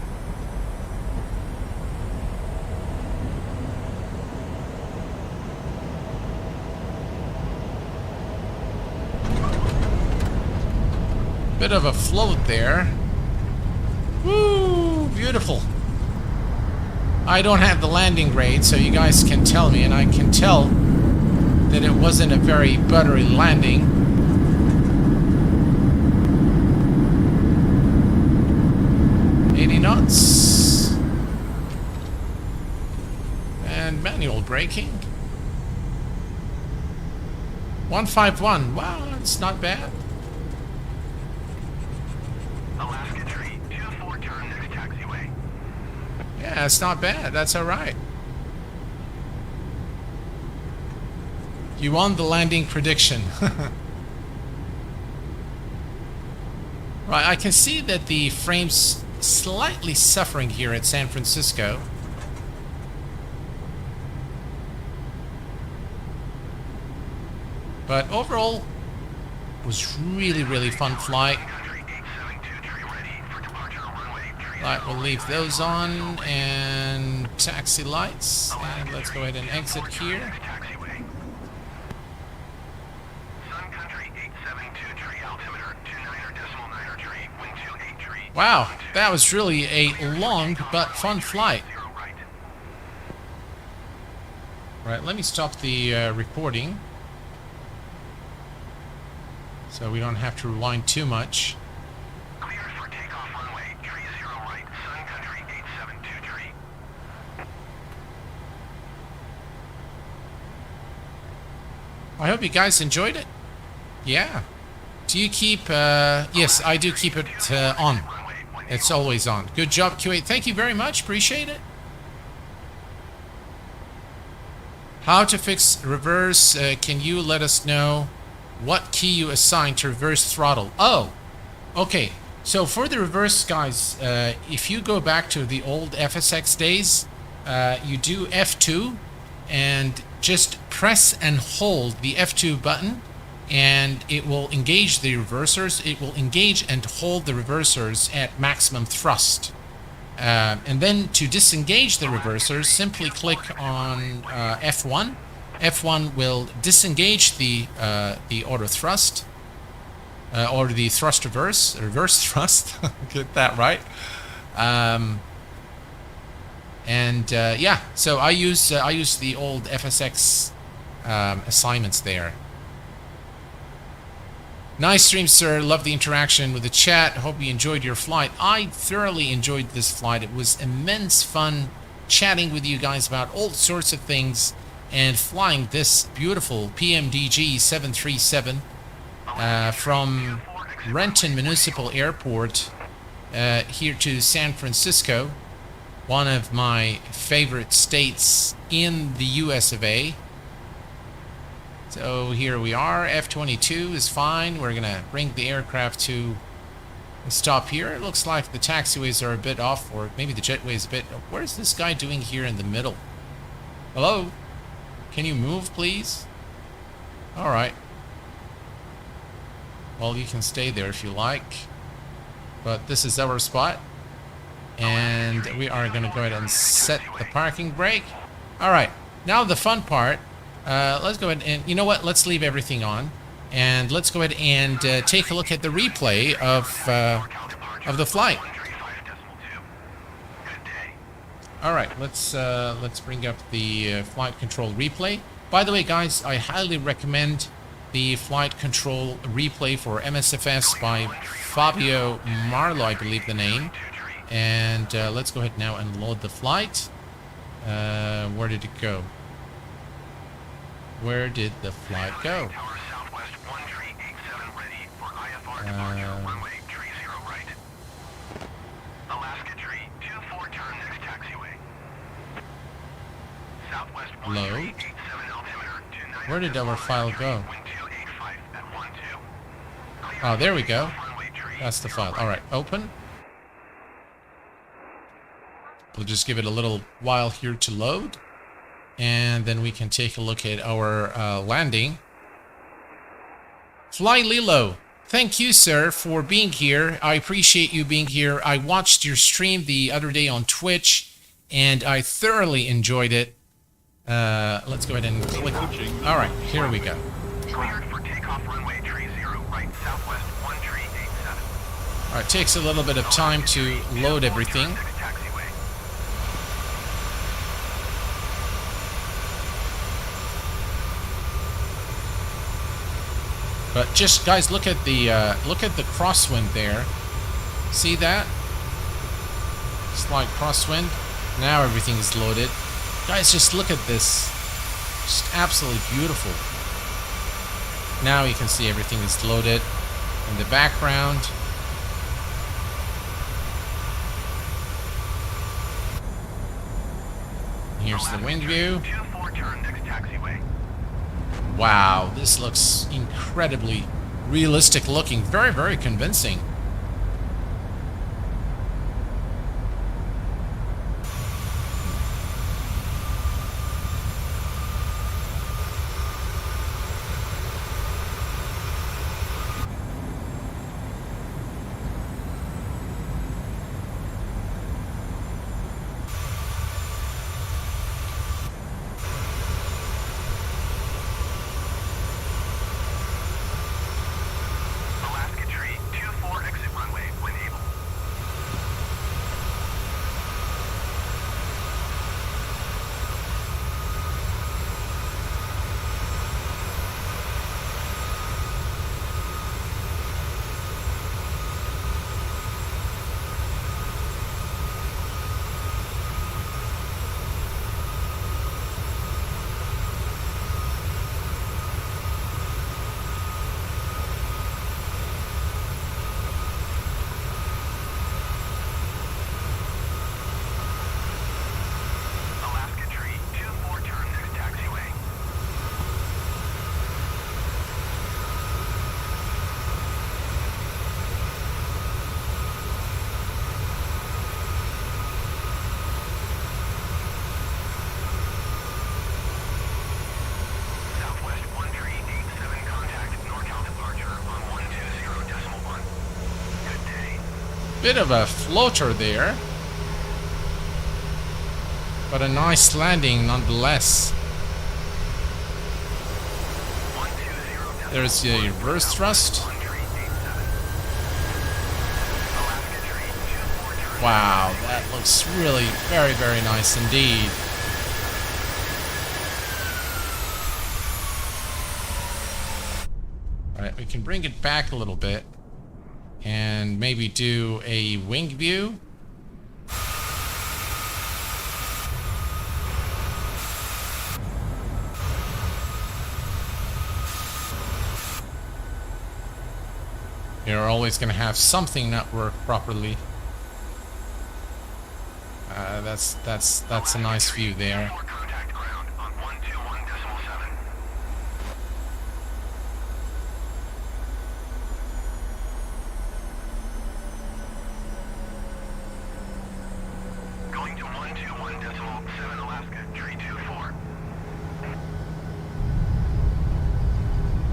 'Bit of a float there. Woo! Beautiful. I don't have the landing grade, so you guys can tell me, and I can tell that it wasn't a very buttery landing. Knots. And manual braking. 151. Wow, that's not bad. Alaska Tree, 24 turn next taxiway. Yeah, it's not bad. That's all right. You won the landing prediction. Right, I can see that the frame's slightly suffering here at San Francisco. But overall, it was really fun flight. Right, we'll leave those on and taxi lights. And let's go ahead and exit here. Wow, that was really a long but fun flight. Right, let me stop the recording so we don't have to rewind too much. Cleared for takeoff runway, tree 0 right, Sun Country 872 tree. I hope you guys enjoyed it. Yeah. Do you keep... yes, I do keep it on. It's always on. Good job, Q8. Thank you very much. Appreciate it. How to fix reverse? Can you let us know what key you assign to reverse throttle? Oh, okay. So for the reverse, guys, if you go back to the old FSX days, you do F2 and just press and hold the F2 button, and it will engage the reversers. It will engage and hold the reversers at maximum thrust. And then to disengage the reversers, simply click on F1. F1 will disengage the auto thrust, or the thrust reverse thrust. Get that right. Yeah, so I use the old FSX assignments there. Nice stream, sir. Love the interaction with the chat. Hope you enjoyed your flight. I thoroughly enjoyed this flight. It was immense fun chatting with you guys about all sorts of things and flying this beautiful PMDG 737 from Renton Municipal Airport here to San Francisco, one of my favorite states in the US of A. So here we are. F-22 is fine. We're gonna bring the aircraft to a stop here. It looks like the taxiways are a bit off, or maybe the jetway is a bit... What is this guy doing here in the middle? Hello? Can you move, please? Alright. Well, you can stay there if you like. But this is our spot. And we are gonna go ahead and set the parking brake. Alright. Now the fun part. Let's go ahead and, you know what, let's leave everything on, and let's go ahead and take a look at the replay of the flight. All right, let's bring up the flight control replay. By the way, guys, I highly recommend the flight control replay for MSFS by Fabio Marlo, I believe the name. And let's go ahead now and load the flight. Where did it go? Where did the flight go? Load. Where did our file go? Oh, there we go. That's the file. Alright, open. We'll just give it a little while here to load. And then we can take a look at our landing. Fly Lilo, thank you, sir, for being here. I appreciate you being here. I watched your stream the other day on Twitch, and I thoroughly enjoyed it. Let's go ahead and click. All right, here we go. Cleared for takeoff runway tree 0, right southwest 1 tree 87. All right, takes a little bit of time to load everything. Next taxiway. But just guys, look at the crosswind there. See that? Slight crosswind. Now everything is loaded. Guys, just look at this. Just absolutely beautiful. Now you can see everything is loaded in the background. Here's the wing view. 24 turn next taxiway. Wow, this looks incredibly realistic looking. Very, very convincing. Alaska tree 24 exit runway when able. Alaska tree 24 turn next taxiway. Southwest 1 tree 87 contact NorCal departure on 120.1. Good day. Bit of a floater there, but a nice landing nonetheless. 120.1. There's the reverse thrust. Wow, that looks really very, very nice indeed. All right, we can bring it back a little bit and maybe do a wing view. You're always going to have something not work properly. That's a nice view there. Contact ground on 121.7. Going to 121.7 Alaska, tree 24.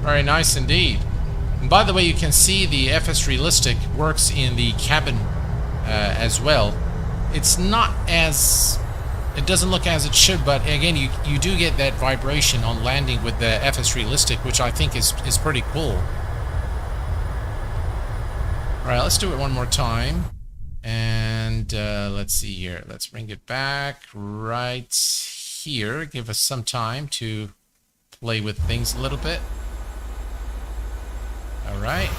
Very nice indeed. And by the way, you can see the FS Realistic works in the cabin as well. It's not as... It doesn't look as it should, but again, you do get that vibration on landing with the FS Realistic, which I think is pretty cool. Alright, let's do it one more time. And let's see here. Let's bring it back right here. Give us some time to play with things a little bit. Alright.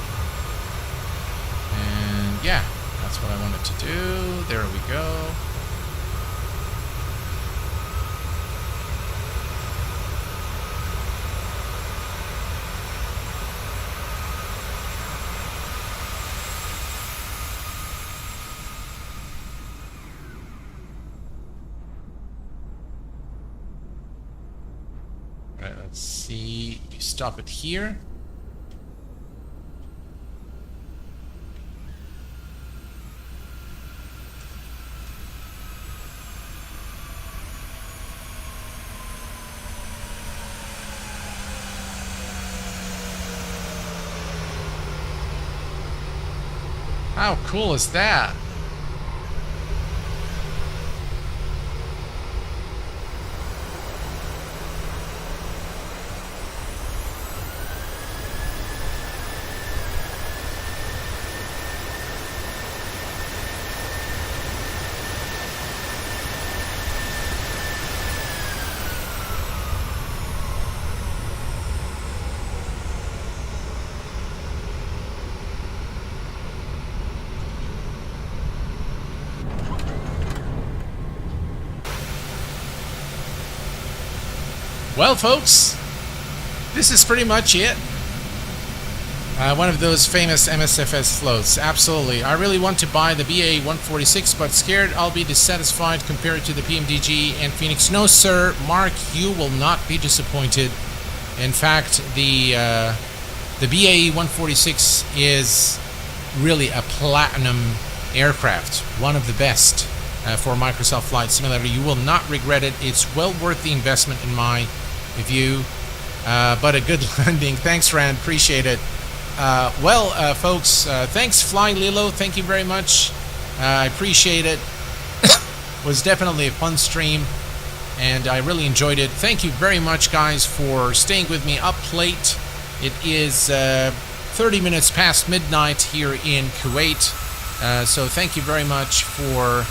And yeah, that's what I wanted to do. There we go. Alright, let's see. You stop it here. How cool is that? Well, folks, this is pretty much it. One of those famous MSFS floats. Absolutely. I really want to buy the BA 146, but scared I'll be dissatisfied compared to the PMDG and Phoenix. No, sir, Mark, you will not be disappointed. In fact, the BA 146 is really a platinum aircraft, one of the best for Microsoft Flight Simulator. You will not regret it. It's well worth the investment in my view. But a good landing. Thanks, Rand. Appreciate it. Folks, thanks, Fly Lilo. Thank you very much. I appreciate it. Was definitely a fun stream, and I really enjoyed it. Thank you very much, guys, for staying with me up late. It is 30 minutes past midnight here in Kuwait. So thank you very much for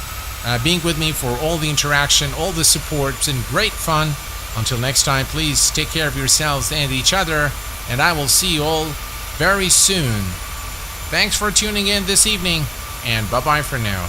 being with me, for all the interaction, all the support. It's been great fun. Until next time, please take care of yourselves and each other, and I will see you all very soon. Thanks for tuning in this evening, and bye-bye for now.